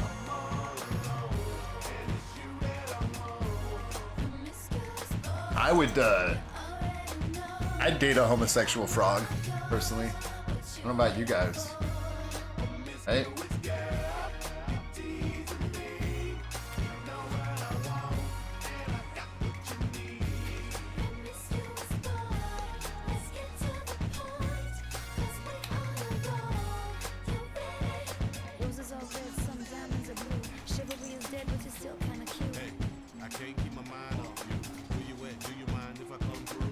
I'd date a homosexual frog, personally. I don't know about you guys. Hey? I can't keep my mind off you. Where you at? Do you mind if I come through?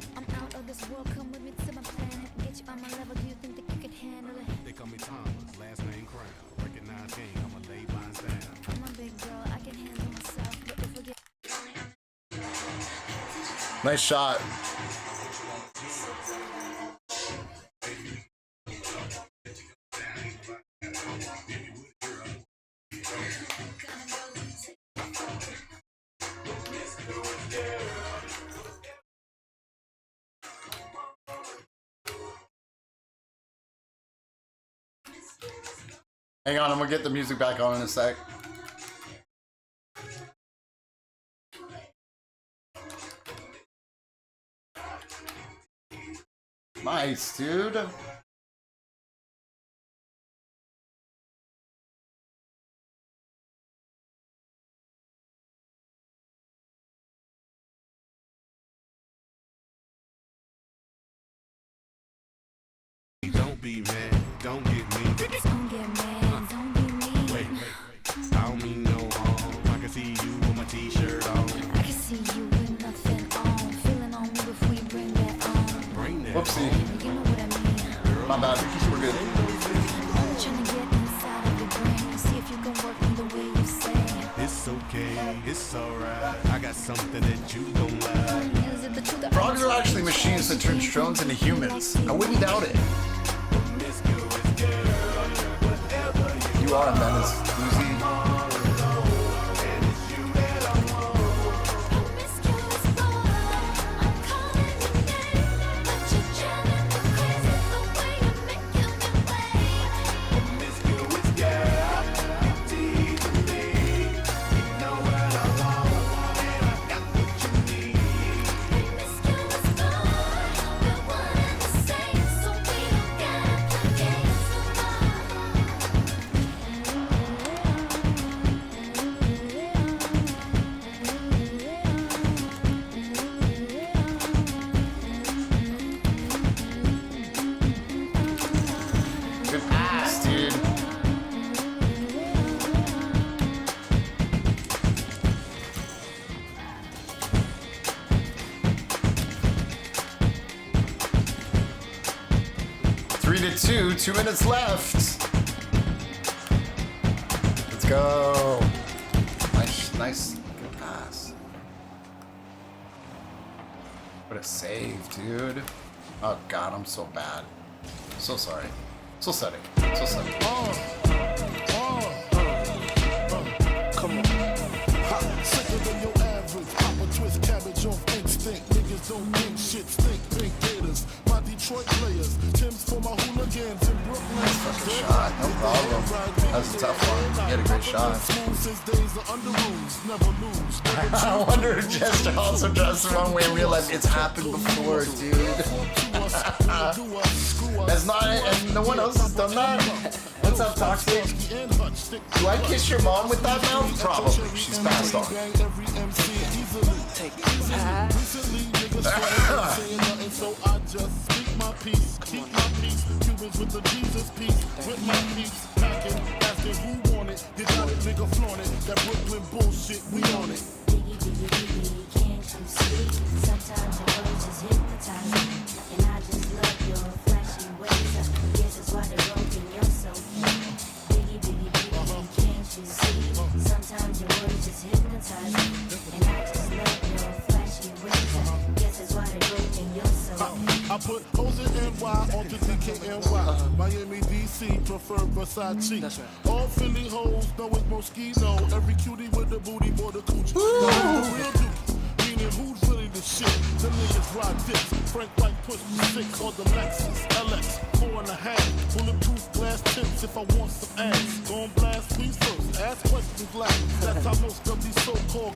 They call me Thomas, last name Crown. Recognize gang, I'ma lay mine down. Nice shot. Hang on, I'm gonna get the music back on in a sec. Nice, dude. Don't be mad, don't get me. Wait, I don't mean no harm. I can see you with my t-shirt on. Bring that Whoopsie. on. My bad. We're good. It's okay, it's alright. I got something that you don't like. Frogs are actually machines that turn drones into humans. I wouldn't doubt it. You are a menace, Lucy. Good pass, dude. Three to two, 2 minutes left. Let's go. Nice, good pass. What a save, dude. Oh god, I'm so bad. So sorry. So sorry. So sorry. Come on. Sicker than your average. Pop a twist cabbage off instinct. Niggas don't think shit stink. Pink gators. My Detroit players. Tim's for my hooligans in Brooklyn. Nice fucking shot. No problem. That was a tough one. You had a great shot. I wonder if Jester also dressed the wrong way in real life. It's happened before, dude. That's not it, and no one else has done that. what's up, Toxic? Do I kiss your mom with that mouth? Probably. She's passed on. Take Recently, niggas started saying nothing, so I just speak my peace. Keep my peace. Cubans with the Jesus peace. With my peace. Packing, asking who want it. You got it, nigga, flaunt it. That Brooklyn bullshit, we on it. Biggie, biggie, biggie, can't you see? Sometimes your words just hypnotize me. And I just love your flashy ways. I guess it's why they're broken, you're so mean. Biggie, biggie, biggie, can't you see? Sometimes your words just hypnotize me. And I just love your flashy ways. I guess it's why they're broken, you're so mean. I put O's in NY onto DKNY. Miami, DC, prefer Versace. That's right. All Philly hoes know it's Moschino. Every cutie with the booty boy the coochie. Now who's the real dookie? Meaning who's really the shit? Them niggas ride dicks. Frank White push the 6 on the Lexus LX 4.5. Bulletproof glass tips if I want some ass. Gon' blast, please first. Ask questions last. That's how most of these so-called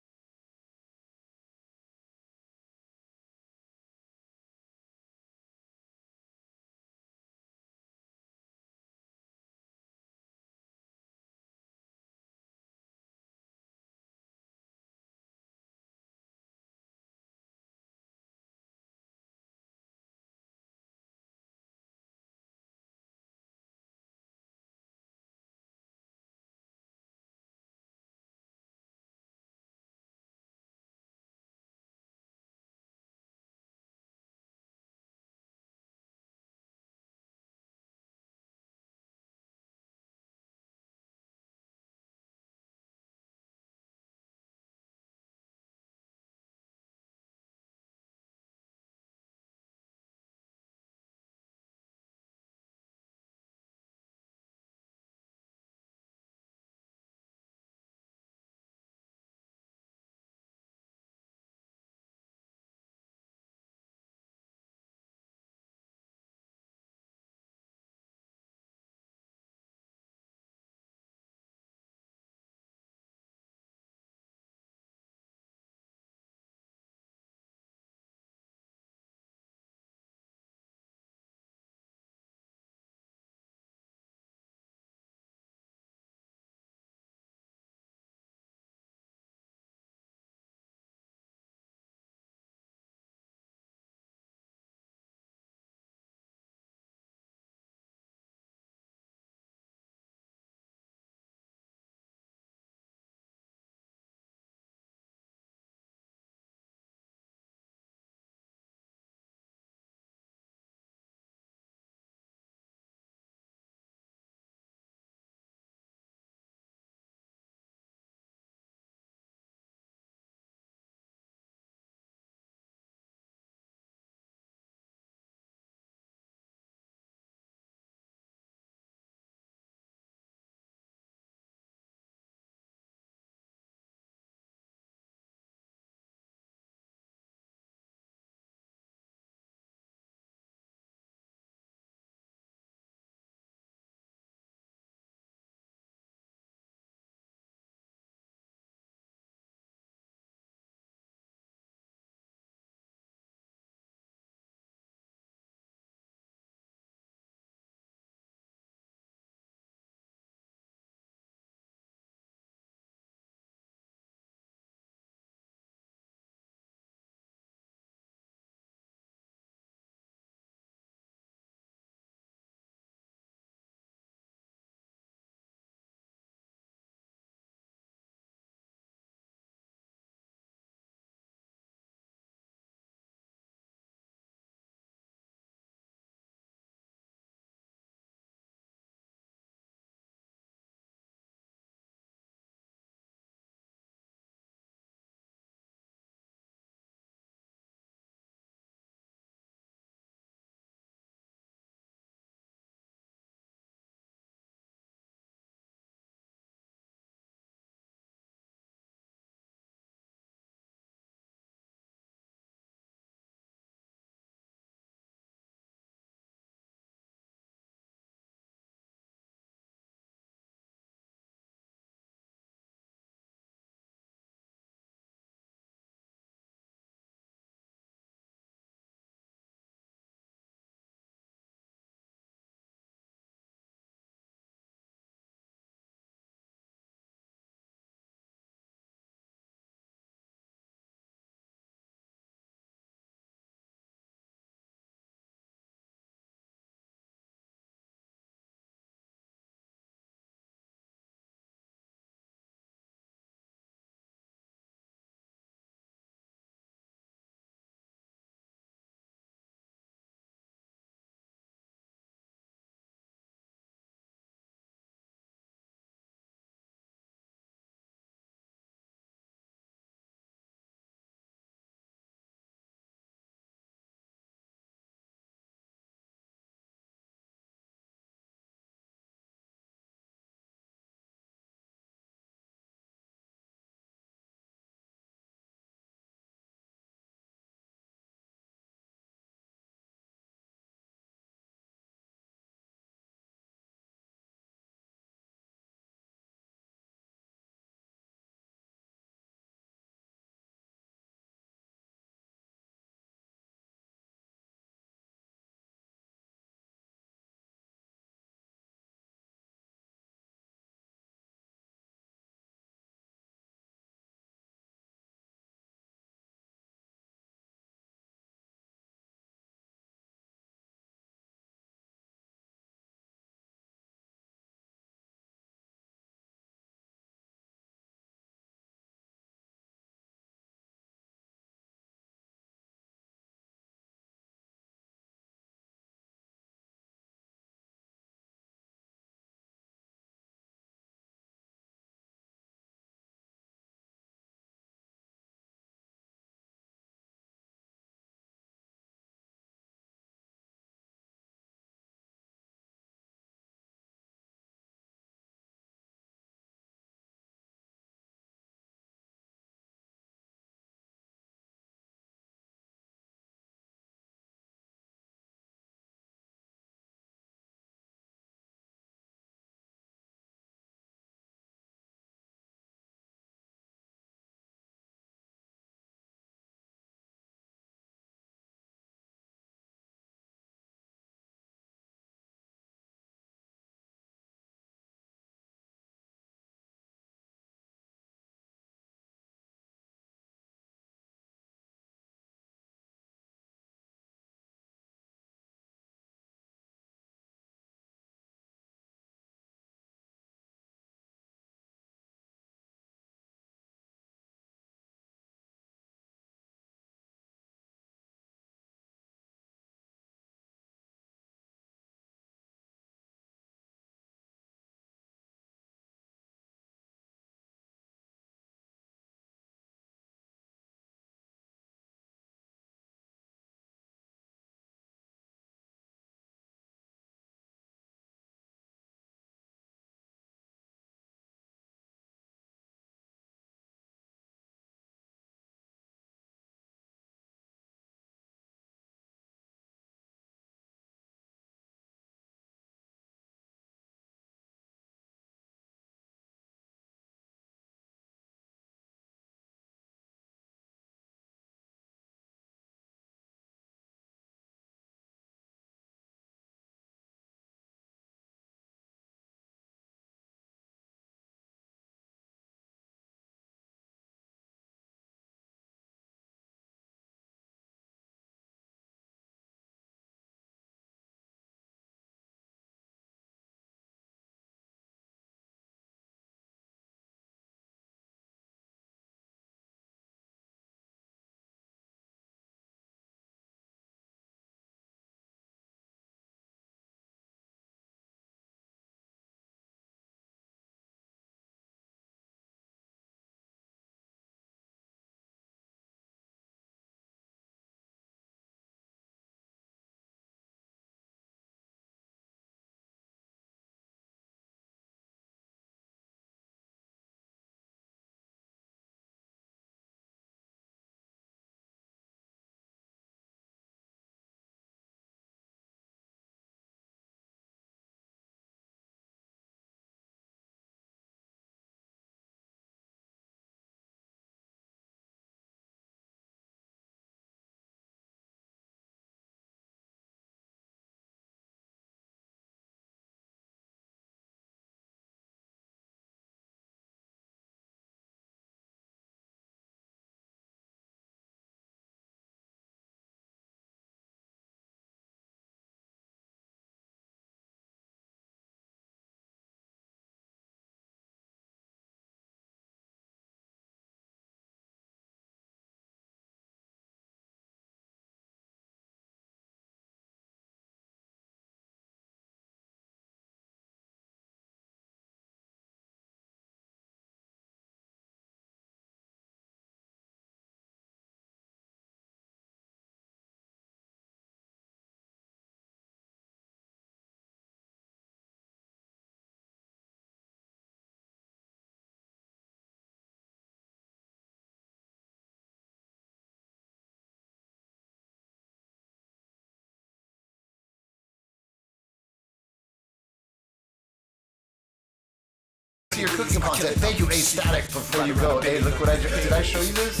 to your cooking content. Thank you, A-Static. Before you go, hey, look what I did. I show you this?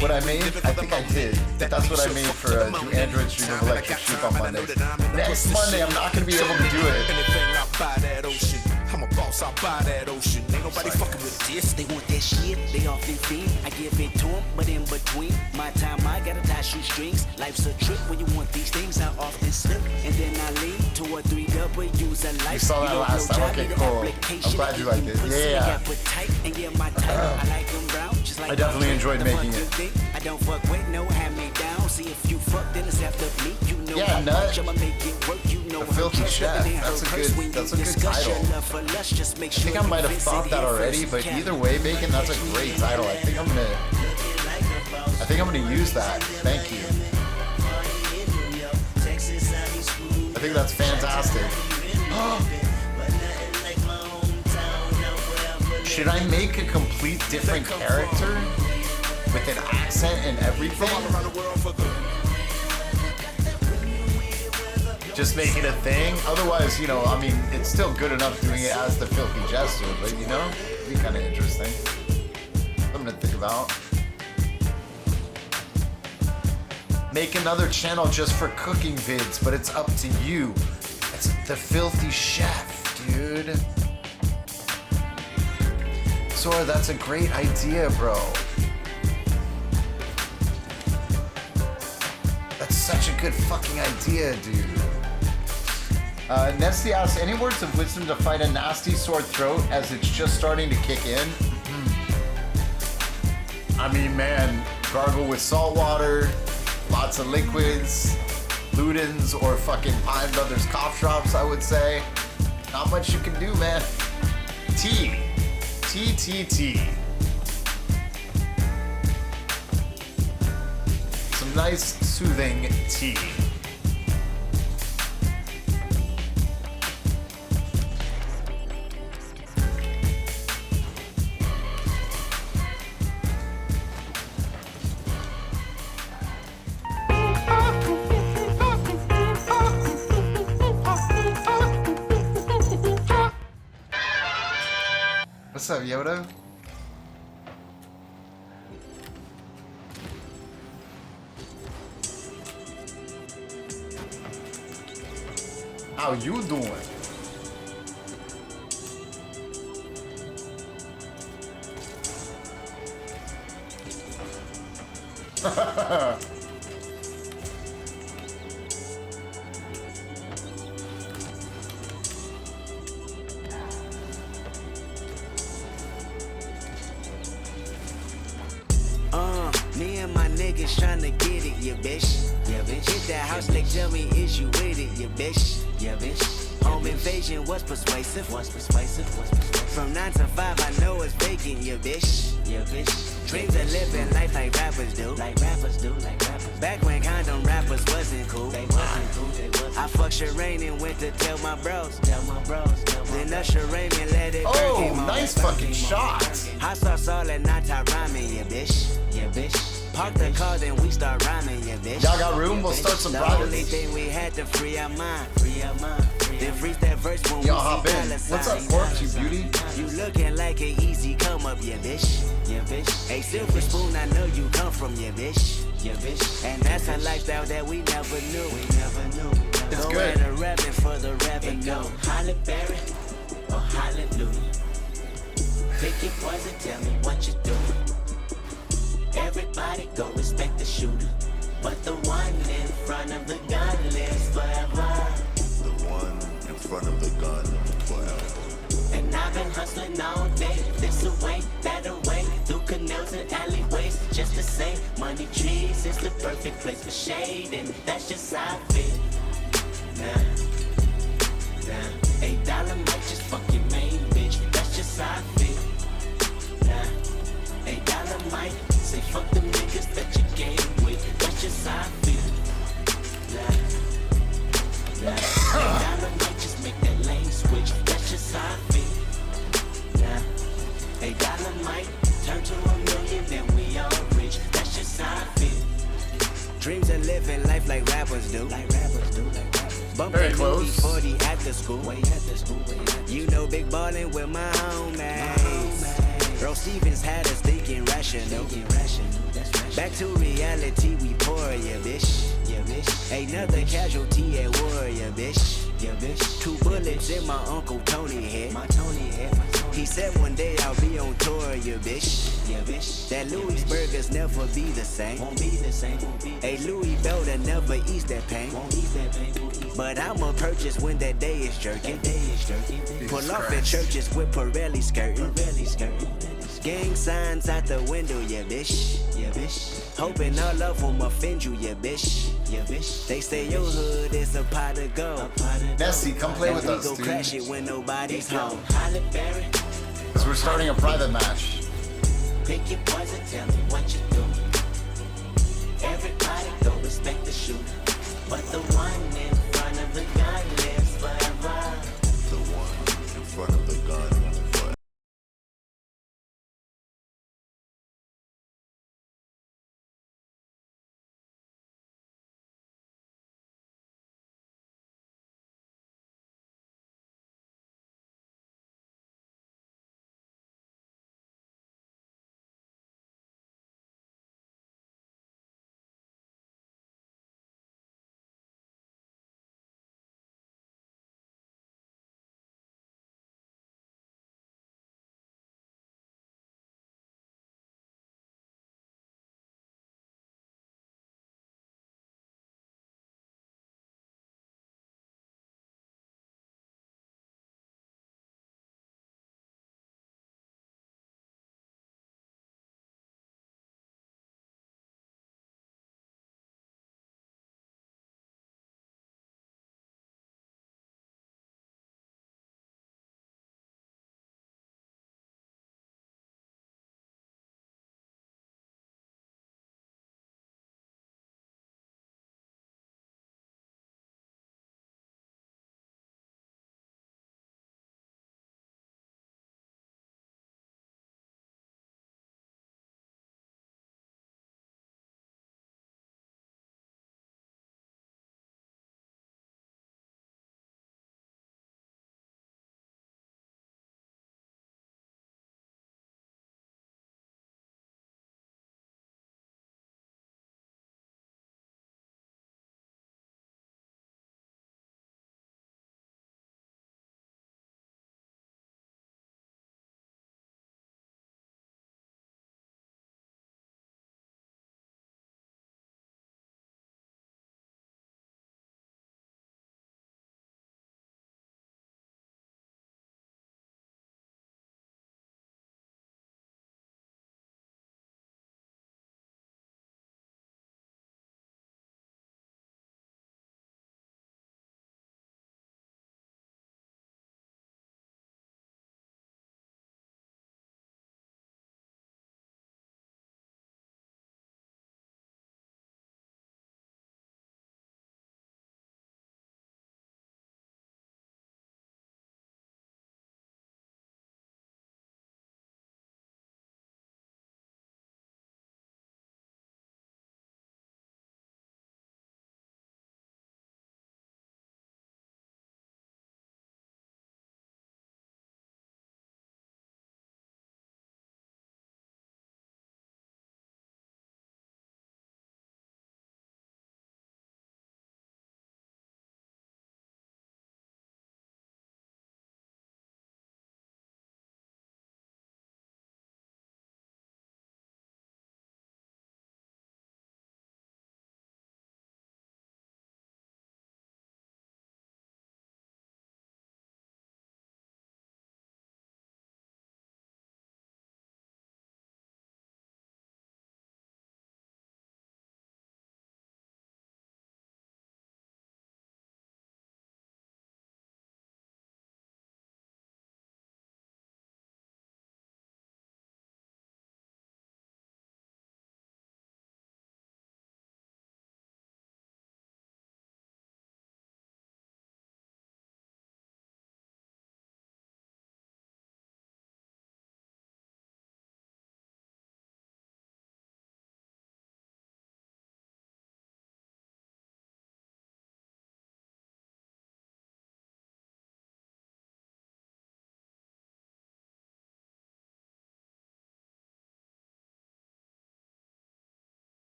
What I made? I think I did. That's what I made for Do Android Stream of Electric Sheep on Monday. Next Monday, I'm not going to be able to do it. I'm a boss, I buy that ocean. Ain't nobody fucking with this. They want that shit, they off their feet. I give it to them, but in between my time, I gotta tie shoestrings. Life's a trip when you want these things. I often slip, and then I lead to a 3W's a life. You saw that last time. Okay, cool. I'm glad you liked it. Yeah. I definitely enjoyed making it. I don't fuck with no hand-me-down. See if you fuck, then it's after me. You know yeah, how much I'ma make it work. You know The Filthy Chef. That's a good title. I think I might have thought that already, but either way, Bacon, that's a great title. I think I'm gonna use that. Thank you. I think that's fantastic. Should I make a complete different character with an accent and everything? Just make it a thing? Otherwise, you know, I mean, it's still good enough doing it as the Filthy Jester, but you know, it'd be kind of interesting. Something to think about. Make another channel just for cooking vids, but it's up to you. It's the Filthy Chef, dude. Sora, that's a great idea, bro. That's such a good fucking idea, dude. Nesty asks, any words of wisdom to fight a nasty sore throat as it's just starting to kick in? I mean, man, gargle with salt water, lots of liquids, Ludens or fucking Pine Brothers cough drops, I would say. Not much you can do, man. Tea. Tea. Some nice, soothing tea. What's up, Yoda? How you doing? Me and my niggas tryna get it, yeah, bitch. Yeah, bitch. Hit that house, like, tell me, is you with it, yeah, bitch. Yeah, bitch. Home invasion was persuasive. From 9 to 5, I know it's vacant, yeah, bitch. Yeah, bitch. Dreams of living life like rappers do. Back when condom rappers wasn't cool. They wasn't cool. I fucked Shireen and went to tell my bros. Then Usher Raymond let it burn. Oh, nice fucking shot. Hot sauce all at night, I rhyming, yeah, bitch. Yeah, bitch. Park the car, then we start rhyming, yeah, bitch. Y'all got room? We'll start some projects. The only thing we had to free our mind. Then freeze that verse when Y'all we hop see in. dollar What's up, signs. Corpse, you beauty? You looking like an easy come up, yeah, bitch. Yeah, bitch. Hey, Silver Spoon, I know you come from, yeah, bitch. Yeah, bitch. And that's a lifestyle that we never knew. It's Go good. at a rapping for the revenue. Holly Berry or Hallelujah. Pick your poison, tell me what you do. Everybody go respect the shooter, but the one in front of the gun lives forever. The one in front of the gun forever. And I've been hustling all day, this away, that away, through canals and alleyways, just to say, money trees is the perfect place for shade, and that's just how I feel. Nah, $8 might just fuck your main bitch, that's just how I feel. Nah, $8 might say fuck them niggas that you came with, that's just how I feel. Nah, $8 might just make that lane switch, that's just how I feel. Nah, $8 might turn to $1 million, then we all rich, that's just how I feel. Dreams of living life like rappers do. Bump Very that close. movie 40 after school. You know, big ballin' with my Stevens had us thinking rational. Back to reality, we pour, yeah, bitch. Another casualty at war, yeah, bitch. 2 bullets in my Uncle Tony head. He said one day I'll be on tour, yeah, bitch. That Louisburgers never be the same. A Louis Belter never ease that pain. But I'ma purchase when that day is jerking. Pull off at churches with Pirelli skirting. Gang signs out the window, yeah, bitch. Hoping all of them offend you, yeah, bitch. They say your hood is a pot of gold. Nessie, come play with us, dude. We go crash it when nobody's home. Because we're starting a private match. Pick your poison, tell me what you do. Everybody go respect the shooter, but the one in front of the gun lives forever. The one in front of the gun.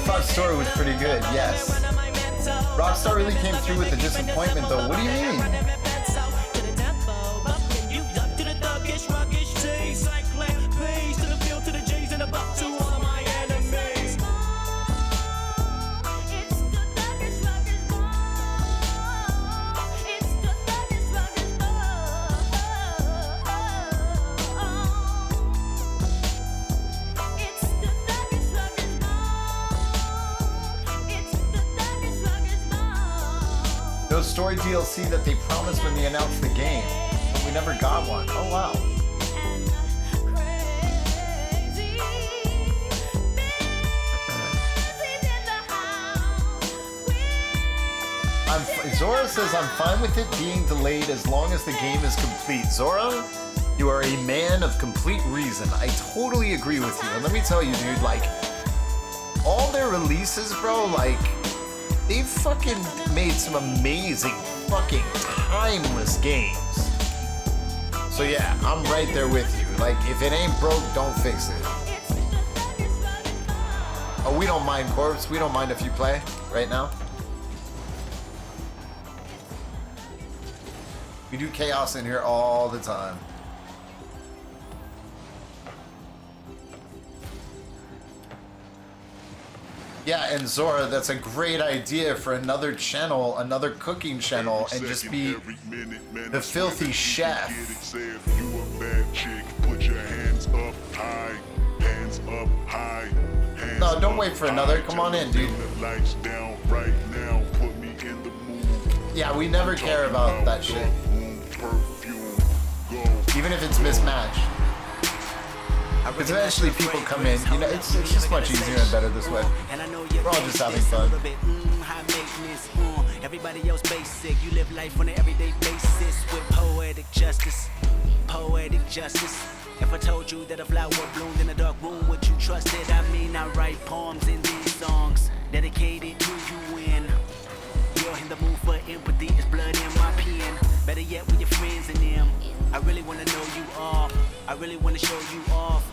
thought story was pretty good, yes. Rockstar really came through with the disappointment though. What do you mean? Those story DLC that they promised when they announced the game, but we never got one. Oh wow. Zora says I'm fine with it being delayed as long as the game is complete. Zora, you are a man of complete reason. I totally agree with you. And let me tell you, dude, like, all their releases, bro, like, they've fucking made some amazing fucking timeless games. So yeah, I'm right there with you. Like, if it ain't broke, don't fix it. Oh, we don't mind, Corpse. We don't mind if you play right now. We do chaos in here all the time. Yeah, and Zora, that's a great idea for another channel, another cooking channel, and just be the filthy chef. No, don't wait for another. Come on in, dude. Yeah, we never care about that shit. Even if it's mismatched. Because eventually people come in, you know, it's just much easier and better this way. We're all just having fun. Everybody else basic, you live life on an everyday basis with poetic justice. Poetic justice. If I told you that a flower bloomed in a dark room, would you trust it? I mean, I write poems in these songs dedicated to you when you're in the mood for empathy. It's blood in my pen. Better yet, with your friends and them. I really wanna know you all. I really wanna show you off.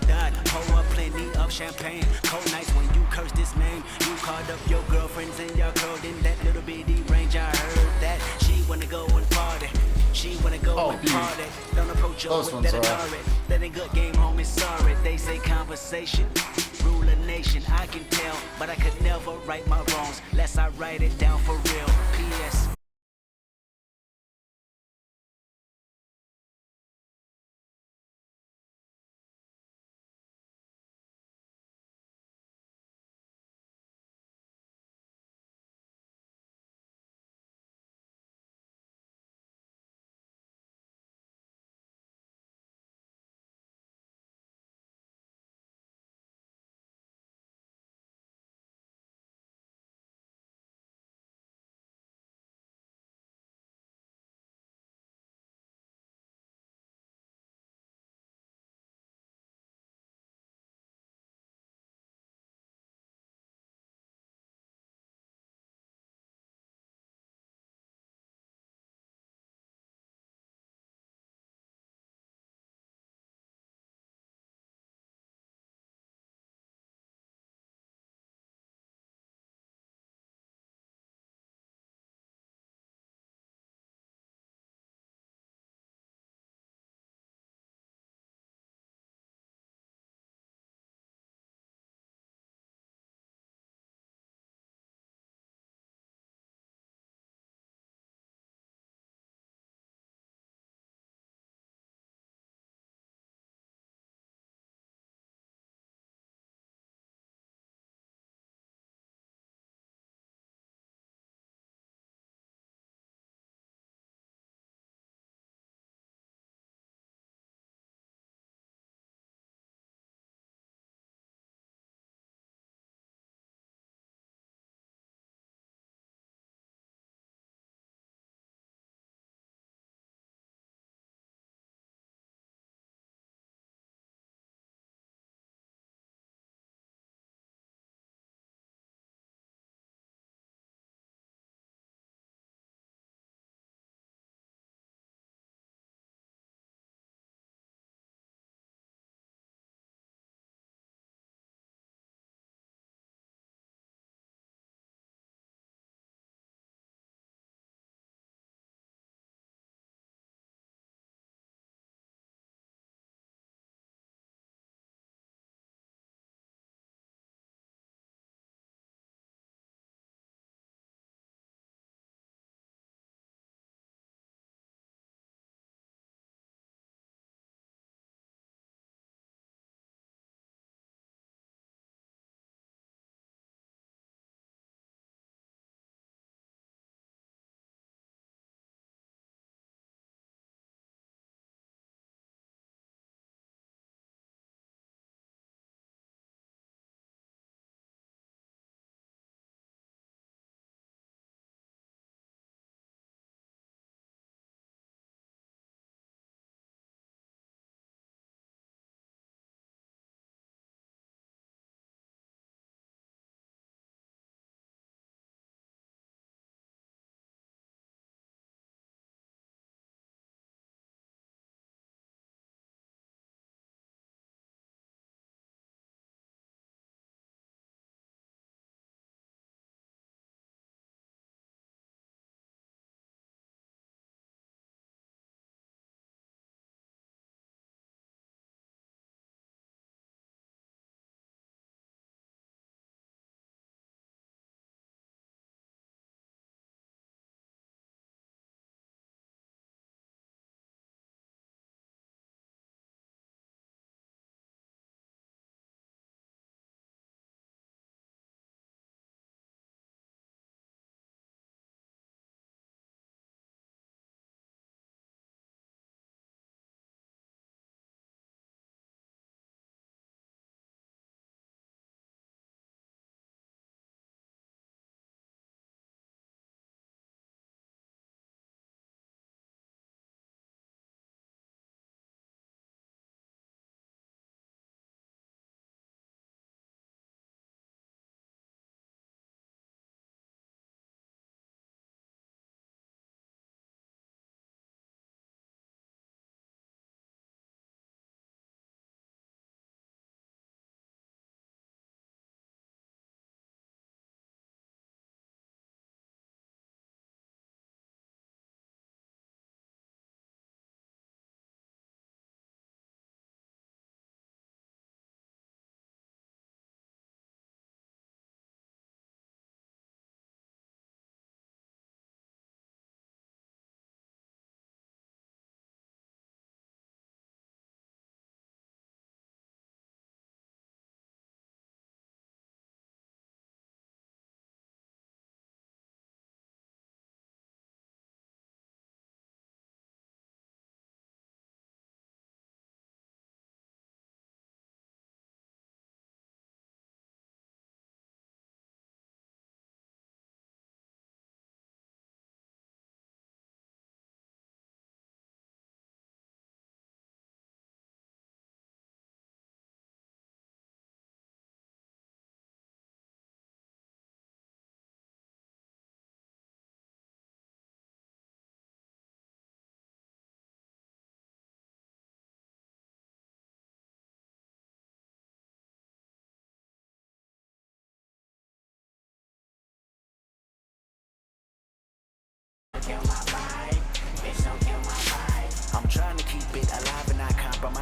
Done. Pour up plenty of champagne. Cold nights when you curse this name. You called up your girlfriends and y'all curled in that little bitty range. I heard that she wanna go and party. She wanna go and party. Don't approach her with that authority. That ain't good game, homie. Sorry. They say conversation rule a nation. I can tell, but I could never right my wrongs lest I write it down for real. P.S.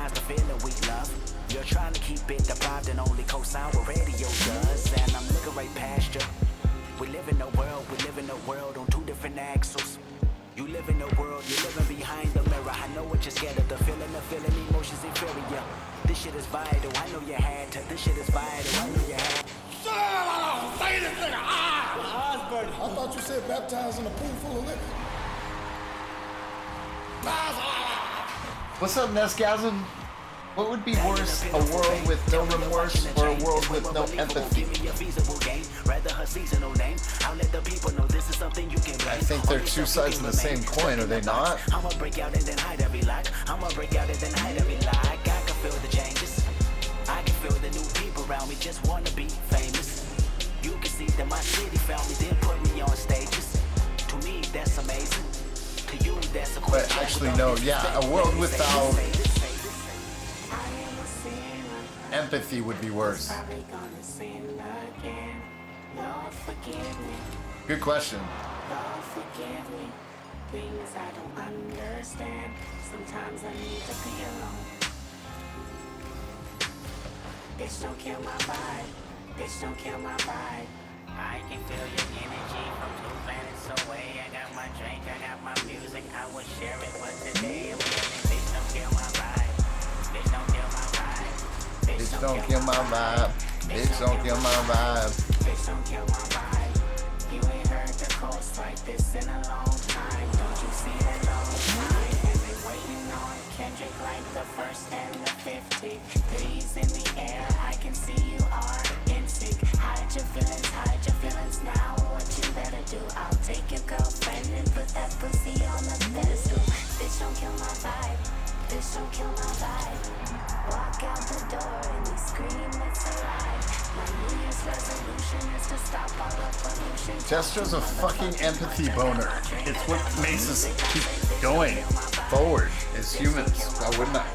recognize the feeling we love. You're trying to keep it deprived and only co-sign what radio does. And I'm looking right past you. We live in a world on two different axles. You live in a world, you're living behind the mirror. I know what you're scared of, the feeling, emotions inferior. This shit is vital, I know you had to. This shit is vital, I know you had to. Say this nigga! I thought you said baptized in a pool full of liquor. What's up, Nesgasm? What would be worse, a world with no remorse or a world with no empathy? I think they're two sides of the same coin, are they not? I'ma break out and then hide every lie. I'ma break out and then hide every lie. I can feel the changes. I can feel the new people around me just wanna be famous. You can see that my city found me, then put me on stages. To me, that's amazing. To you, that's a question. But actually, no, yeah, a world without empathy would be worse. Good question. Things I don't understand. Sometimes I need to be alone. Bitch, don't kill my vibe. Bitch, don't kill my vibe. I can feel your energy from 2 planets away. I got my drink, I got my music. I would share it, but today I'm feeling. Bitch, don't kill my vibe. Bitch, don't kill my vibe. Bitch, don't kill my vibe. Bitch, don't kill my vibe. Bitch, don't kill my vibe. You ain't heard the coast like this in a long time. Don't you see that long time? And they waiting on Kendrick like the first and the 50. Threes in the air, I can see you are in sync. Hide your feelings now. What you better do? I'll take your girlfriend and put that pussy on the pedestal. Bitch, don't kill my vibe. Bitch, don't kill my vibe. Walk out the door and they scream, it's a lie. My New Year's resolution is to stop all the pollution. Jester's a fucking empathy boner. It's what makes us keep going forward as humans. Why wouldn't I?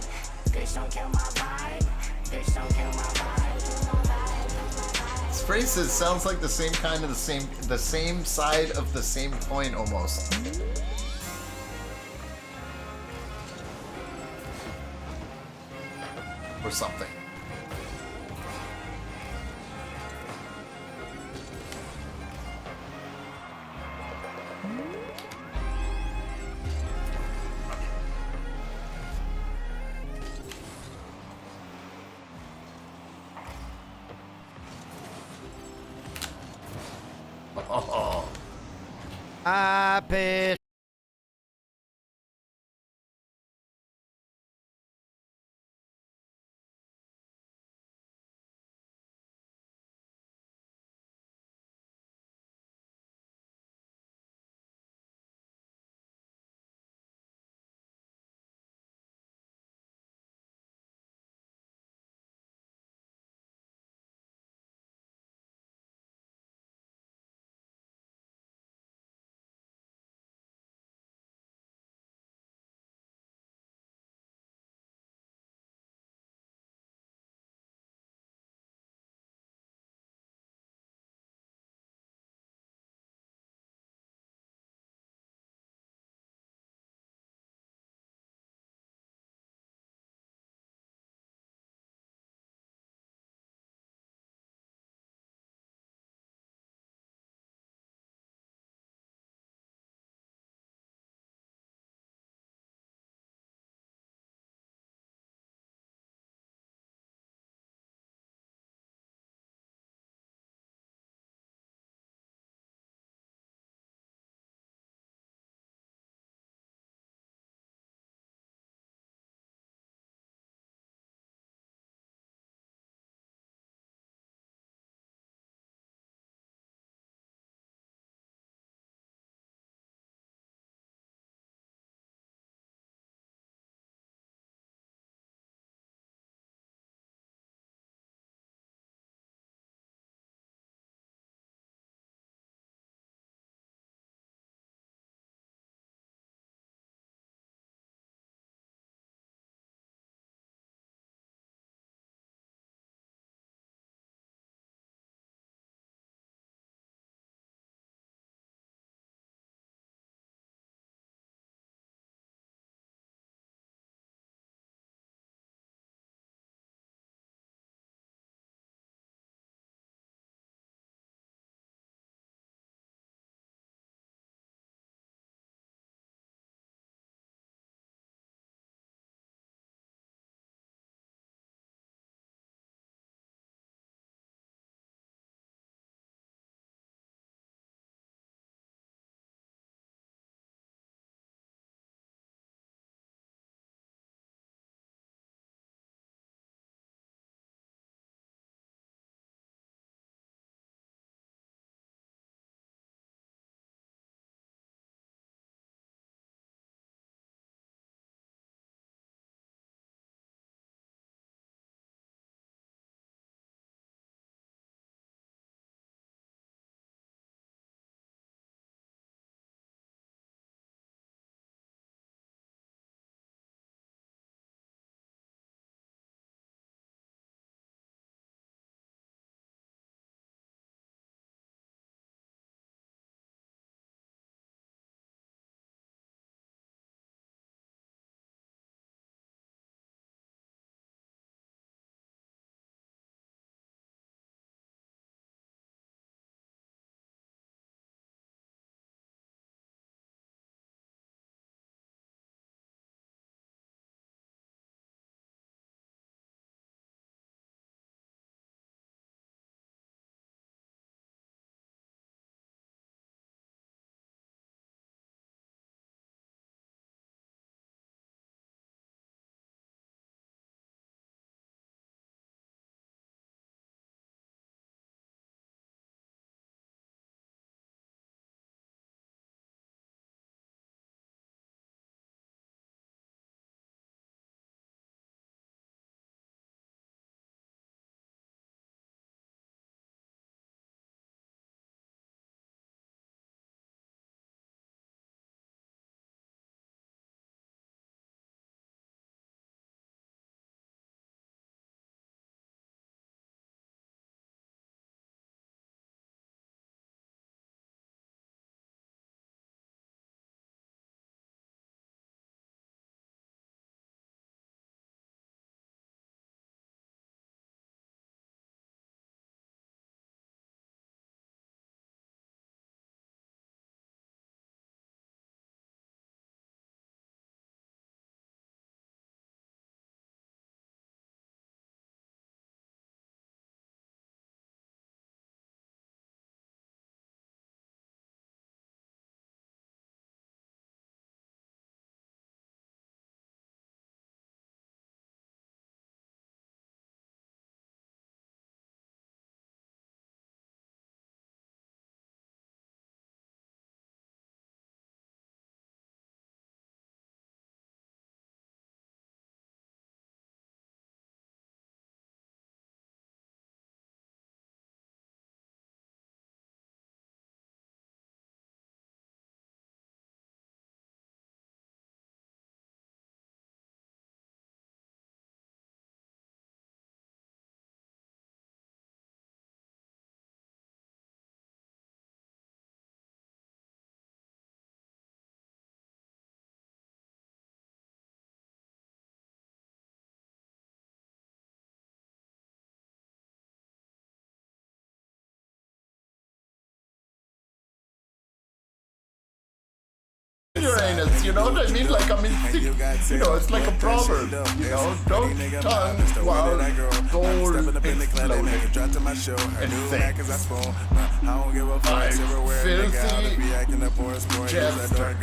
Bitch, don't kill my vibe. Bitch, don't kill my vibe. This phrase sounds like the same kind of the same side of the same coin almost. Or something. Oh. I pay Uranus, you know what I mean? Like, I mean, you know, it's like a proverb, you know? Don't tongue while gold exploding. Insane. Filthy Jester.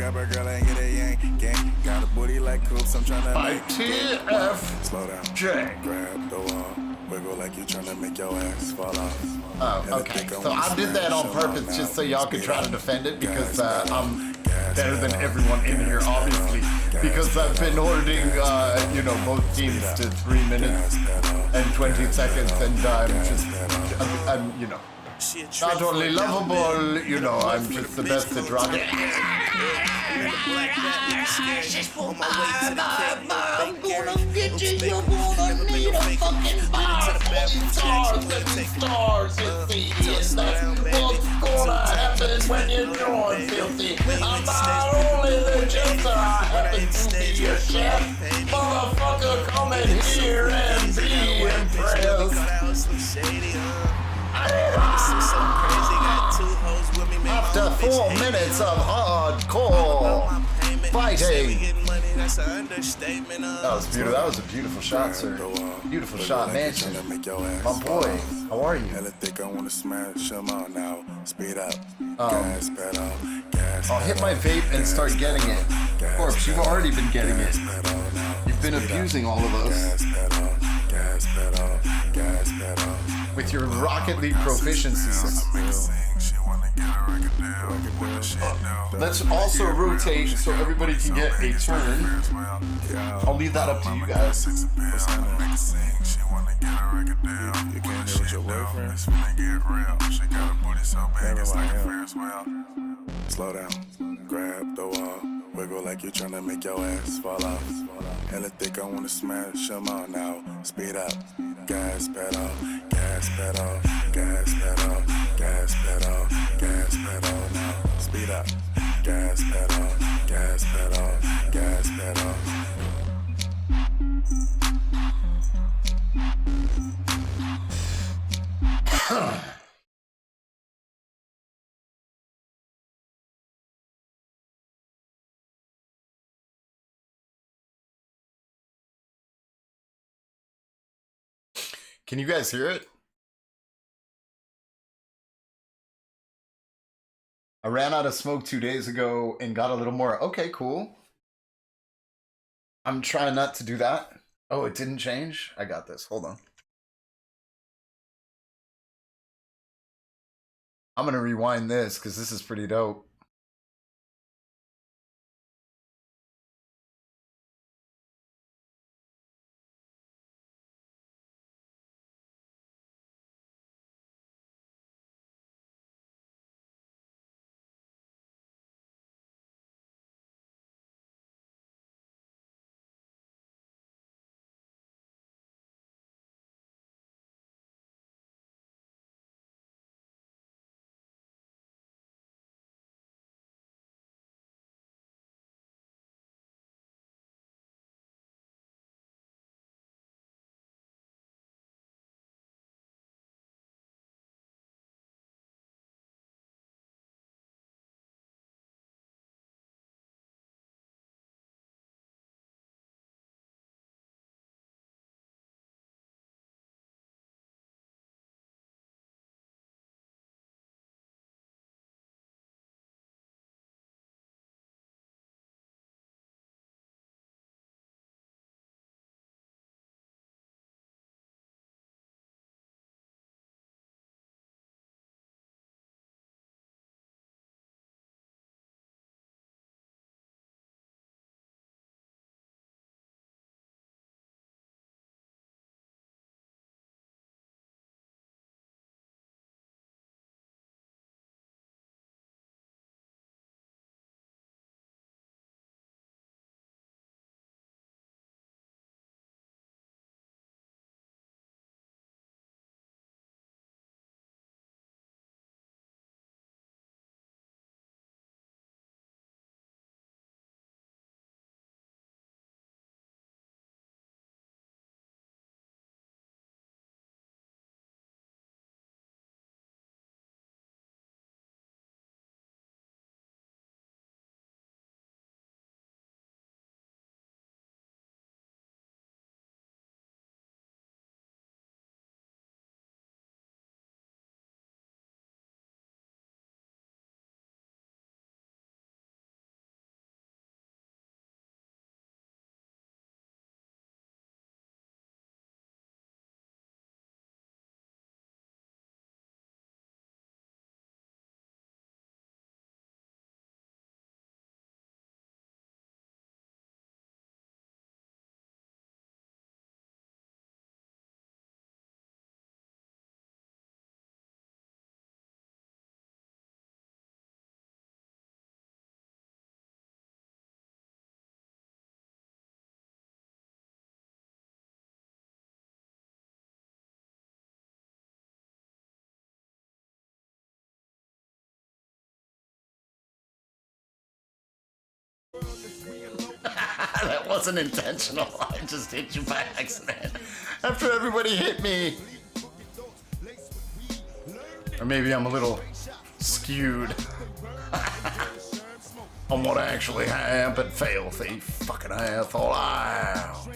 Got a booty like coops, I'm trying to make TFJ. Grab the wall, wiggle like you trying to make your ass fall off. Oh, okay. So I did that on purpose just so y'all could try to defend it because I'm better than everyone in here, obviously. Because I've been holding, you know, both teams to 3 minutes and 20 seconds, and I'm, you know, not only lovable, you know, I'm just the best at rocking. I'm gonna get you, you're gonna need a fucking bar. Stars, it's the what's gonna happen when you join Filthy. I'm not only the jester, I happen to be your chef. Motherfucker, come in here and be impressed. After 4 minutes of hardcore fighting. That was beautiful. That was a beautiful shot, sir. Beautiful shot, Mansion. My boy, how are you? I'll hit my vape and start getting it. Corpse, you've already been getting it. You've been abusing all of us with your Rocket League proficiencies. Let's also rotate so everybody can get a turn. I'll leave that up to you guys. Slow down, grab the wall, wiggle like you're trying to make your ass fall off. Hella thick, I wanna smash them all now. Speed up, gas pedal, gas pedal, gas pedal, gas pedal, gas pedal now. Speed up, gas pedal, gas pedal, gas pedal. Can you guys hear it? I ran out of smoke 2 days ago and got a little more. Okay, cool. I'm trying not to do that. Oh, it didn't change? I got this. Hold on. I'm going to rewind this because this is pretty dope. That wasn't intentional. I just hit you by accident. After everybody hit me. Or maybe I'm a little skewed on what I actually have, but filthy fucking asshole. Ow.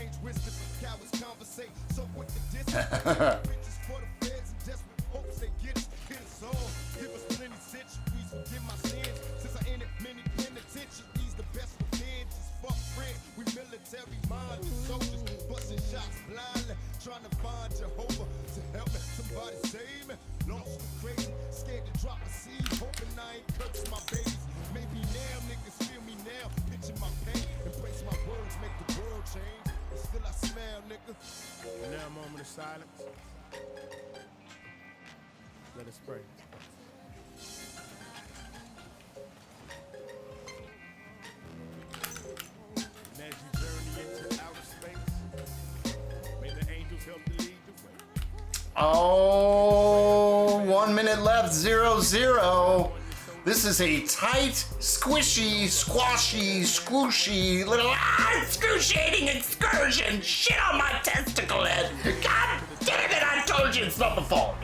Trying to find Jehovah to help me. Somebody save me. Lost and crazy, scared to drop a seed. Hoping I ain't curse my babies. Maybe now niggas feel me now. Picture my pain, embrace my words, make the world change. And still I smile, nigga. And now a moment of silence. Let us pray. And as you journey into outer space, may the angels help to lead the way. Oh, 1 minute left, 0-0. This is a tight, squishy, squashy, squooshy, little excruciating excursion. Shit on my testicle head. God damn it, I told you it's not my fault.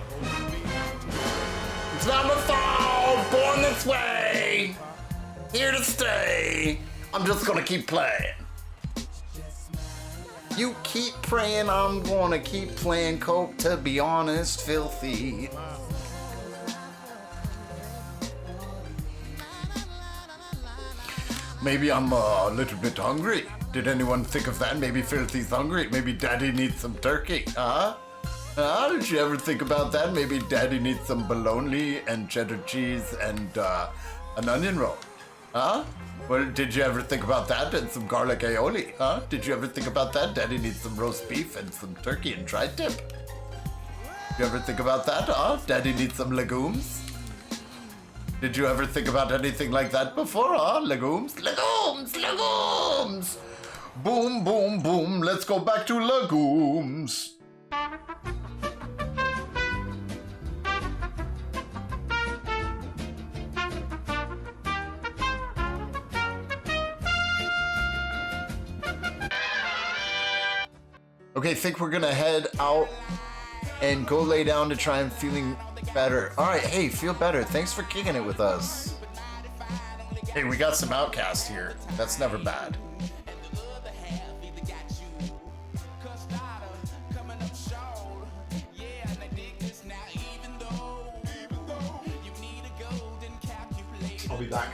It's not my fault. Born this way. Here to stay. I'm just gonna keep playing. You keep praying, I'm gonna keep playing coke, to be honest, filthy. Maybe I'm a little bit hungry. Did anyone think of that? Maybe Filthy's hungry. Maybe Daddy needs some turkey, huh? Did you ever think about that? Maybe Daddy needs some bologna and cheddar cheese and an onion roll, huh? Well, did you ever think about that? And some garlic aioli, huh? Did you ever think about that? Daddy needs some roast beef and some turkey and tri-tip. You ever think about that, huh? Daddy needs some legumes. Did you ever think about anything like that before, huh? Legumes? Legumes! Legumes! Boom, boom, boom. Let's go back to legumes. Okay, think we're gonna head out and go lay down to try and feeling better. All right, hey, feel better. Thanks for kicking it with us. Hey, we got some Outcasts here. That's never bad. I'll be back.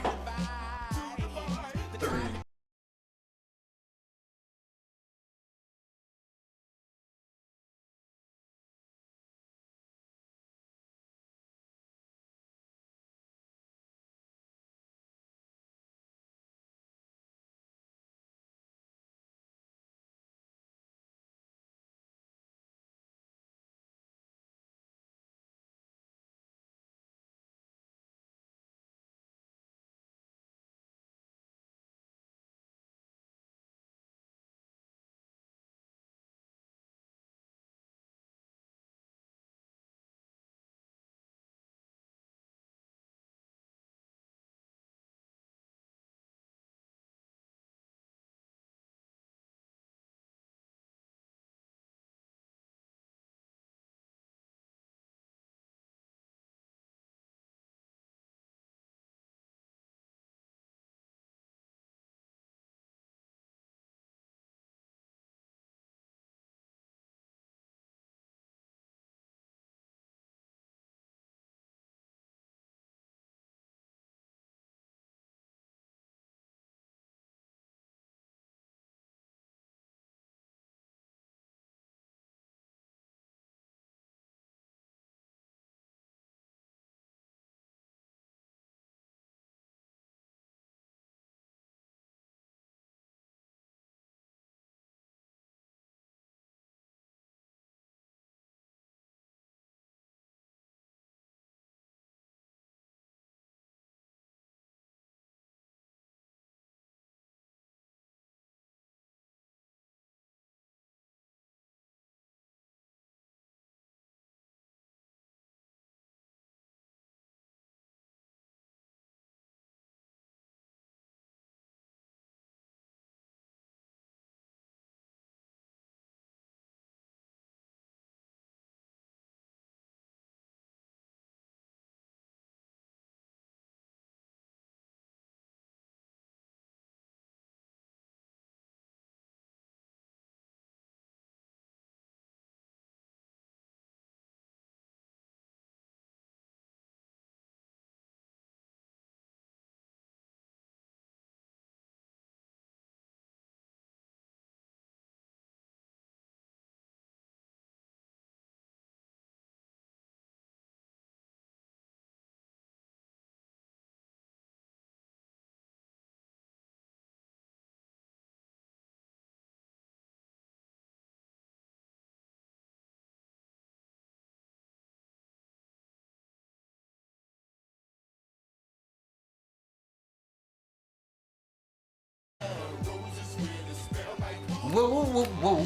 Whoa, whoa, whoa, whoa.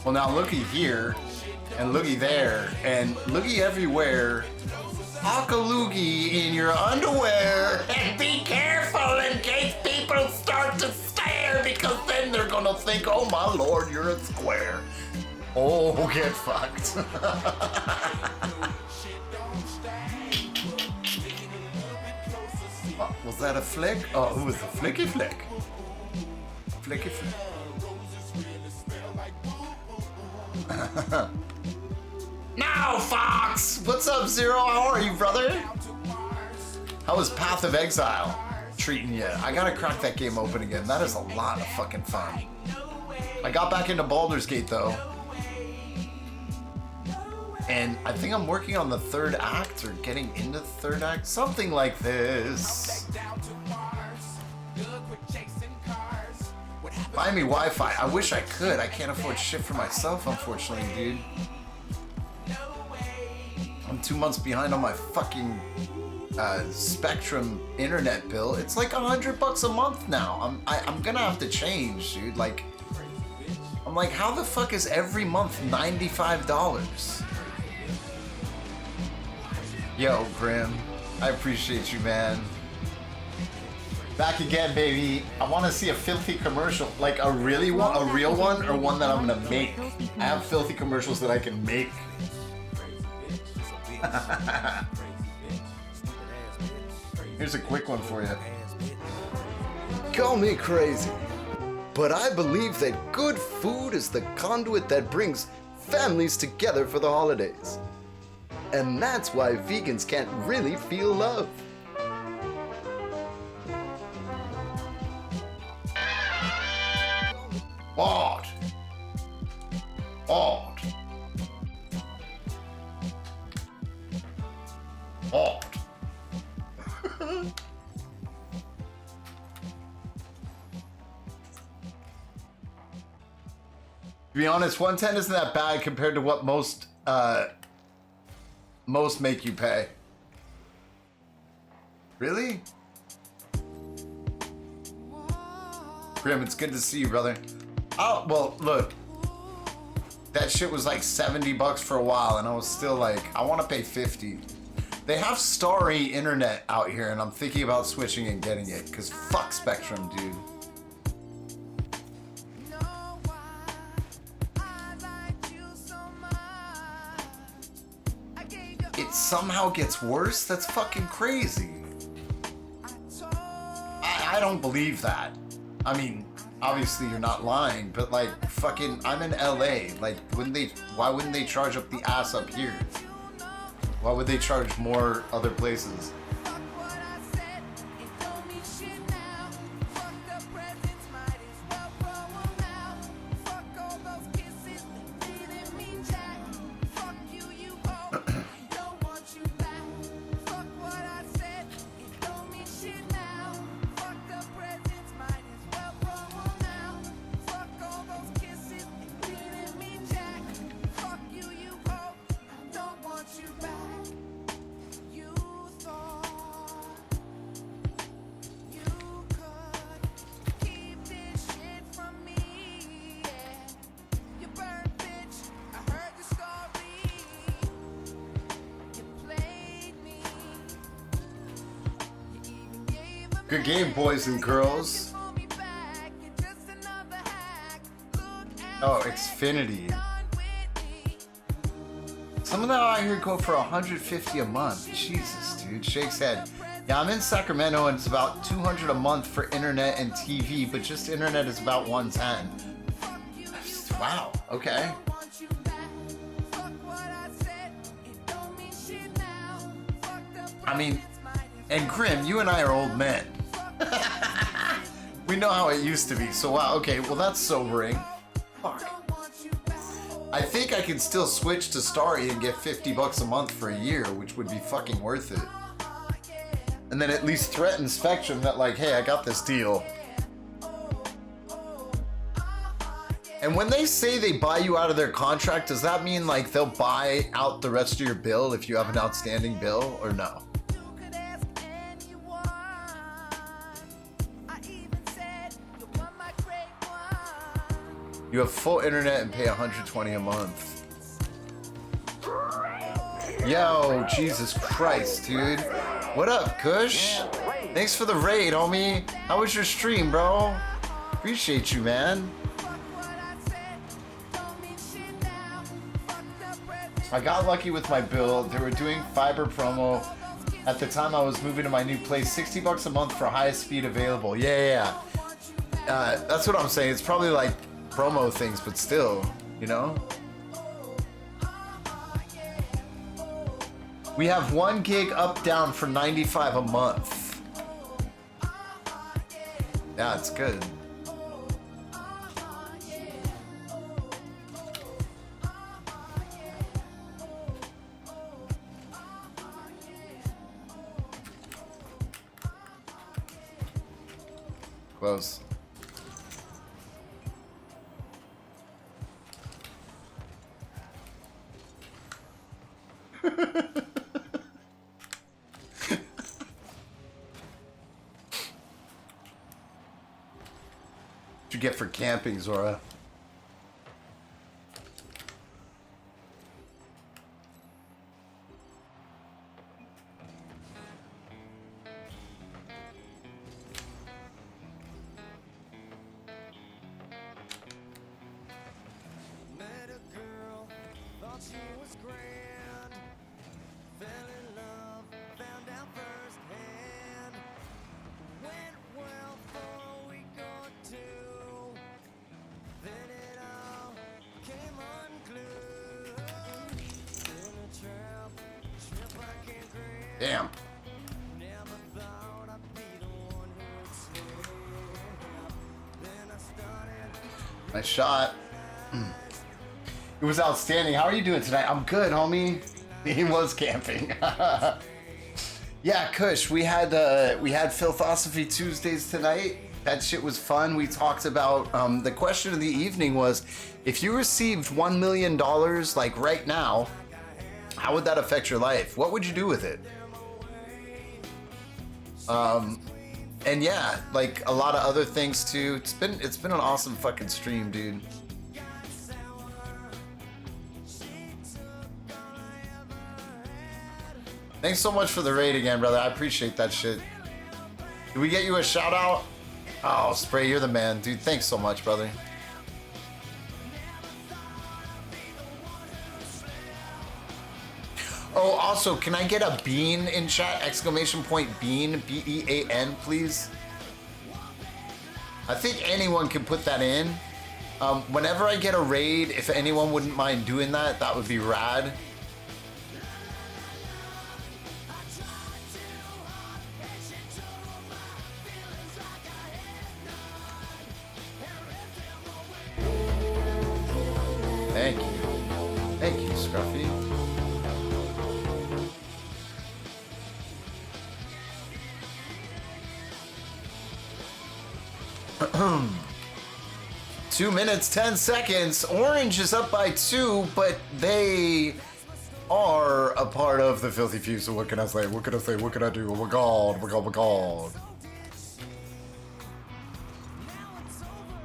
Well, now looky here, and looky there, and looky everywhere. Akaloogie in your underwear. And be careful in case people start to stare, because then they're gonna think, oh my lord, you're a square. Oh, get fucked. Was that a flick? Oh, it was a flicky flick. Flicky flick. Now, Fox! What's up, Zero? How are you, brother? How was Path of Exile treating you? I gotta crack that game open again. That is a lot of fucking fun. I got back into Baldur's Gate, though. And I think I'm working on the third act, or getting into the third act. Something like this. Buy me Wi-Fi. I wish I could. I can't afford shit for myself, unfortunately, dude. I'm 2 months behind on my fucking Spectrum internet bill. It's like $100 a month now. I'm gonna have to change, dude. Like, I'm like, how the fuck is every month $95? Yo, Grim, I appreciate you, man. Back again, baby. I want to see a filthy commercial, like a real one, or one that I'm gonna make. I have filthy commercials that I can make. Here's a quick one for you. Call me crazy, but I believe that good food is the conduit that brings families together for the holidays. And that's why vegans can't really feel love. Odd. Odd. Odd. To be honest, 110 isn't that bad compared to what most make you pay. Really? Grim, it's good to see you, brother. Oh, well, look. That shit was like $70 for a while, and I was still like, I want to pay $50. They have Starry internet out here, and I'm thinking about switching and getting it, because fuck Spectrum, dude. It somehow gets worse? That's fucking crazy. I don't believe that. I mean, obviously you're not lying, but like, fucking, I'm in LA. Like, why wouldn't they charge up the ass up here? Why would they charge more other places? Good game, boys and girls. Oh, Xfinity. Some of them out here go for $150 a month. Jesus, dude. Shakes head. Yeah, I'm in Sacramento and it's about $200 a month for internet and TV, but just internet is about $110. Wow. Okay. I mean, and Grim, you and I are old men. We know how it used to be, so wow, okay, well that's sobering. Fuck. I think I can still switch to Starry and get $50 a month for a year, which would be fucking worth it. And then at least threaten Spectrum that like, hey, I got this deal. And when they say they buy you out of their contract, does that mean like they'll buy out the rest of your bill if you have an outstanding bill, or no? You have full internet and pay 120 a month. Yo, Jesus Christ, dude. What up, Kush? Thanks for the raid, homie. How was your stream, bro? Appreciate you, man. I got lucky with my build. They were doing fiber promo. At the time I was moving to my new place, 60 bucks a month for highest speed available. Yeah. That's what I'm saying. It's probably like promo things, but still, you know? We have 1 gig up down for 95 a month. Yeah, it's good. Close. What'd you get for camping, Zora? Damn. Nice shot. It was outstanding. How are you doing tonight? I'm good, homie. He was camping. Yeah, Kush, we had Philthosophy Tuesdays tonight. That shit was fun. We talked about the question of the evening was, if you received $1 million like right now, how would that affect your life? What would you do with it? And yeah, like a lot of other things too. It's been an awesome fucking stream, dude. Thanks so much for the raid again, brother. I appreciate that shit. Did we get you a shout out? Oh, Spray, you're the man, dude. Thanks so much, brother. Oh, also, can I get a bean in chat? Exclamation point bean, B-E-A-N, please. I think anyone can put that in. Whenever I get a raid, if anyone wouldn't mind doing that, that would be rad. Thank you. Thank you, Scruffy. 2 minutes, 10 seconds. Orange is up by 2, but they are a part of the Filthy Few, so what can I say? What can I say? What can I do? Oh my god, oh my god, oh my god.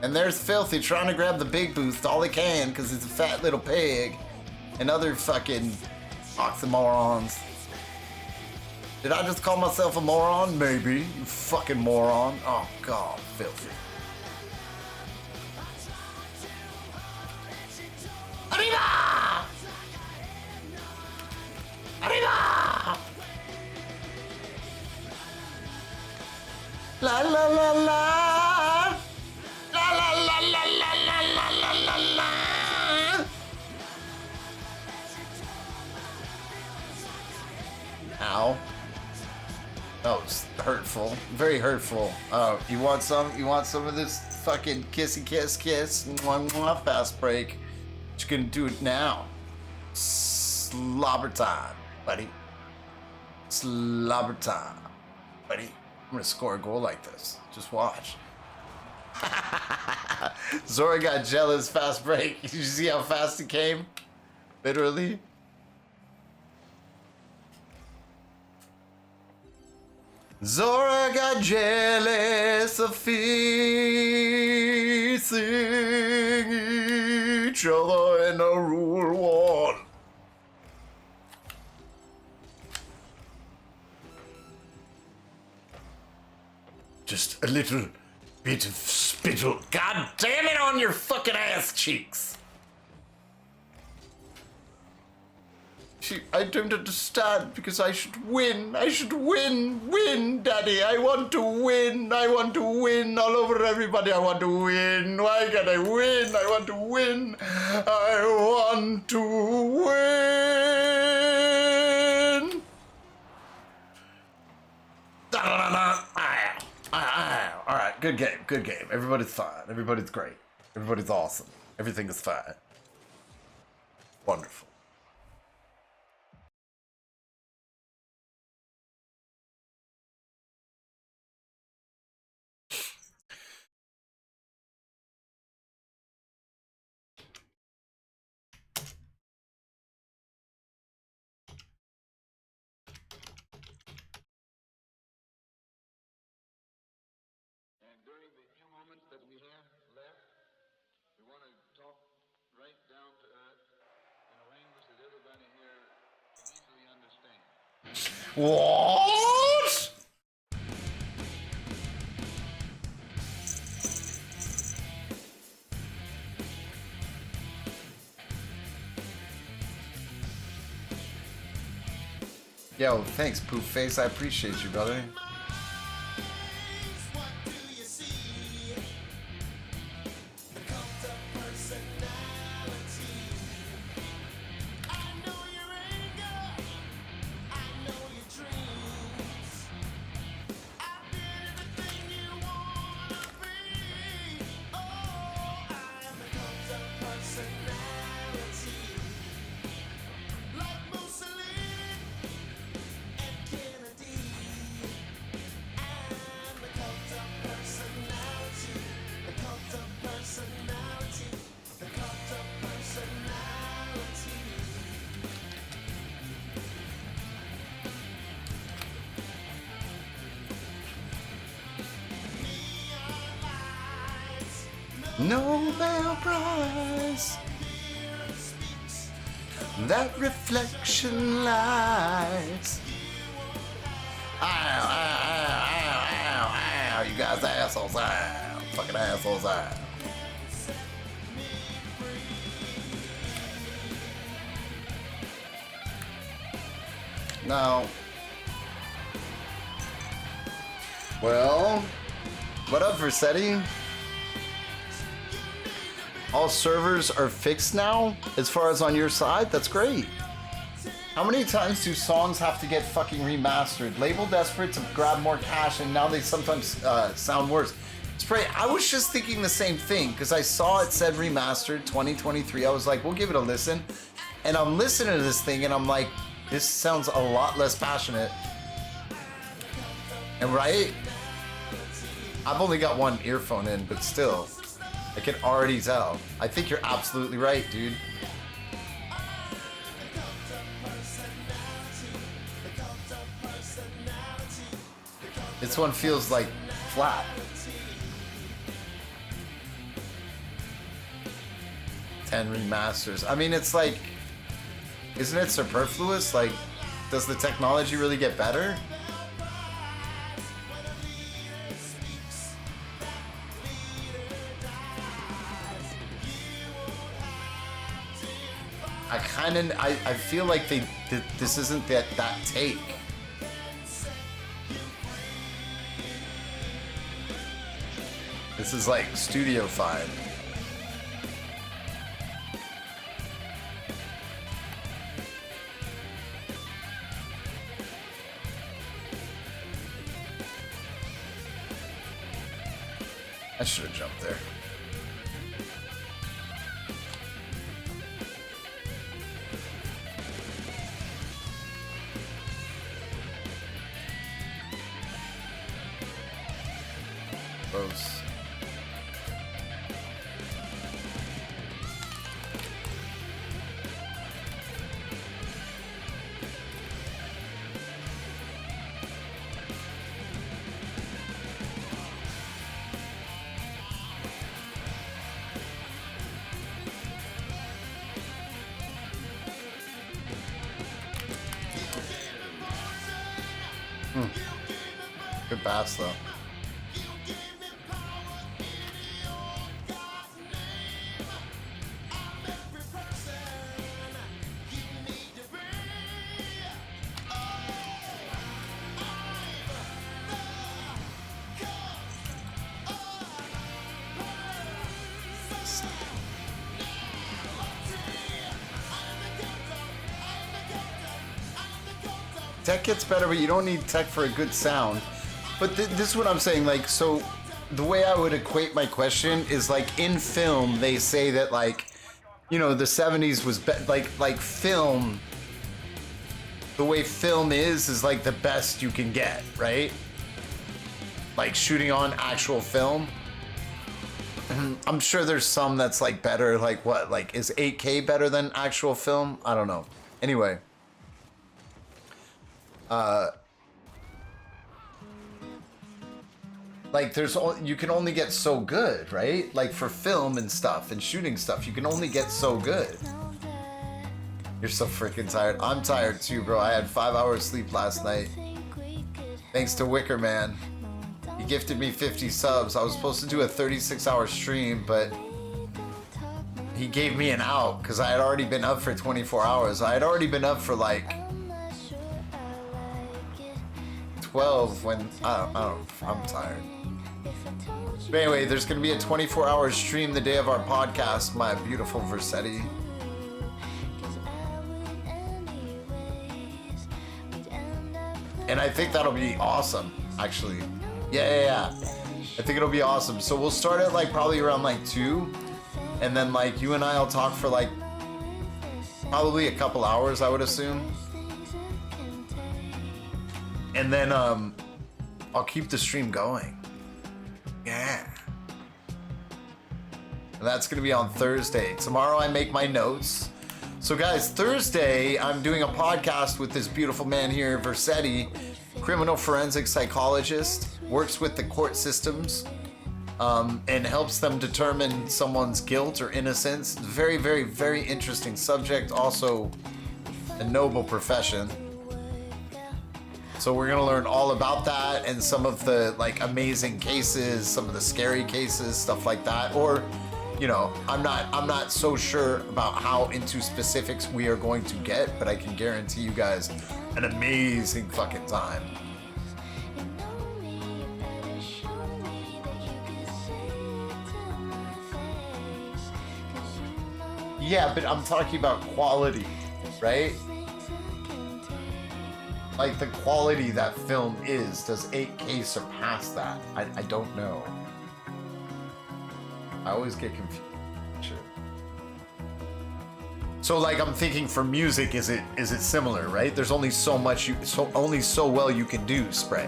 And there's Filthy trying to grab the big boost all he can because it's a fat little pig. And other fucking oxymorons. Did I just call myself a moron? Maybe. You fucking moron. Oh god, Filthy. Arriba! Arriba! La la la la! La la la la la la la la la la! Ow. Oh, it's hurtful. Very hurtful. Oh, you want some? You want some of this fucking kissy kiss kiss? Mwah, mwah, fast break. But you're gonna do it now. Slobber time, buddy. Slobber time, buddy. I'm gonna score a goal like this. Just watch. Zora got jealous. Fast break. Did you see how fast it came? Literally. Zora got jealous of feet singing. each other in a rule one. Just a little bit of spittle. God damn it on your fucking ass cheeks. I don't understand because I should win. I should win. Win, Daddy. I want to win. I want to win all over everybody. I want to win. Why can't I win? I want to win. I want to win. All right, good game. Good game. Everybody's fine. Everybody's great. Everybody's awesome. Everything is fine. Wonderful. What? Yo, thanks, Poof Face. I appreciate you, brother. Nobel Prize. That reflection lies. Ow, ow, ow, ow, ow, ow. You guys assholes, ow. Fucking assholes, ow. No. Well, what up, Versetti? All servers are fixed now, as far as on your side? That's great. How many times do songs have to get fucking remastered? Label desperate to grab more cash, and now they sometimes sound worse. Spray, I was just thinking the same thing, because I saw it said remastered 2023. I was like, we'll give it a listen. And I'm listening to this thing, and I'm like, this sounds a lot less passionate. And right? I've only got one earphone in, but still. I can already tell. I think you're absolutely right, dude. This one feels like flat. Ten remasters. I mean, it's like, isn't it superfluous? Like, does the technology really get better? I feel like this isn't that take. This is like studio-fied. I should have jumped there. Close. Good pass though. Tech gets better, but you don't need tech for a good sound. But this is what I'm saying, like, so the way I would equate my question is like in film, they say that like, you know, the 70s was like film, the way film is like the best you can get, right? Like shooting on actual film. I'm sure there's some that's like better, like what, like is 8K better than actual film? I don't know. Anyway. Like you can only get so good, right? Like for film and stuff and shooting stuff, you can only get so good. You're so freaking tired. I'm tired too, bro. I had 5 hours sleep last night. Thanks to Wicker Man. He gifted me 50 subs. I was supposed to do a 36-hour stream, but he gave me an out because I had already been up for 24 hours. I had already been up for like 12 when I'm tired. But anyway, there's gonna be a 24-hour stream the day of our podcast, my beautiful Versetti. And I think that'll be awesome, actually. Yeah. I think it'll be awesome. So we'll start at like probably around like 2, and then like you and I will talk for like probably a couple hours, I would assume. And then I'll keep the stream going. Yeah. And that's gonna be on Thursday. Tomorrow I make my notes. So guys, Thursday I'm doing a podcast with this beautiful man here, Versetti, criminal forensic psychologist, works with the court systems and helps them determine someone's guilt or innocence. Very, very, very interesting subject. Also a noble profession. So we're gonna learn all about that and some of the like amazing cases, some of the scary cases, stuff like that. Or, you know, I'm not so sure about how into specifics we are going to get, but I can guarantee you guys an amazing fucking time. Yeah, but I'm talking about quality, right? Like the quality that film is, does 8K surpass that? I don't know. I always get confused. Sure. So like I'm thinking for music, is it similar, right? There's only so much only so well you can do, Spray.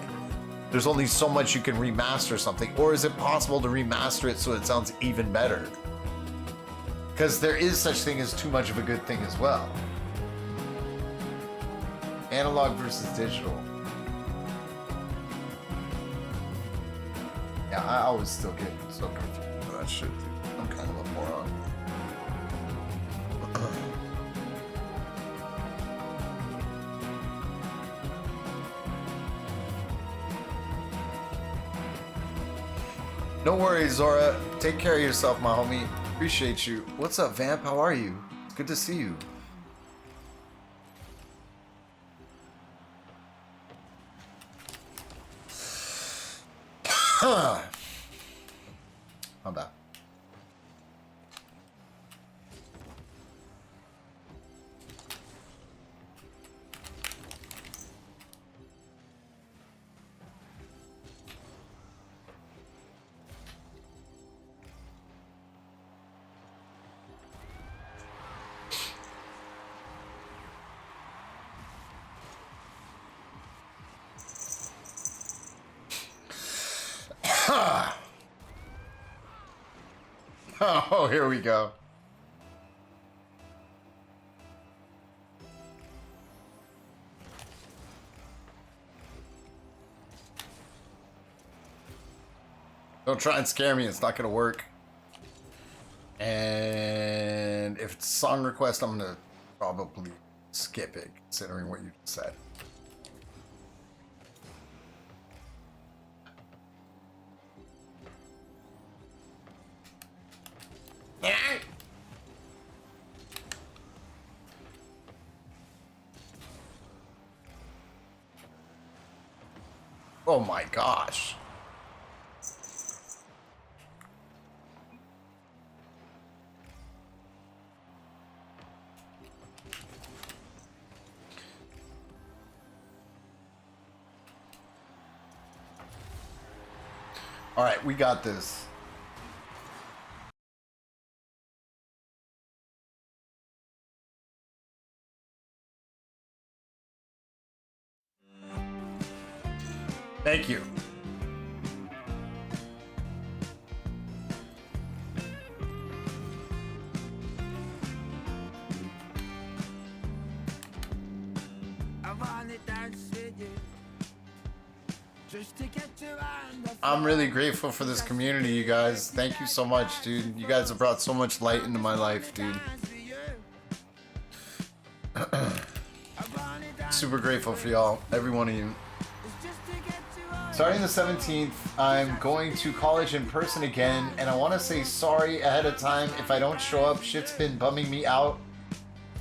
There's only so much you can remaster something, or is it possible to remaster it so it sounds even better? Because there is such thing as too much of a good thing as well. Analog versus digital. Yeah, I always still get so confused with that shit, dude. I'm kind of a moron. No worries, Zora. Take care of yourself, my homie. Appreciate you. What's up, Vamp? How are you? It's good to see you. I'm back. Oh, here we go. Don't try and scare me, it's not gonna work. And if it's a song request, I'm gonna probably skip it, considering what you just said. Oh my gosh. All right, we got this. Thank you. I'm really grateful for this community, you guys. Thank you so much, dude. You guys have brought so much light into my life, dude. Super grateful for y'all, every one of you. Starting the 17th, I'm going to college in person again, and I want to say sorry ahead of time if I don't show up. Shit's been bumming me out,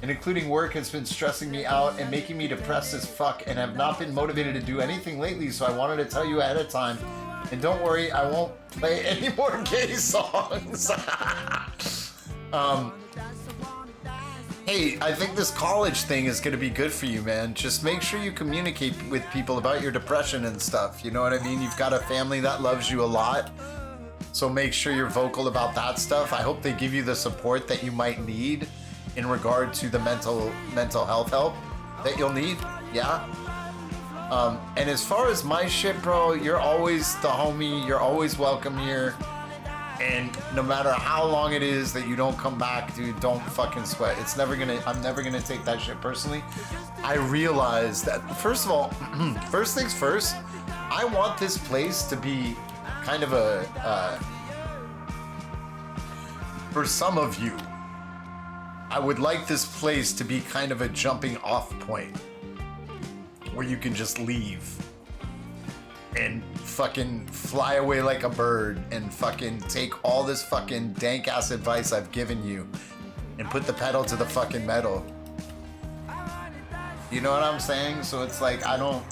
and including work has been stressing me out and making me depressed as fuck, and have not been motivated to do anything lately, so I wanted to tell you ahead of time. And don't worry, I won't play any more gay songs. Hey, I think this college thing is going to be good for you, man. Just make sure you communicate with people about your depression and stuff. You know what I mean? You've got a family that loves you a lot. So make sure you're vocal about that stuff. I hope they give you the support that you might need in regard to the mental health help that you'll need. Yeah. And as far as my shit, bro, you're always the homie. You're always welcome here. And no matter how long it is that you don't come back, dude, don't fucking sweat. I'm never gonna take that shit personally. I realize that, first of all, first things first, I want this place to be kind of for some of you, I would like this place to be kind of a jumping off point where you can just leave and fucking fly away like a bird and fucking take all this fucking dank ass advice I've given you and put the pedal to the fucking metal. You know what I'm saying? So it's like, I don't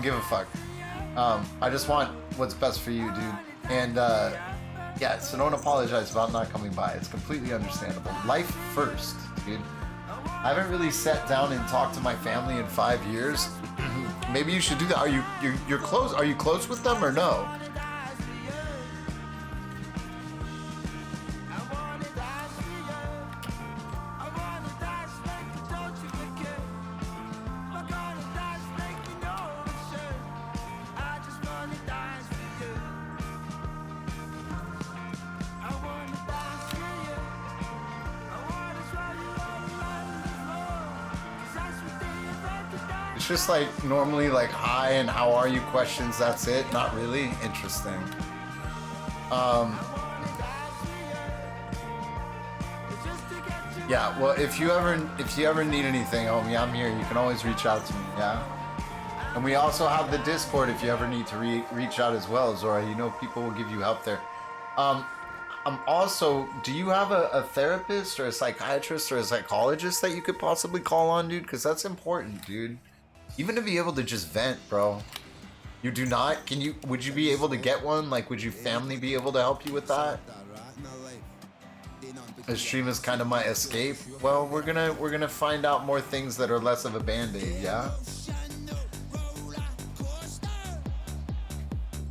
give a fuck. I just want what's best for you, dude. And yeah, so don't apologize about not coming by. It's completely understandable. Life first, dude. I haven't really sat down and talked to my family in 5 years. Maybe you should do that. You're close? Are you close with them or no? It's just like normally like hi and how are you questions, that's it. Not really. Interesting. Yeah, well, if you ever need anything, homie, I'm here. You can always reach out to me, yeah? And we also have the Discord if you ever need to reach out as well, Zora. You know people will give you help there. I'm also, do you have a therapist or a psychiatrist or a psychologist that you could possibly call on, dude? Because that's important, dude. Even to be able to just vent, bro. You do not? Would you be able to get one? Like, would your family be able to help you with that? The stream is kind of my escape. Well, we're gonna find out more things that are less of a band-aid, yeah?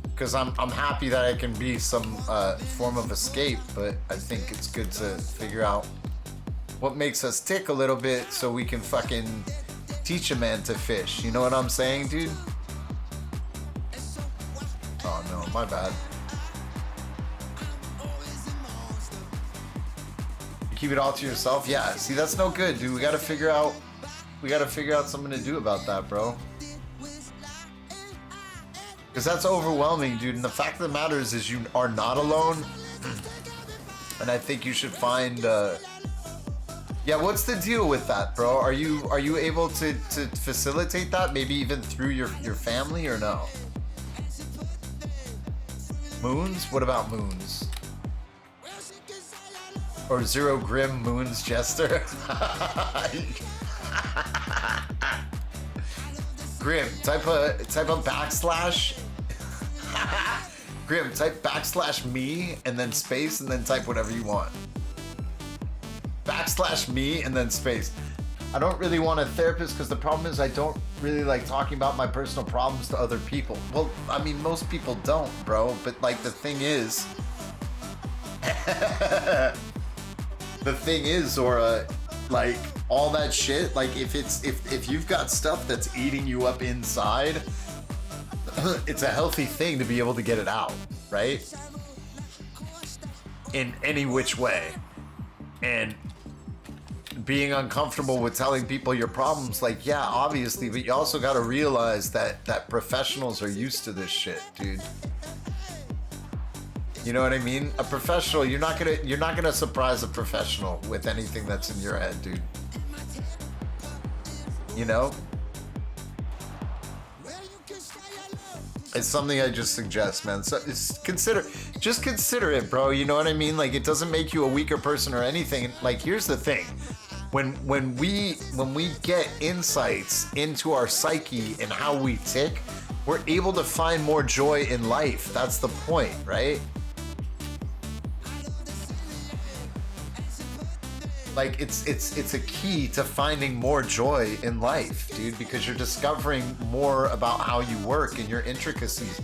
Because I'm happy that I can be some form of escape, but I think it's good to figure out what makes us tick a little bit so we can fucking teach a man to fish. You know what I'm saying, dude? Oh no, my bad. You keep it all to yourself? Yeah, see, that's no good, dude. We gotta figure out something to do about that, bro. Because that's overwhelming, dude. And the fact of the matter is you are not alone. And I think you should find yeah, what's the deal with that, bro? Are you able to facilitate that? Maybe even through your family or no? Moons? What about moons? Or Zero Grim Moons Grim, type a backslash. Grim, type backslash me and then space and then type whatever you want. Backslash me and then space. I don't really want a therapist because the problem is I don't really like talking about my personal problems to other people. Well, I mean, most people don't, bro. But like the thing is, Zora, like all that shit, like if you've got stuff that's eating you up inside, it's a healthy thing to be able to get it out, right? In any which way. And being uncomfortable with telling people your problems, like, yeah, obviously, but you also got to realize that professionals are used to this shit, dude. You know what I mean? A professional, you're not gonna surprise a professional with anything that's in your head, dude. You know? It's something I just suggest, man. So just consider it, bro. You know what I mean? Like, it doesn't make you a weaker person or anything. Like, here's the thing. When we get insights into our psyche and how we tick, we're able to find more joy in life. That's the point, right? Like, it's a key to finding more joy in life, dude, because you're discovering more about how you work and your intricacies.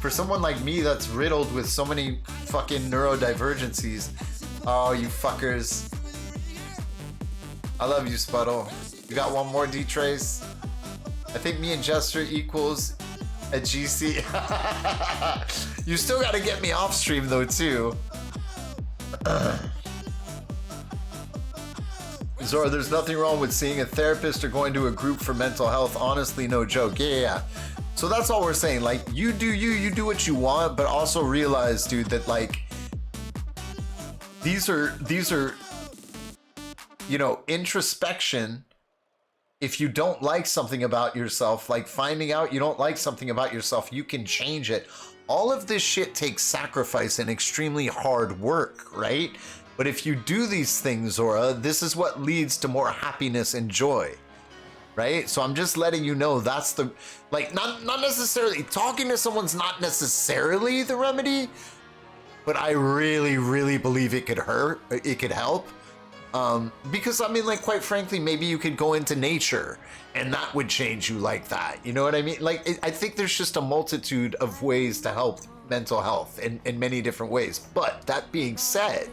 For someone like me that's riddled with so many fucking neurodivergencies, oh, you fuckers. I love you, Spuddle. You got one more, D-Trace? I think me and Jester equals a GC. You still gotta get me off stream though, too. Zora, there's nothing wrong with seeing a therapist or going to a group for mental health. Honestly, no joke. Yeah. So that's all we're saying. Like, you do what you want, but also realize, dude, that like these are you know, introspection. If you don't like something about yourself, like finding out you don't like something about yourself, you can change it. All of this shit takes sacrifice and extremely hard work, right? But if you do these things, Zora, this is what leads to more happiness and joy, right? So I'm just letting you know that's the, like, not necessarily, talking to someone's not necessarily the remedy, but I really, really believe it could help. Because I mean, like, quite frankly, maybe you could go into nature and that would change you like that. You know what I mean? Like, I think there's just a multitude of ways to help mental health in many different ways. But that being said,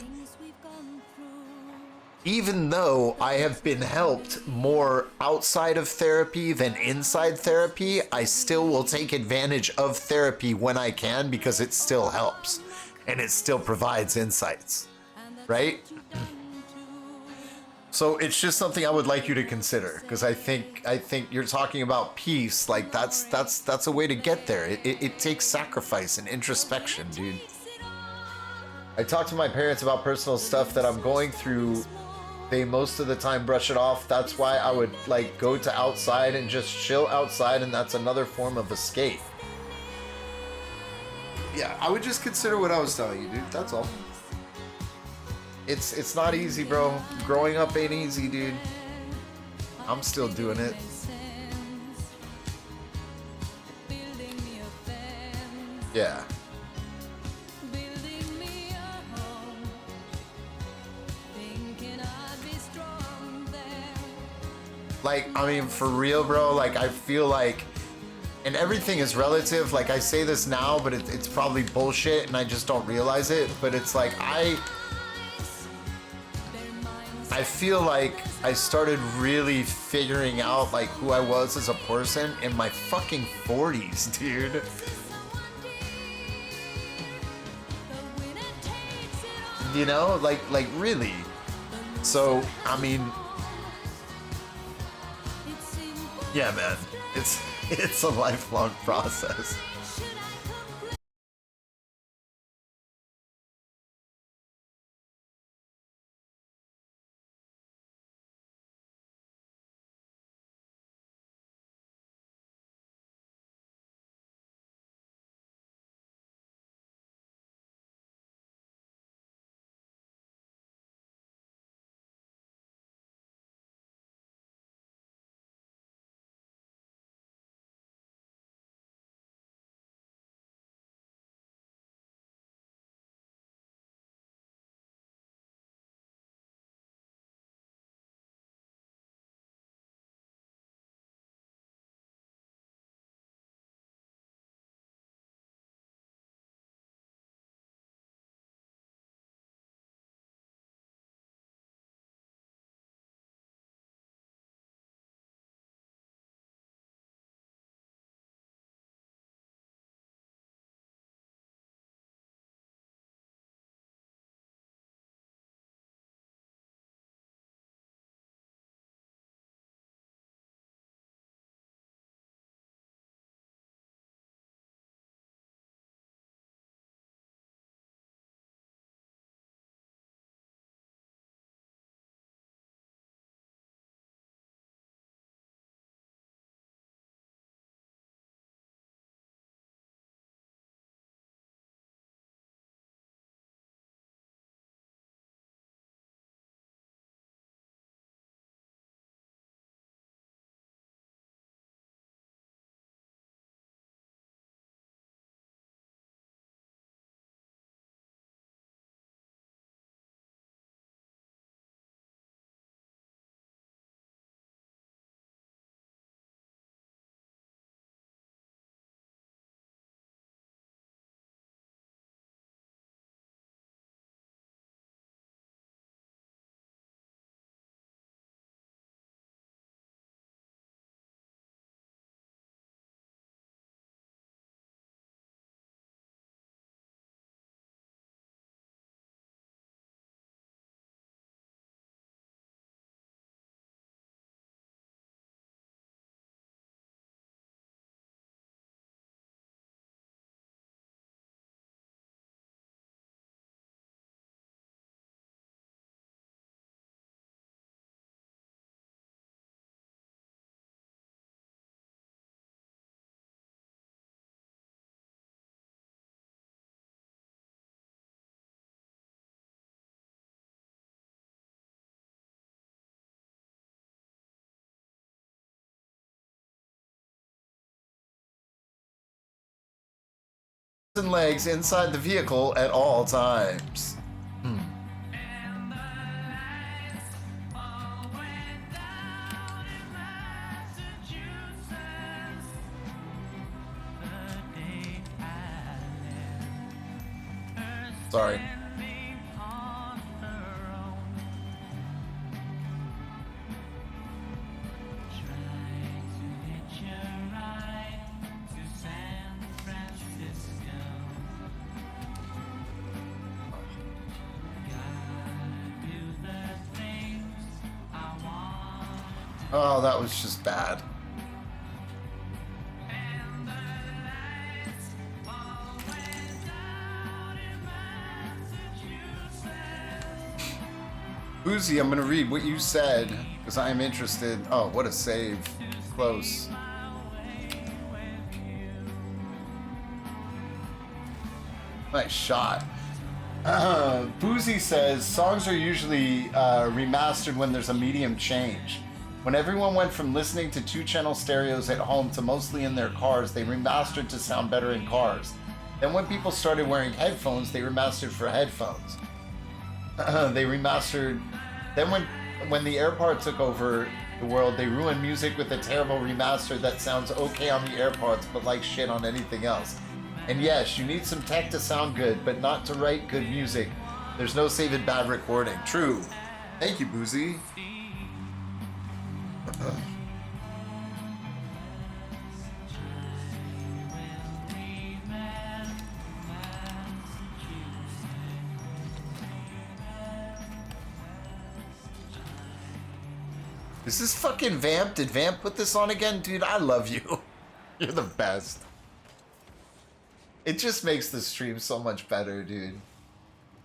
even though I have been helped more outside of therapy than inside therapy, I still will take advantage of therapy when I can because it still helps and it still provides insights, right? So it's just something I would like you to consider, because I think you're talking about peace. Like, that's a way to get there. It takes sacrifice and introspection, dude. I talk to my parents about personal stuff that I'm going through. They most of the time brush it off. That's why I would like go to outside and just chill outside, and that's another form of escape. Yeah, I would just consider what I was telling you, dude. That's all. It's not easy, bro. Growing up ain't easy, dude. I'm still doing it. Yeah. Like, I mean, for real, bro, like, I feel like, and everything is relative. Like, I say this now, but it's probably bullshit and I just don't realize it. But it's like, I feel like I started really figuring out like who I was as a person in my fucking 40s, dude. You know, like really. So, I mean, yeah, man, it's a lifelong process. and legs inside the vehicle at all times. Sorry. Oh, that was just bad. Uzi, I'm gonna read what you said because I am interested. Oh, what a save. Close. Nice shot. Boozy says songs are usually remastered when there's a medium change. When everyone went from listening to 2-channel stereos at home to mostly in their cars, they remastered to sound better in cars. Then when people started wearing headphones, they remastered for headphones. They remastered. Then when the AirPod took over the world, they ruined music with a terrible remaster that sounds okay on the AirPods, but like shit on anything else. And yes, you need some tech to sound good, but not to write good music. There's no saving bad recording. True. Thank you, Boozy. Is this fucking Vamp? Did Vamp put this on again? Dude, I love you. You're the best. It just makes the stream so much better, dude.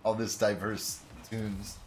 All this diverse tunes.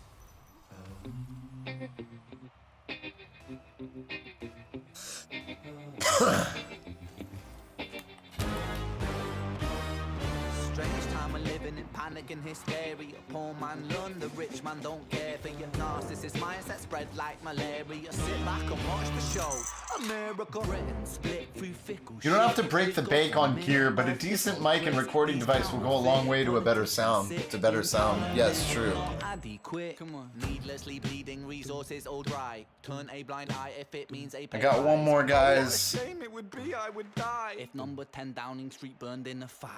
Strange time we're living in, panic and hysteria. Poor man learn, the rich man don't care for your narcissist mindset spread like malaria. Sit back and watch the show. America, Britain split through fickle. You don't have to break the bank on gear, but a decent mic and recording device will go a long way to a better sound. To better sound. Yes, true. Adequate. Come on. Needlessly bleeding resources all dry. Turn a blind eye if it means a I got one more, guys. What a shame it would be, I would die. If number 10 Downing Street burned in a fire.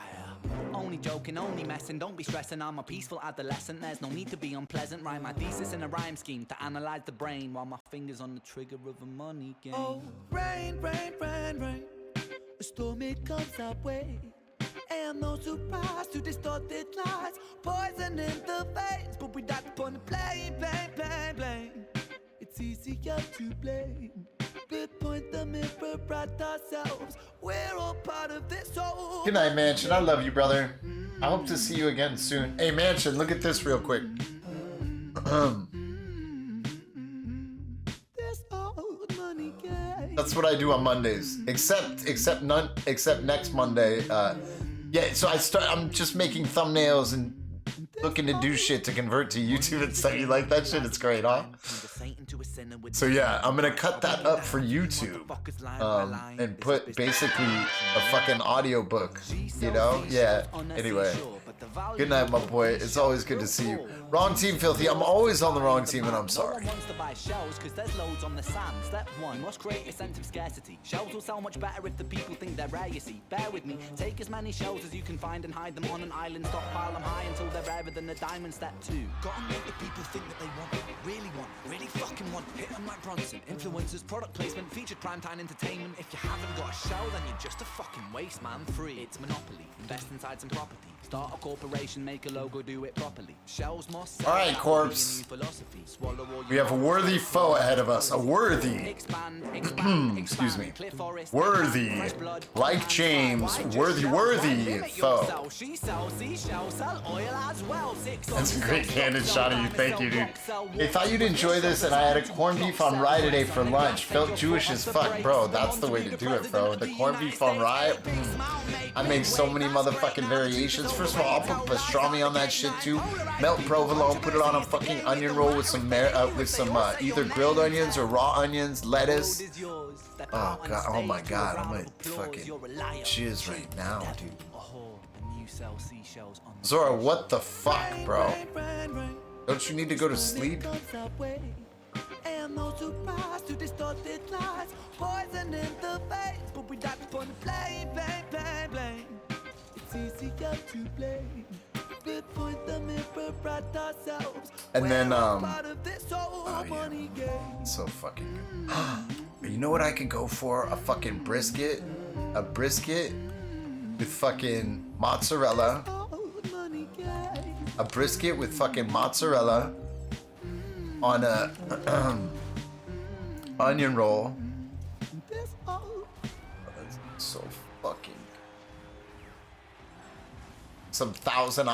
Only joking, only messing, don't be stressing. I'm a peaceful adolescent, there's no need to be unpleasant. Write my thesis in a rhyme scheme to analyze the brain while my fingers on the trigger of a money game. Oh, rain, rain, rain, rain. A storm it comes our way. And no surprise to distorted lies. Poison in the veins, but we died upon the blame, blame, blame, blame. It's easier to blame. But point the mirror at ourselves. We're all part of this whole. Good night, Mansion. I love you, brother. I hope to see you again soon. Hey, Mansion, look at this real quick. That's what I do on Mondays. Except next Monday. Yeah, so I'm just making thumbnails and looking to do shit to convert to YouTube and stuff. You like that shit? It's great, huh? So yeah, I'm gonna cut that up for YouTube and put basically a fucking audiobook, you know? Yeah, anyway. Good night, my boy. It's always good to see you. Wrong team, Filthy. I'm always on the wrong team, and I'm sorry. No one wants to buy shells because there's loads on the sand. Step 1, must create a sense of scarcity. Shells will sell much better if the people think they're rare, you see. Bear with me. Take as many shells as you can find and hide them on an island. Stockpile them high until they're rarer than a diamond. Step 2. Gotta make the people think that they want, really fucking want. Hit them like Bronson. Influencers, product placement, featured primetime entertainment. If you haven't got a shell, then you're just a fucking waste, man. Free. It's Monopoly. Invest inside some property. Start a corporation, make a logo, do it properly. Shells must sell. Alright, Corpse. We have a worthy foe ahead of us. A worthy. Excuse me. Worthy. Like James. Worthy foe. That's a great candid shot of you. Thank you, dude. Hey, thought you'd enjoy this, and I had a corned beef on rye today for lunch. Felt Jewish as fuck, bro. That's the way to do it, bro. The corned beef on rye. I make so many motherfucking variations. First of all, I'll put pastrami on that shit too. Melt provolone, put it on a fucking onion roll with some either grilled onions or raw onions, lettuce. Oh god, oh my god, I'm gonna fucking jizz right now, dude. you sell seashells on the Zora, what the fuck, bro? Don't you need to go to sleep? And no surprise to distorted lies, poison in the veins, but we die upon the blame. It's easier to blame. But point the mirror at ourselves. And then, Part of this whole money game. so fucking good. You know what I could go for? A fucking brisket? A brisket with fucking mozzarella. A brisket with fucking mozzarella on a onion roll. Oh, that's so fucking. Some Thousand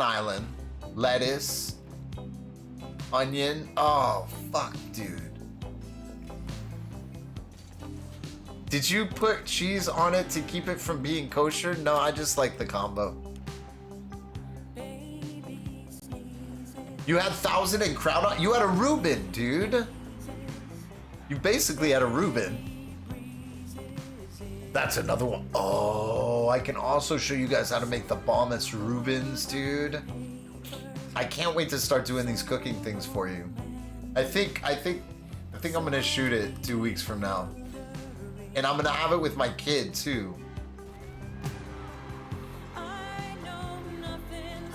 Island lettuce, onion. Oh fuck, dude. Did you put cheese on it to keep it from being kosher? No, I just like the combo. You had Thousand and Crown. You had a Reuben, dude. You basically had a Reuben. That's another one. Oh, I can also show you guys how to make the bombest Reubens, dude. I can't wait to start doing these cooking things for you. I think I'm gonna shoot it 2 weeks from now. And I'm gonna have it with my kid too.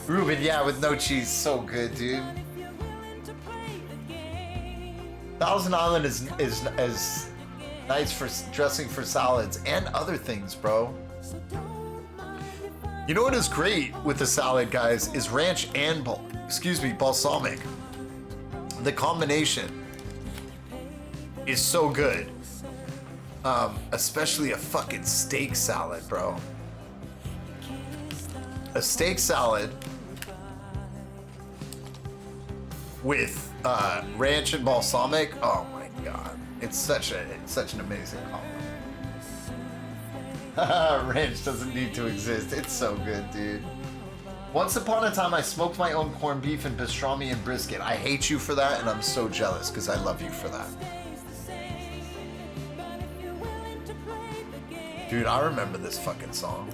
Reuben, yeah, with no cheese, so good, dude. Thousand Island is nice for dressing for salads and other things, bro. You know what is great with the salad, guys, is ranch and balsamic. The combination is so good. Especially a fucking steak salad, bro. A steak salad with ranch and balsamic. Oh my god, it's such an amazing combo. Ranch doesn't need to exist. It's so good, dude. Once upon a time, I smoked my own corned beef and pastrami and brisket. I hate you for that, and I'm so jealous because I love you for that. Dude, I remember this fucking song.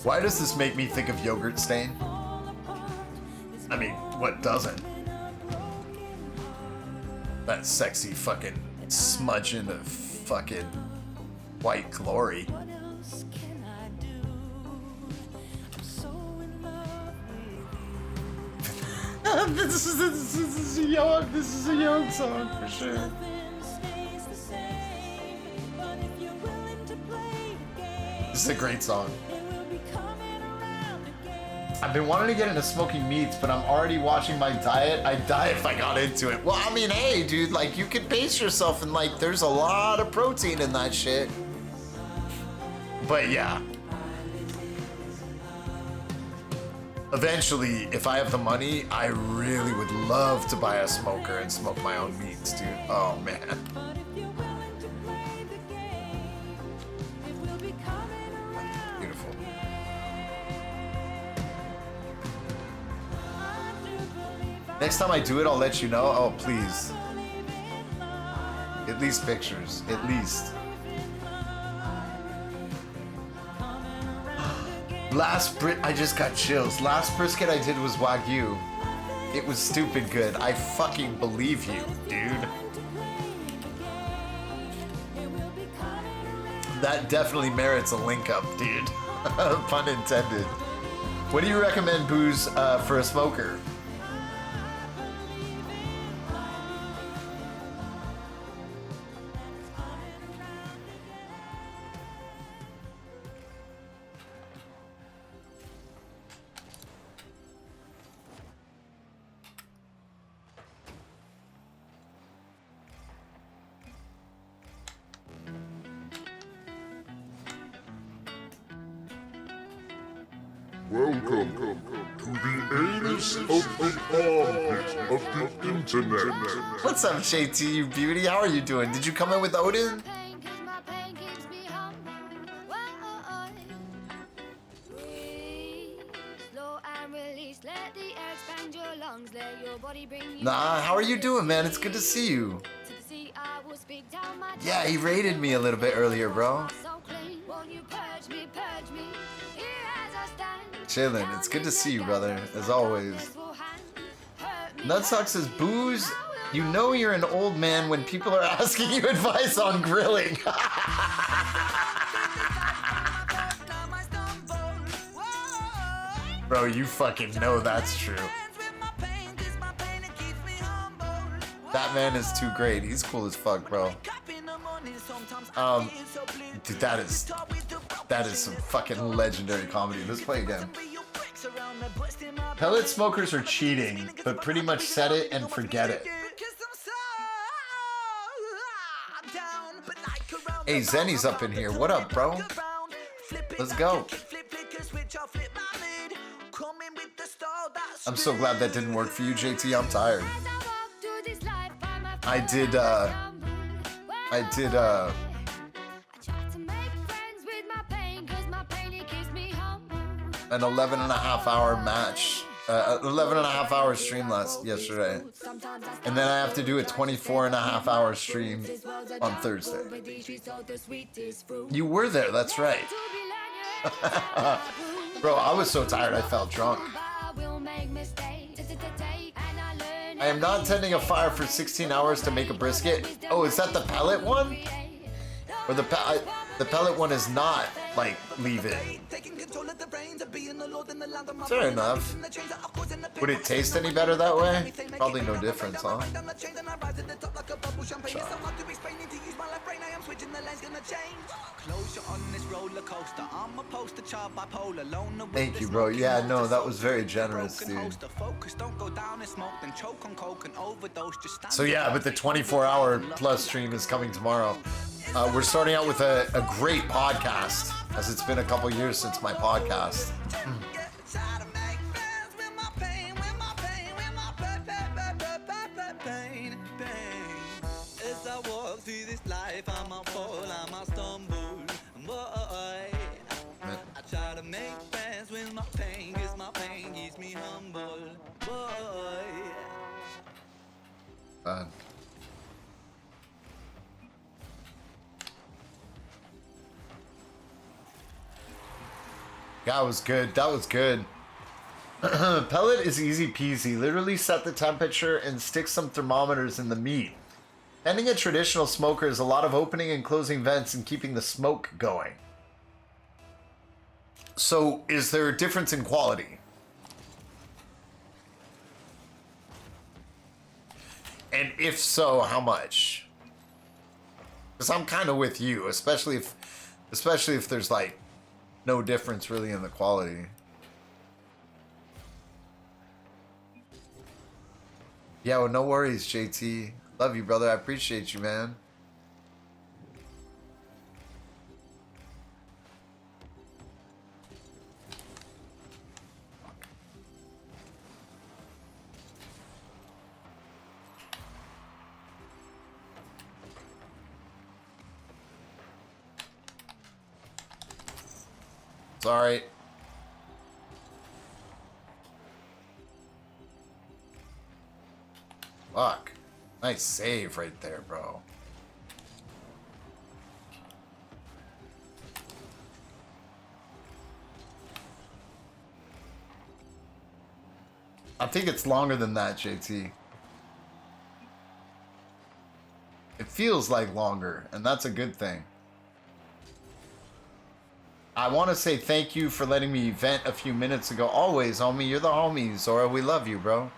Why does this make me think of Yogurt Stain? I mean, what doesn't? That sexy fucking smudging of fucking white glory. This is a young song for sure. This is a great song. I've been wanting to get into smoking meats, but I'm already watching my diet. I'd die if I got into it. Well, I mean, hey, dude, like, you can pace yourself, and like, there's a lot of protein in that shit. But yeah. Eventually, if I have the money, I really would love to buy a smoker and smoke my own meats, dude. Oh, man. Beautiful. Next time I do it, I'll let you know. Oh, please. At least pictures. At least. I just got chills. Last brisket I did was Wagyu. It was stupid good. I fucking believe you, dude. That definitely merits a link up, dude. Pun intended. What do you recommend, Booze, for a smoker? Welcome to the anus of the armpit of the internet. What's up, JT, you beauty? How are you doing? Did you come in with Odin? Nah, how are you doing, man? It's good to see you. Yeah, he raided me a little bit earlier, bro. Chillin'. It's good to see you, brother, as always. Nutsock says, Booze, you know you're an old man when people are asking you advice on grilling. Bro, you fucking know that's true. That man is too great. He's cool as fuck, bro. Dude, that is some fucking legendary comedy. Let's play again. Pellet smokers are cheating, but pretty much set it and forget it. Hey, Zenny's up in here. What up, bro? Let's go. I'm so glad that didn't work for you, JT. I'm tired. I did an 11.5-hour match, 11.5-hour stream yesterday. And then I have to do a 24.5-hour stream on Thursday. You were there, that's right. Bro, I was so tired I felt drunk. I am not tending a fire for 16 hours to make a brisket. Oh, is that the pellet one? Or the pellet one is not, like, leave it. Fair enough. Would it taste any better that way? Probably no difference, huh? Thank you, bro. Yeah, no, that was very generous, dude. So yeah, but the 24-hour plus stream is coming tomorrow. We're starting out with a great podcast, as it's been a couple years since my podcast. That was good. That was good. Pellet is easy peasy. Literally set the temperature and stick some thermometers in the meat. Ending a traditional smoker is a lot of opening and closing vents and keeping the smoke going. So, is there a difference in quality? And if so, how much? Because I'm kind of with you, especially if there's like no difference really in the quality. Yeah, well, no worries, JT. Love you, brother. I appreciate you, man. Sorry. Fuck. Nice save right there, bro. I think it's longer than that, JT. It feels like longer, and that's a good thing. I want to say thank you for letting me vent a few minutes ago. Always, homie. You're the homie, Zora. We love you, bro.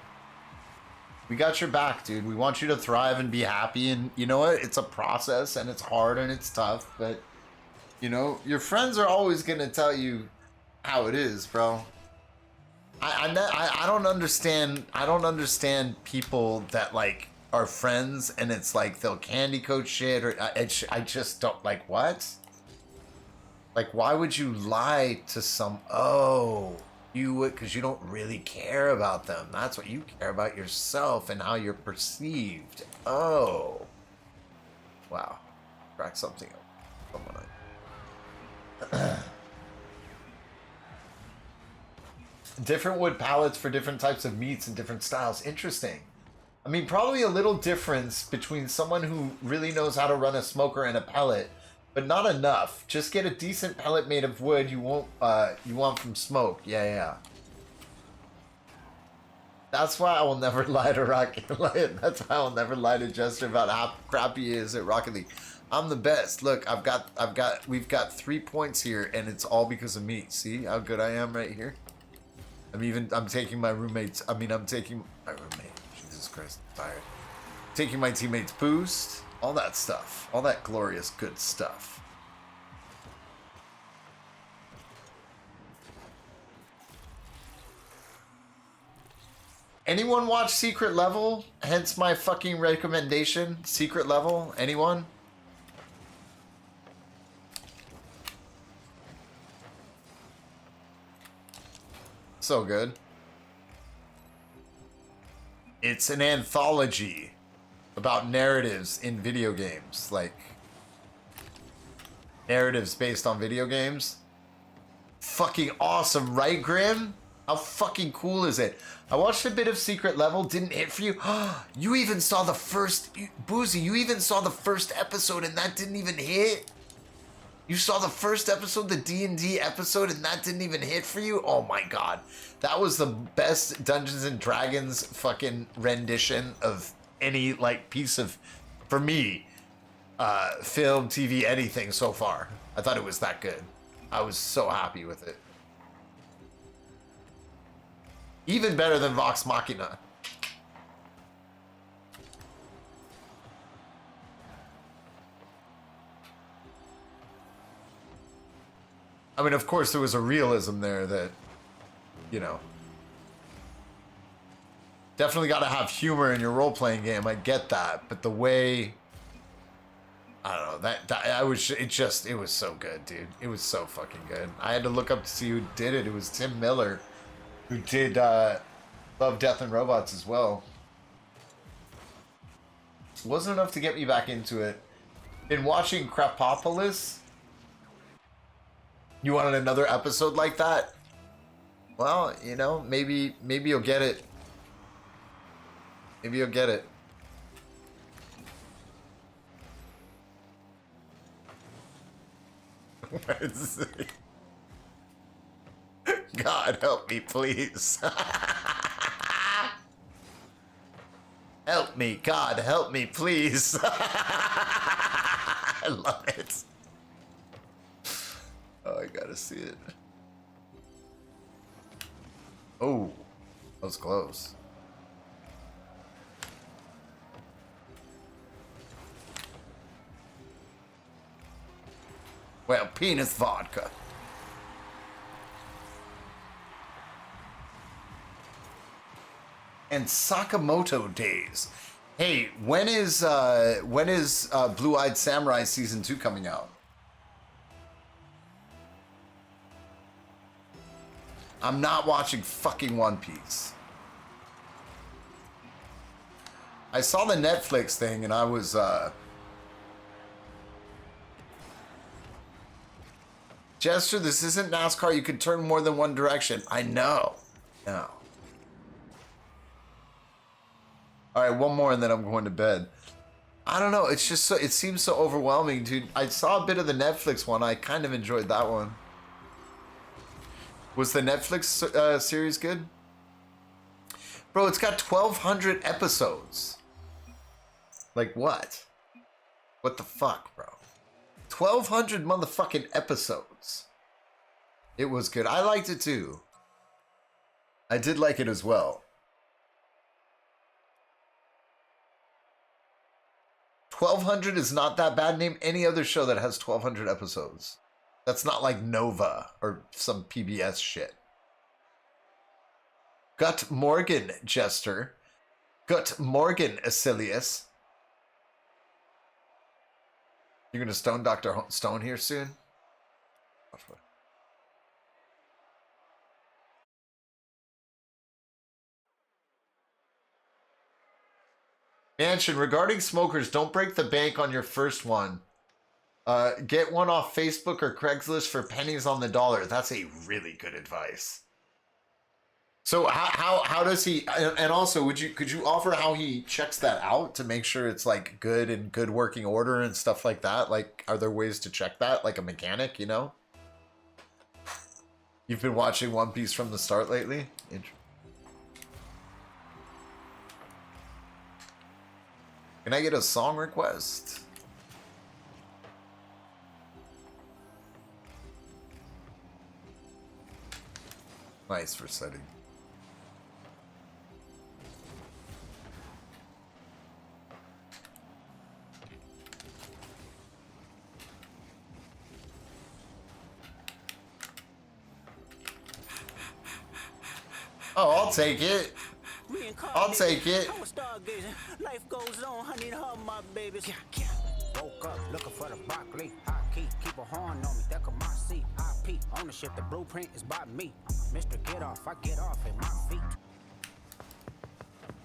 We got your back, dude. We want you to thrive and be happy. And you know what? It's a process, and it's hard, and it's tough. But, you know, your friends are always going to tell you how it is, bro. I don't understand. I don't understand people that, like, are friends, and it's like they'll candy coat shit. Or I just don't, like, what? Like, why would you lie to some... Oh, you would... Because you don't really care about them. That's what you care about, yourself and how you're perceived. Oh. Wow. Crack something up. Different wood pallets for different types of meats and different styles. Interesting. I mean, probably a little difference between someone who really knows how to run a smoker and a pellet, but not enough. Just get a decent pellet made of wood you want from smoke. Yeah. That's why I will never lie to Rocket. That's why I will never lie to Jester about how crappy he is at Rocket League. I'm the best. Look, we've got 3 points here, and it's all because of me. See how good I am right here? I'm taking my roommates. I'm taking my roommate. Jesus Christ, I'm tired. Taking my teammates' boost. All that stuff. All that glorious good stuff. Anyone watch Secret Level? Hence my fucking recommendation. Secret Level? Anyone? So good. It's an anthology about narratives in video games. Like, narratives based on video games. Fucking awesome, right, Grim? How fucking cool is it? I watched a bit of Secret Level, didn't hit for you. You even saw the first, Boozy, you even saw the first episode and that didn't even hit? You saw the first episode, the D&D episode, and that didn't even hit for you? Oh my god. That was the best Dungeons and Dragons fucking rendition of any, like, piece of, for me, film, TV, anything so far. I thought it was that good. I was so happy with it. Even better than Vox Machina. I mean, of course, there was a realism there that, you know, definitely got to have humor in your role-playing game. I get that, but the way, I don't know, it was so good, dude. It was so fucking good. I had to look up to see who did it. It was Tim Miller, who did Love, Death, and Robots as well. Wasn't enough to get me back into it. Been watching Crapopolis. You wanted another episode like that? Well, you know, maybe you'll get it. Maybe you'll get it. God help me, please. Help me, God help me, please. I love it. Oh, I gotta see it. Oh, that was close. Well, penis vodka. And Sakamoto Days. Hey, when is Blue-Eyed Samurai Season 2 coming out? I'm not watching fucking One Piece. I saw the Netflix thing and I was, Jester, this isn't NASCAR. You can turn more than one direction. I know. No. Alright, one more and then I'm going to bed. I don't know. It's just so, it seems so overwhelming, dude. I saw a bit of the Netflix one. I kind of enjoyed that one. Was the Netflix series good? Bro, it's got 1,200 episodes. Like what? What the fuck, bro? 1,200 motherfucking episodes. It was good. I liked it too. I did like it as well. 1,200 is not that bad. Name any other show that has 1,200 episodes. That's not like Nova or some PBS shit. Gut Morgan, Jester. Gut Morgan, Acilius. You're gonna stone Dr. Stone here soon? Mansion, regarding smokers, don't break the bank on your first one. Get one off Facebook or Craigslist for pennies on the dollar. That's a really good advice. So how does he? And also, could you offer how he checks that out to make sure it's like good and good working order and stuff like that? Like, are there ways to check that, like a mechanic? You know. You've been watching One Piece from the start lately. Can I get a song request? Nice for setting. Oh, I'll take it. I'll take it. Life goes on, honey, her my babies. Woke up looking for the broccoli. High key, keep a horn on me, that could my seat. IP, ownership, the blueprint is by me. Mr. Get Off, I get off at my feet.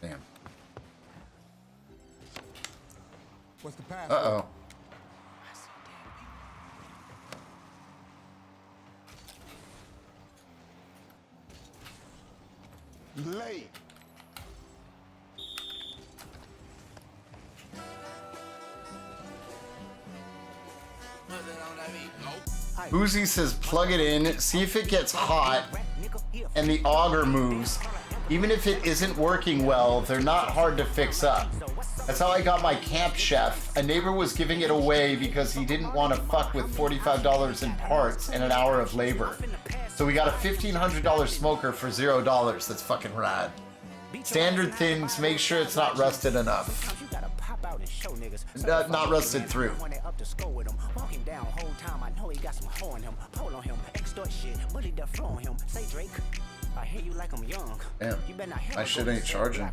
Damn. What's the password? Uh-oh. Late. Boozy says plug it in, see if it gets hot, and the auger moves. Even if it isn't working well, they're not hard to fix up. That's how I got my camp chef. A neighbor was giving it away because he didn't want to fuck with $45 in parts and an hour of labor. So we got a $1,500 smoker for $0. That's fucking rad. Standard things, make sure it's not rusted enough. Not rusted through. Damn, my shit ain't charging.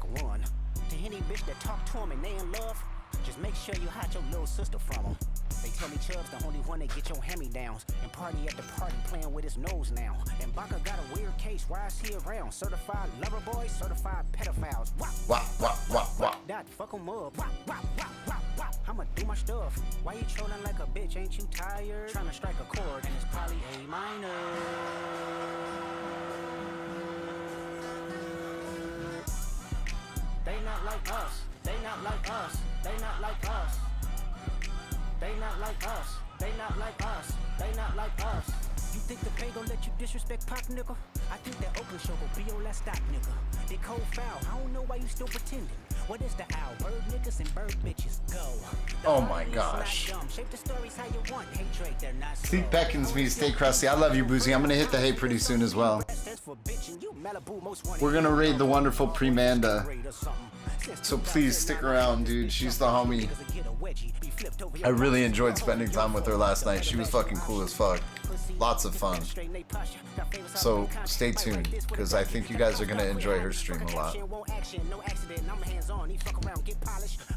To any bitch that talk to him and they in love, just make sure you hide your little sister from him. They tell me Chubb's the only one that get your hand-me-downs and party at the party playing with his nose now. And Baka got a weird case, why is he around? Certified lover boys, certified pedophiles. Wop. That fuck him up. Wop. I'ma do my stuff. Why you trolling like a bitch? Ain't you tired? Trying to strike a chord and it's probably A minor. They not like us. They not like us. They not like us. They not like us. They not like us. They not like us. You think the pay gon' let you disrespect Pop, nigga? I think that Oakland show gon' be your last stop, nigga. They cold foul. I don't know why you still pretending. What is the owl? Bird niggas and bird bitches. Go. Oh my gosh. Shape the stories how you want. Hey Drake, they're not slow. Sleep beckons me to stay crusty. I love you, Boozy. I'm gonna hit the hay pretty soon as well. We're gonna raid the wonderful Premanda. So please stick around, dude. She's the homie. I really enjoyed spending time with her last night. She was fucking cool as fuck. Lots of fun. So stay tuned, because I think you guys are gonna enjoy her stream a lot.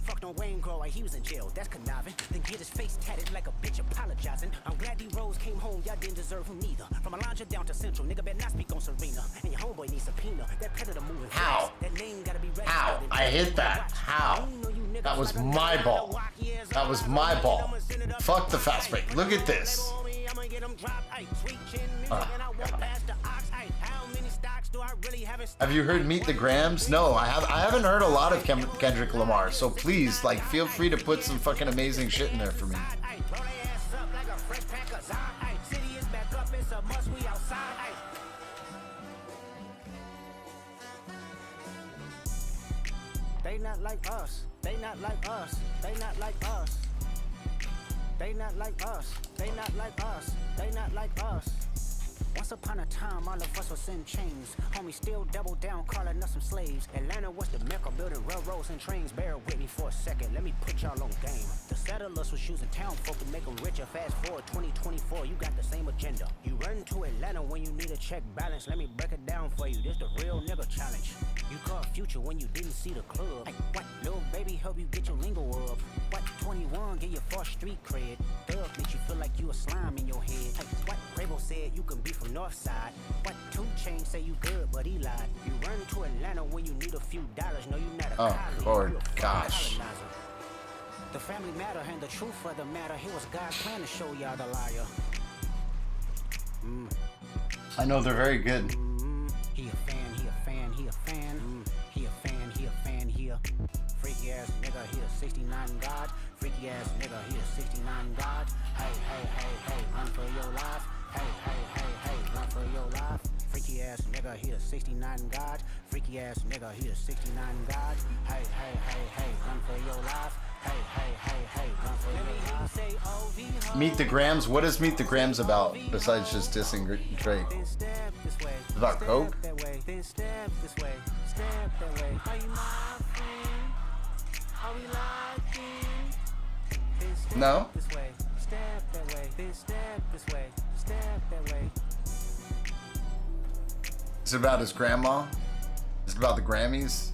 Fuck no Wayne Grower, he was in jail, that's conniving. Then get his face tatted like a bitch apologizing. I'm glad D-Rose came home, y'all didn't deserve him neither. From Alondra down to Central, nigga better not speak on Serena. And your homeboy needs subpoena, that predator moving How? That name gotta be registered. How? I hit that. How? That was my ball. That was my ball. Fuck the fast break. Look at this. Have you heard Meet the Grams? No, I haven't heard a lot of Kendrick Lamar, so please, like, feel free to put some fucking amazing shit in there for me. They not like us. They not like us. They not like us. They not like us. They not like us. They not like us. Once upon a time, all of us was in chains. Homie still double down, calling us some slaves. Atlanta was the mecca, building railroads and trains. Bear with me for a second, let me put y'all on game. The settlers was using town folk to make them richer. Fast forward 2024, you got the same agenda. You run to Atlanta when you need a check balance. Let me break it down for you, this the real nigga challenge. You called Future when you didn't see the club. Hey, what? Little baby help you get your lingo up. What? 21 get your first street cred. Thug makes you feel like you a slime in your head. Hey, what? Quavo said you can be from North Side. What? 2 Chainz say you good, but he lied. You run to Atlanta when you need a few dollars. No, you not a colleague. Lord, gosh. The family matter and the truth of the matter. Here was God's plan to show y'all the liar. I know they're very good. He a fan, a fan. He a fan, he a fan, he a freaky ass nigga, he a 69 God. Freaky ass nigga, he a 69 God. Hey, hey, hey, hey, run for your life. Hey, hey, hey, hey, run for your life. Freaky ass nigga, he a 69 God. Freaky ass nigga, he a 69 God. Hey, hey, hey, hey, run for your life. Hey, hey, hey, hey, run for your life. Meet the Grams. What is Meet the Grams about besides just dissing Drake? It's about coke? No? Is it about his grandma? Is it about the Grammys?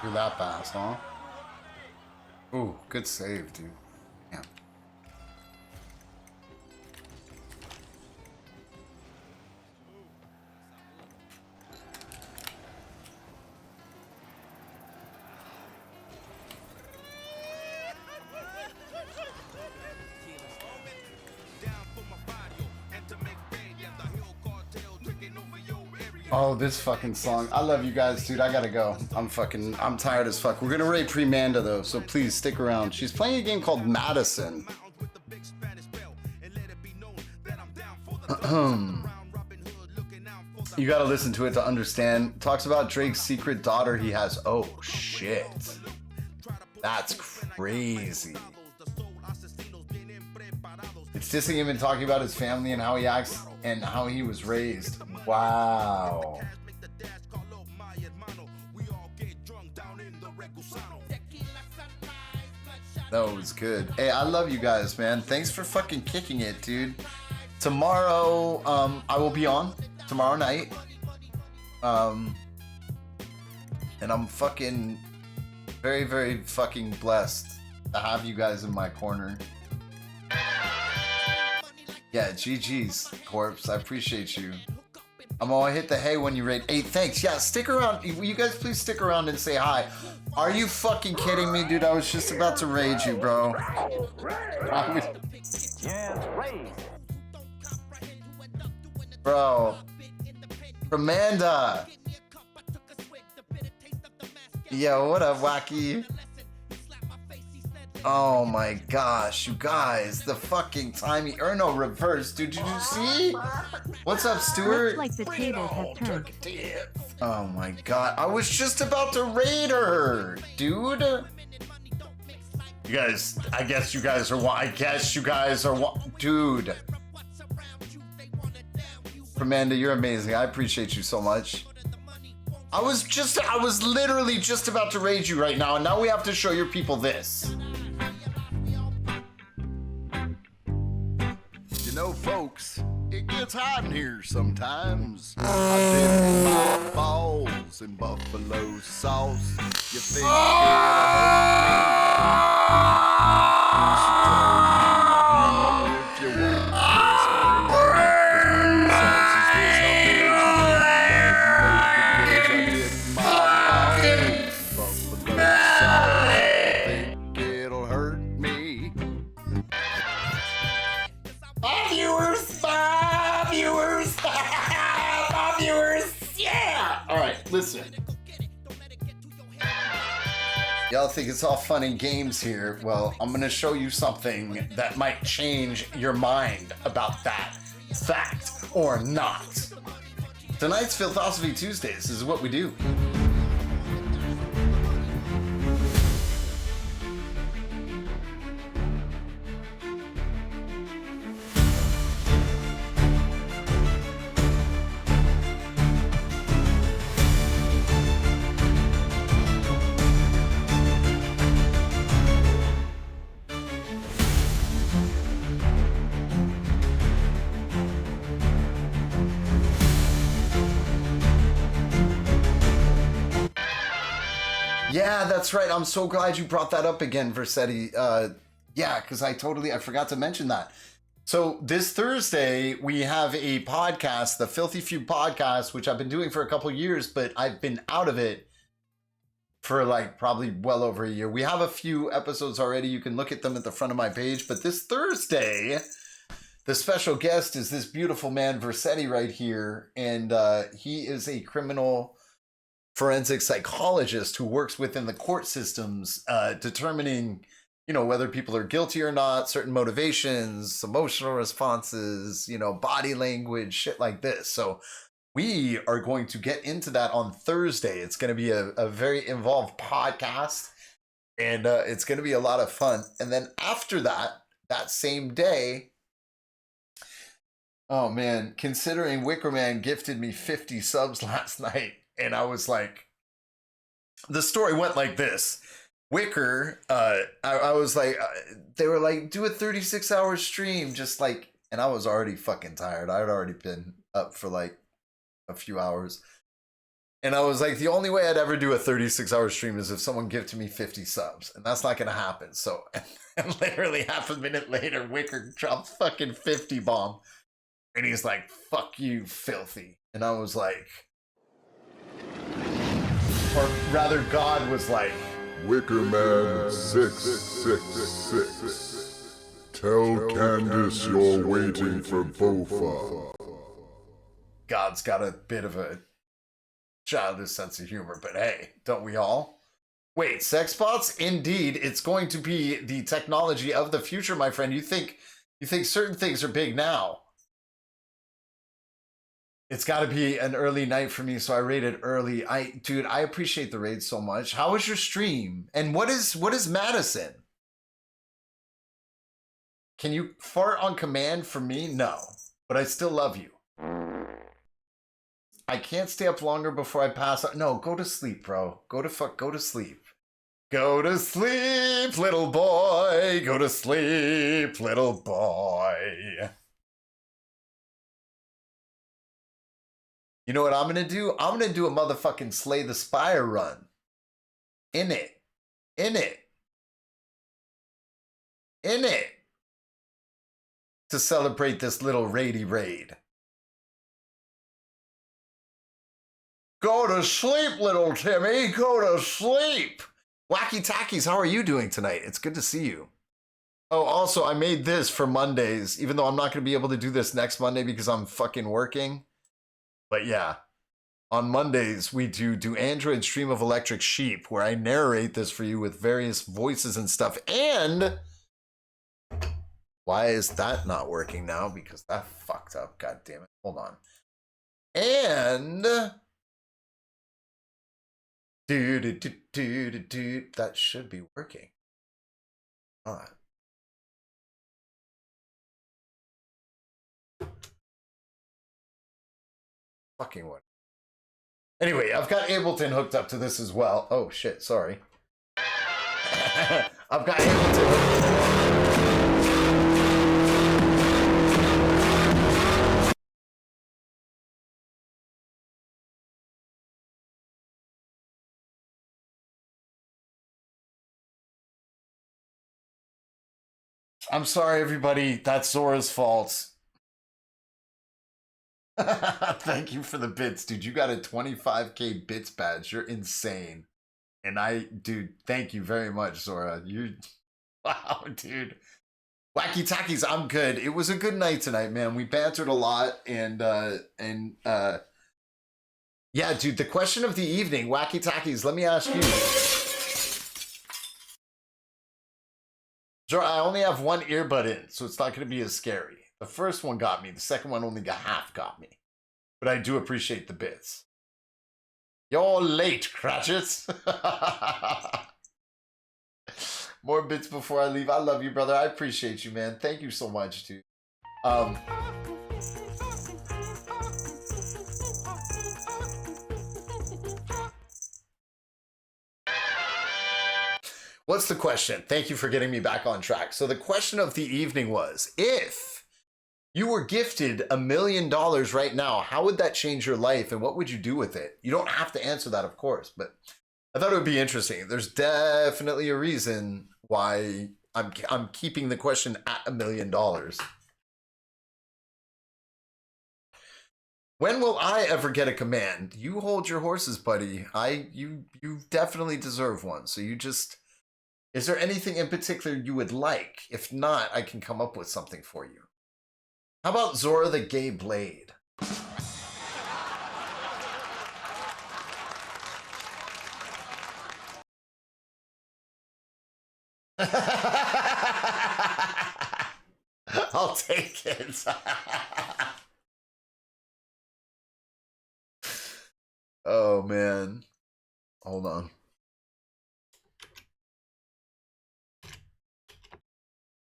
You're that fast, huh? Ooh, good save, dude. Yeah. Oh, this fucking song. I love you guys, dude. I gotta go. I'm tired as fuck. We're gonna rate Pre-Manda though, so please stick around. She's playing a game called Madison. You gotta listen to it to understand. Talks about Drake's secret daughter he has. Oh, shit. That's crazy. It's dissing him and talking about his family and how he acts and how he was raised. Wow. That was good. Hey, I love you guys, man. Thanks for fucking kicking it, dude. Tomorrow, I will be on tomorrow night. And I'm fucking very, very fucking blessed to have you guys in my corner. Yeah, GG's, Corpse. I appreciate you. I'm gonna hit the hey when you rate 8. Thanks. Yeah, stick around. Will you guys please stick around and say hi? Are you fucking kidding me, dude? I was just about to rage you, bro. Bro. Amanda. Yo, what up, Wacky? Oh my gosh, you guys, the fucking timey no reverse, dude. Did you see? What's up, Stuart? Looks like the tables have turned. Oh my god, I was just about to raid her, dude. You guys, I guess you guys are dude. Amanda, you're amazing. I appreciate you so much. I was literally just about to raid you right now, and now we have to show your people this. You know, folks, it gets hot in here sometimes. I dip my balls in buffalo sauce. You think it'll hurt me? If you want Listen. Y'all think it's all fun and games here. Well, I'm gonna show you something that might change your mind about that fact or not. Tonight's Philthosophy Tuesdays is what we do. Yeah, that's right. I'm so glad you brought that up again, Versetti. Yeah, because I forgot to mention that. So this Thursday, we have a podcast, the Filthy Few podcast, which I've been doing for a couple years, but I've been out of it for like probably well over a year. We have a few episodes already. You can look at them at the front of my page. But this Thursday, the special guest is this beautiful man, Versetti, right here. And he is a criminal forensic psychologist who works within the court systems, determining, you know, whether people are guilty or not, certain motivations, emotional responses, you know, body language, shit like this. So we are going to get into that on Thursday. It's going to be a very involved podcast, and it's going to be a lot of fun. And then after that, that same day, oh man, considering Wickerman gifted me 50 subs last night, and I was like, the story went like this. Wicker, I was like, they were like, do a 36-hour stream, just like, and I was already fucking tired. I had already been up for like a few hours. And I was like, the only way I'd ever do a 36-hour stream is if someone gifted me 50 subs. And that's not going to happen. So, and literally half a minute later, Wicker dropped fucking 50 bomb. And he's like, fuck you, filthy. And I was like, or rather, God was like, Wickerman 666. Tell Candace you're waiting for Bofa. God's got a bit of a childish sense of humor, but hey, don't we all? Wait, sex bots? Indeed, it's going to be the technology of the future, my friend. You think certain things are big now. It's got to be an early night for me, so I raided early. Dude, I appreciate the raid so much. How was your stream? And what is Madison? Can you fart on command for me? No, but I still love you. I can't stay up longer before I pass out. No, go to sleep, bro. Go to sleep. Go to sleep, little boy. Go to sleep, little boy. You know what I'm going to do? I'm going to do a motherfucking Slay the Spire run. In it. To celebrate this little raidy raid. Go to sleep, little Timmy. Go to sleep. Wacky Tackies, how are you doing tonight? It's good to see you. Oh, also, I made this for Mondays, even though I'm not going to be able to do this next Monday because I'm fucking working. But yeah, on Mondays, we do Android Stream of Electric Sheep, where I narrate this for you with various voices and stuff. And why is that not working now? Because that fucked up. God damn it. Hold on. And that should be working. All right. Fucking what? Anyway, I've got Ableton hooked up to this as well. Oh shit, sorry. I've got Ableton hooked. I'm sorry, everybody. That's Zora's fault. Thank you for the bits, dude. You got a 25k bits badge. You're insane. And dude, thank you very much, Zora. Wow, dude. Wacky Tackies, I'm good. It was a good night tonight, man. We bantered a lot, and yeah, dude, the question of the evening, Wacky Tackies, let me ask you. Zora, I only have one earbud in, so it's not going to be as scary. The first one got me. The second one only half got me. But I do appreciate the bits. You're late, Cratchit. More bits before I leave. I love you, brother. I appreciate you, man. Thank you so much, dude. What's the question? Thank you for getting me back on track. So the question of the evening was, if you were gifted $1 million right now, how would that change your life and what would you do with it? You don't have to answer that, of course, but I thought it would be interesting. There's definitely a reason why I'm keeping the question at $1 million. When will I ever get a command? You hold your horses, buddy. You definitely deserve one. So you just, is there anything in particular you would like? If not, I can come up with something for you. How about Zora the Gay Blade? I'll take it. Oh man. Hold on.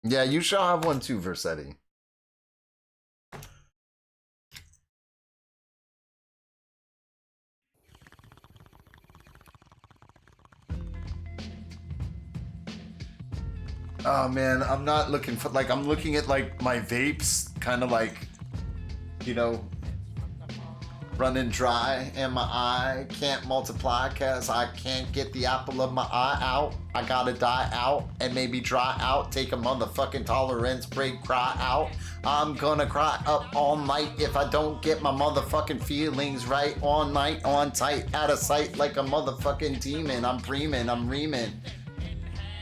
Yeah, you shall have one too, Versetti. Oh man, I'm not looking for, like, I'm looking at like my vapes, kind of like, you know, running dry in my eye. Can't multiply cause I can't get the apple of my eye out. I gotta die out and maybe dry out. Take a motherfucking tolerance break, cry out. I'm gonna cry up all night if I don't get my motherfucking feelings right. All night, on tight, out of sight like a motherfucking demon. I'm dreaming, I'm reaming.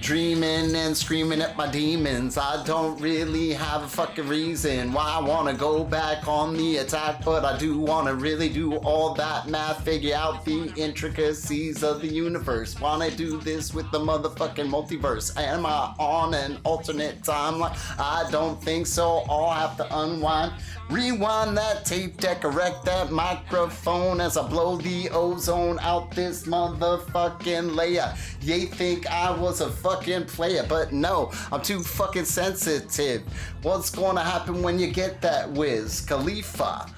Dreaming and screaming at my demons. I don't really have a fucking reason why I want to go back on the attack, but I do want to really do all that math, figure out the intricacies of the universe. Want to do this with the motherfucking multiverse. Am I on an alternate timeline? I don't think so. I'll have to unwind, rewind that tape deck, erect that microphone as I blow the ozone out this motherfucking layer. Ye think I was a fucking player, but no, I'm too fucking sensitive. What's gonna happen when you get that Wiz Khalifa?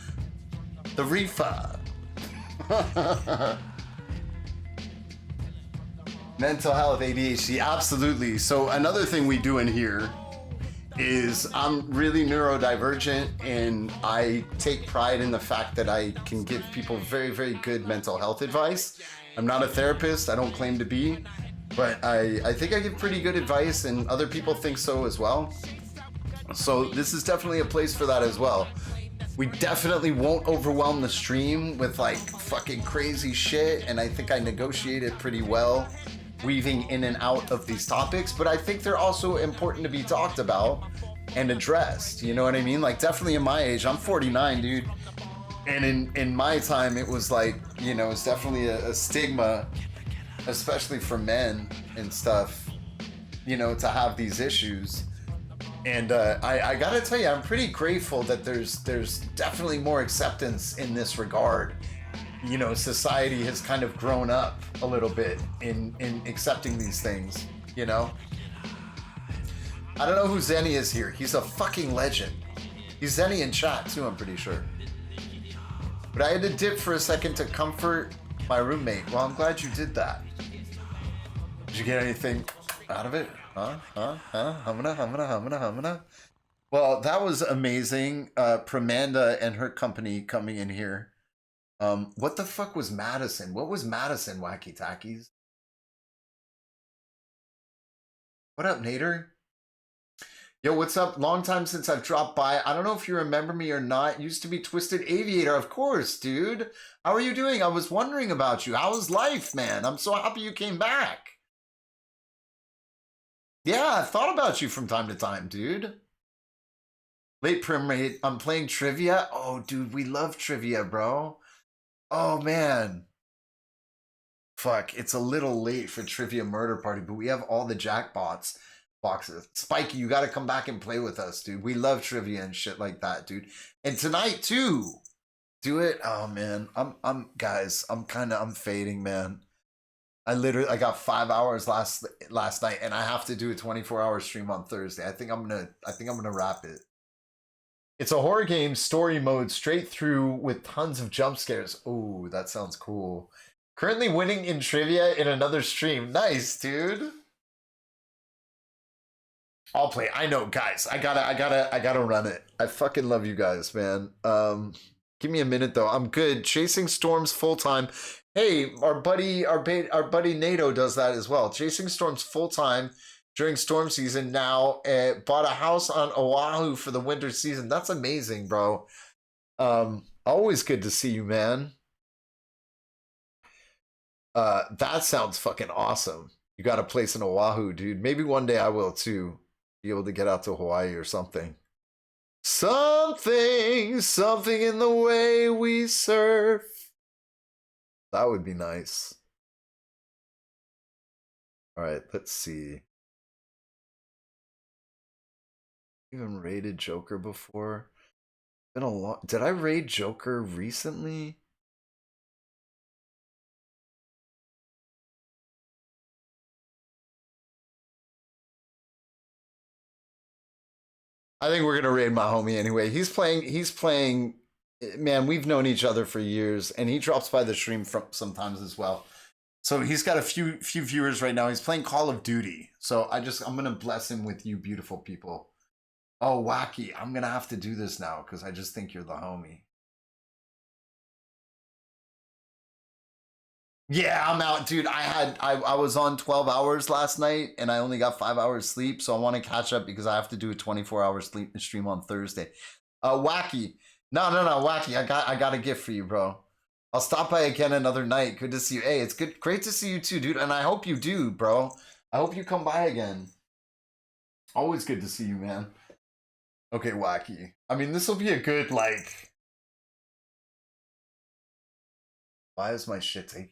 The reefer. Mental health, ADHD, absolutely. So another thing we do in here is I'm really neurodivergent, and I take pride in the fact that I can give people very, very good mental health advice. I'm not a therapist, I don't claim to be, but I think I give pretty good advice, and other people think so as well. So this is definitely a place for that as well. We definitely won't overwhelm the stream with like fucking crazy shit, and I think I negotiated pretty well, weaving in and out of these topics, but I think they're also important to be talked about and addressed. You know what I mean? Like, definitely in my age, I'm 49, dude. And in my time, it was like, you know, it's definitely a stigma, especially for men and stuff, you know, to have these issues. And I gotta tell you, I'm pretty grateful that there's definitely more acceptance in this regard. You know, society has kind of grown up a little bit in accepting these things, you know? I don't know who Zenny is here. He's a fucking legend. He's Zenny in chat too, I'm pretty sure. But I had to dip for a second to comfort my roommate. Well, I'm glad you did that. Did you get anything out of it? Humana. Well, that was amazing. Pramanda and her company coming in here. What the fuck was Madison? What was Madison, Wacky Tackies? What up, Nader? Yo, what's up? Long time since I've dropped by. I don't know if you remember me or not. Used to be Twisted Aviator, of course, dude. How are you doing? I was wondering about you. How was life, man? I'm so happy you came back. Yeah, I thought about you from time to time, dude. Late Primate, I'm playing trivia. Oh, dude, we love trivia, bro. Oh, man. Fuck, it's a little late for Trivia Murder Party, but we have all the jackpots boxes. Spiky, you gotta come back and play with us, dude. We love trivia and shit like that, dude. And tonight, too. Do it. Oh, man. I'm fading, man. I got 5 hours last night, and I have to do a 24-hour stream on Thursday. I think I'm gonna wrap it. It's a horror game story mode straight through with tons of jump scares. Ooh, that sounds cool. Currently winning in trivia in another stream. Nice, dude. I'll play. I know, guys. I gotta run it. I fucking love you guys, man. Give me a minute though. I'm good. Chasing Storms full time. Hey, our buddy NATO does that as well. Chasing Storms full time during storm season now. Bought a house on Oahu for the winter season. That's amazing, bro. Always good to see you, man. That sounds fucking awesome. You got a place in Oahu, dude. Maybe one day I will too. Be able to get out to Hawaii or something. Something in the way we surf. That would be nice. All right, let's see. Even raided Joker before? Been a long. Did I raid Joker recently? I think we're gonna raid my homie anyway. He's playing. Man, we've known each other for years, and he drops by the stream from sometimes as well. So he's got a few viewers right now. He's playing Call of Duty. So I'm gonna bless him with you, beautiful people. Oh, Wacky, I'm gonna have to do this now because I just think you're the homie. Yeah, I'm out, dude. I was on 12 hours last night and I only got 5 hours sleep, so I want to catch up because I have to do a 24-hour sleep stream on Thursday. Wacky. No, Wacky. I got a gift for you, bro. I'll stop by again another night. Good to see you. Hey, it's great to see you too, dude. And I hope you do, bro. I hope you come by again. Always good to see you, man. Okay, Wacky. I mean, this will be a good, like... Why is my shit taking...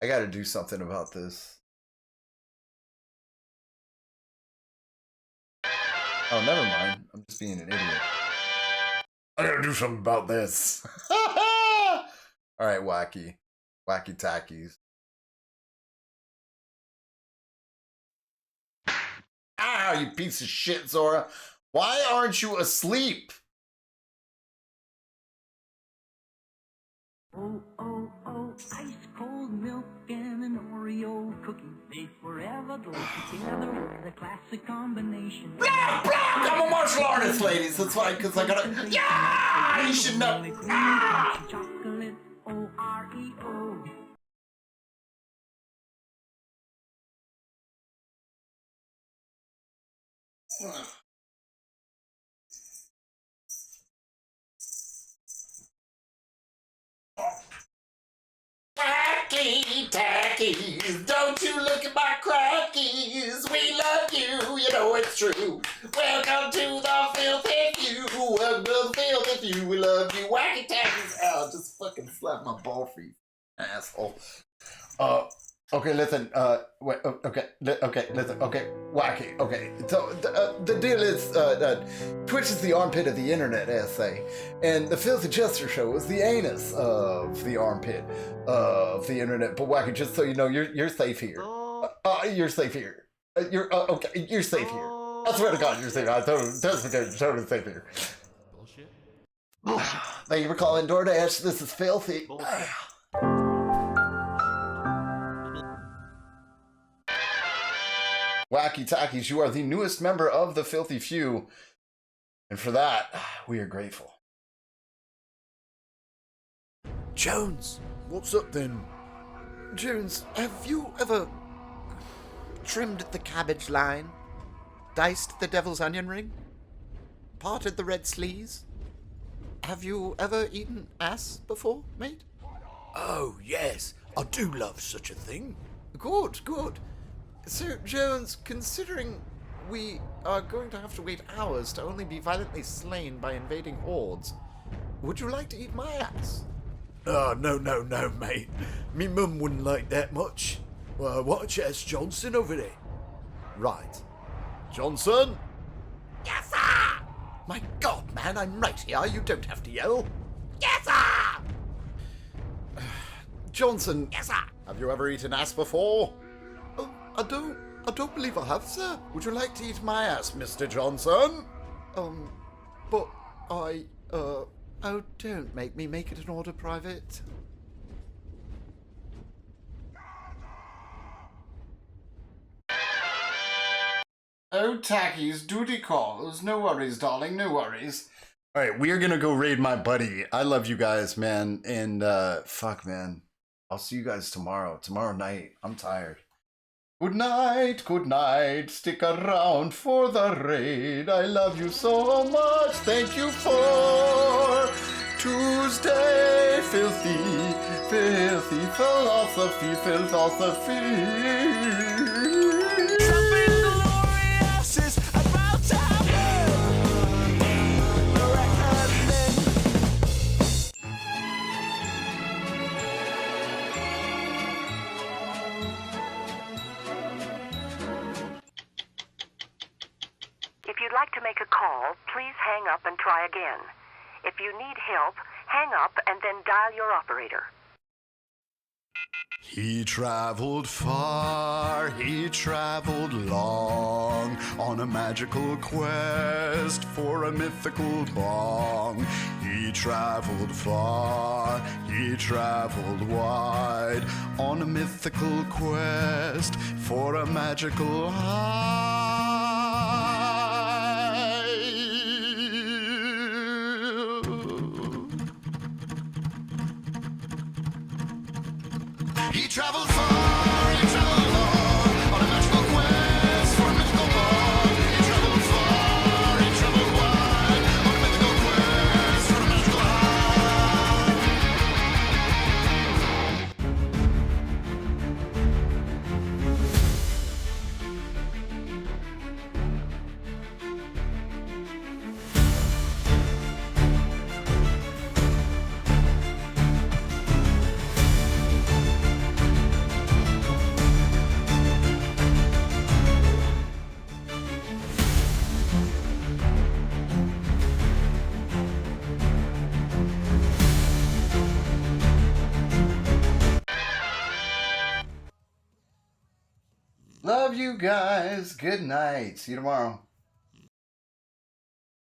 I gotta do something about this. Oh, never mind. I'm just being an idiot. I gotta do something about this. Alright, Wacky. Wacky tackies. Ah, you piece of shit, Zora. Why aren't you asleep? Oh, oh, oh, ice cold milk and an Oreo cookie. They forever go together with a classic combination. I'm a martial artist, ladies. That's why, because I gotta. Yeah! You should know. Ah! Chocolate, O-R-E-O. Wacky tackies, don't you look at my crackies. We love you, you know it's true. Welcome to the filthy few. Welcome to the filthy few. We love you, wacky tackies. Ow, just fucking slap my ball for you, asshole. Okay, listen, wait, okay, listen, okay, Wacky, okay. So, the deal is, Twitch is the armpit of the internet, as say, and the Filthy Jester Show is the anus of the armpit of the internet. But Wacky, just so you know, you're safe here. You're safe here. Okay, you're safe here. I swear to God, you're safe. I'm totally safe here. Bullshit. Thank you for calling DoorDash. This is Filthy. Wacky Tackies, you are the newest member of the Filthy Few, and for that, we are grateful. Jones, what's up then? Jones, have you ever trimmed the cabbage line? Diced the devil's onion ring? Parted the red sleeves? Have you ever eaten ass before, mate? Oh, yes, I do love such a thing. Good, good. So, Jones, considering we are going to have to wait hours to only be violently slain by invading hordes, would you like to eat my ass? Oh, no, mate. Me mum wouldn't like that much. Watch S. Johnson over there. Right. Johnson? Yes, sir! My God, man, I'm right here. You don't have to yell. Yes, sir! Johnson. Yes, sir! Have you ever eaten ass before? I don't believe I have, sir. Would you like to eat my ass, Mr. Johnson? But oh, don't make me make it an order, Private. Oh, Tackies, duty calls. No worries, darling, no worries. All right, we are gonna go raid my buddy. I love you guys, man, and fuck, man. I'll see you guys tomorrow. Tomorrow night. I'm tired. Good night, good night. Stick around for the raid. I love you so much. Thank you for Tuesday. Filthy philosophy, philosophy. If you'd like to make a call, please hang up and try again. If you need help, hang up and then dial your operator. He traveled far, he traveled long, on a magical quest for a mythical bong. He traveled far, he traveled wide, on a mythical quest for a magical high. He traveled far, he traveled long, on a magical quest for a mythical bong. He traveled far, he traveled wide, on a mythical quest for a magical Love you guys. Good night. See you tomorrow.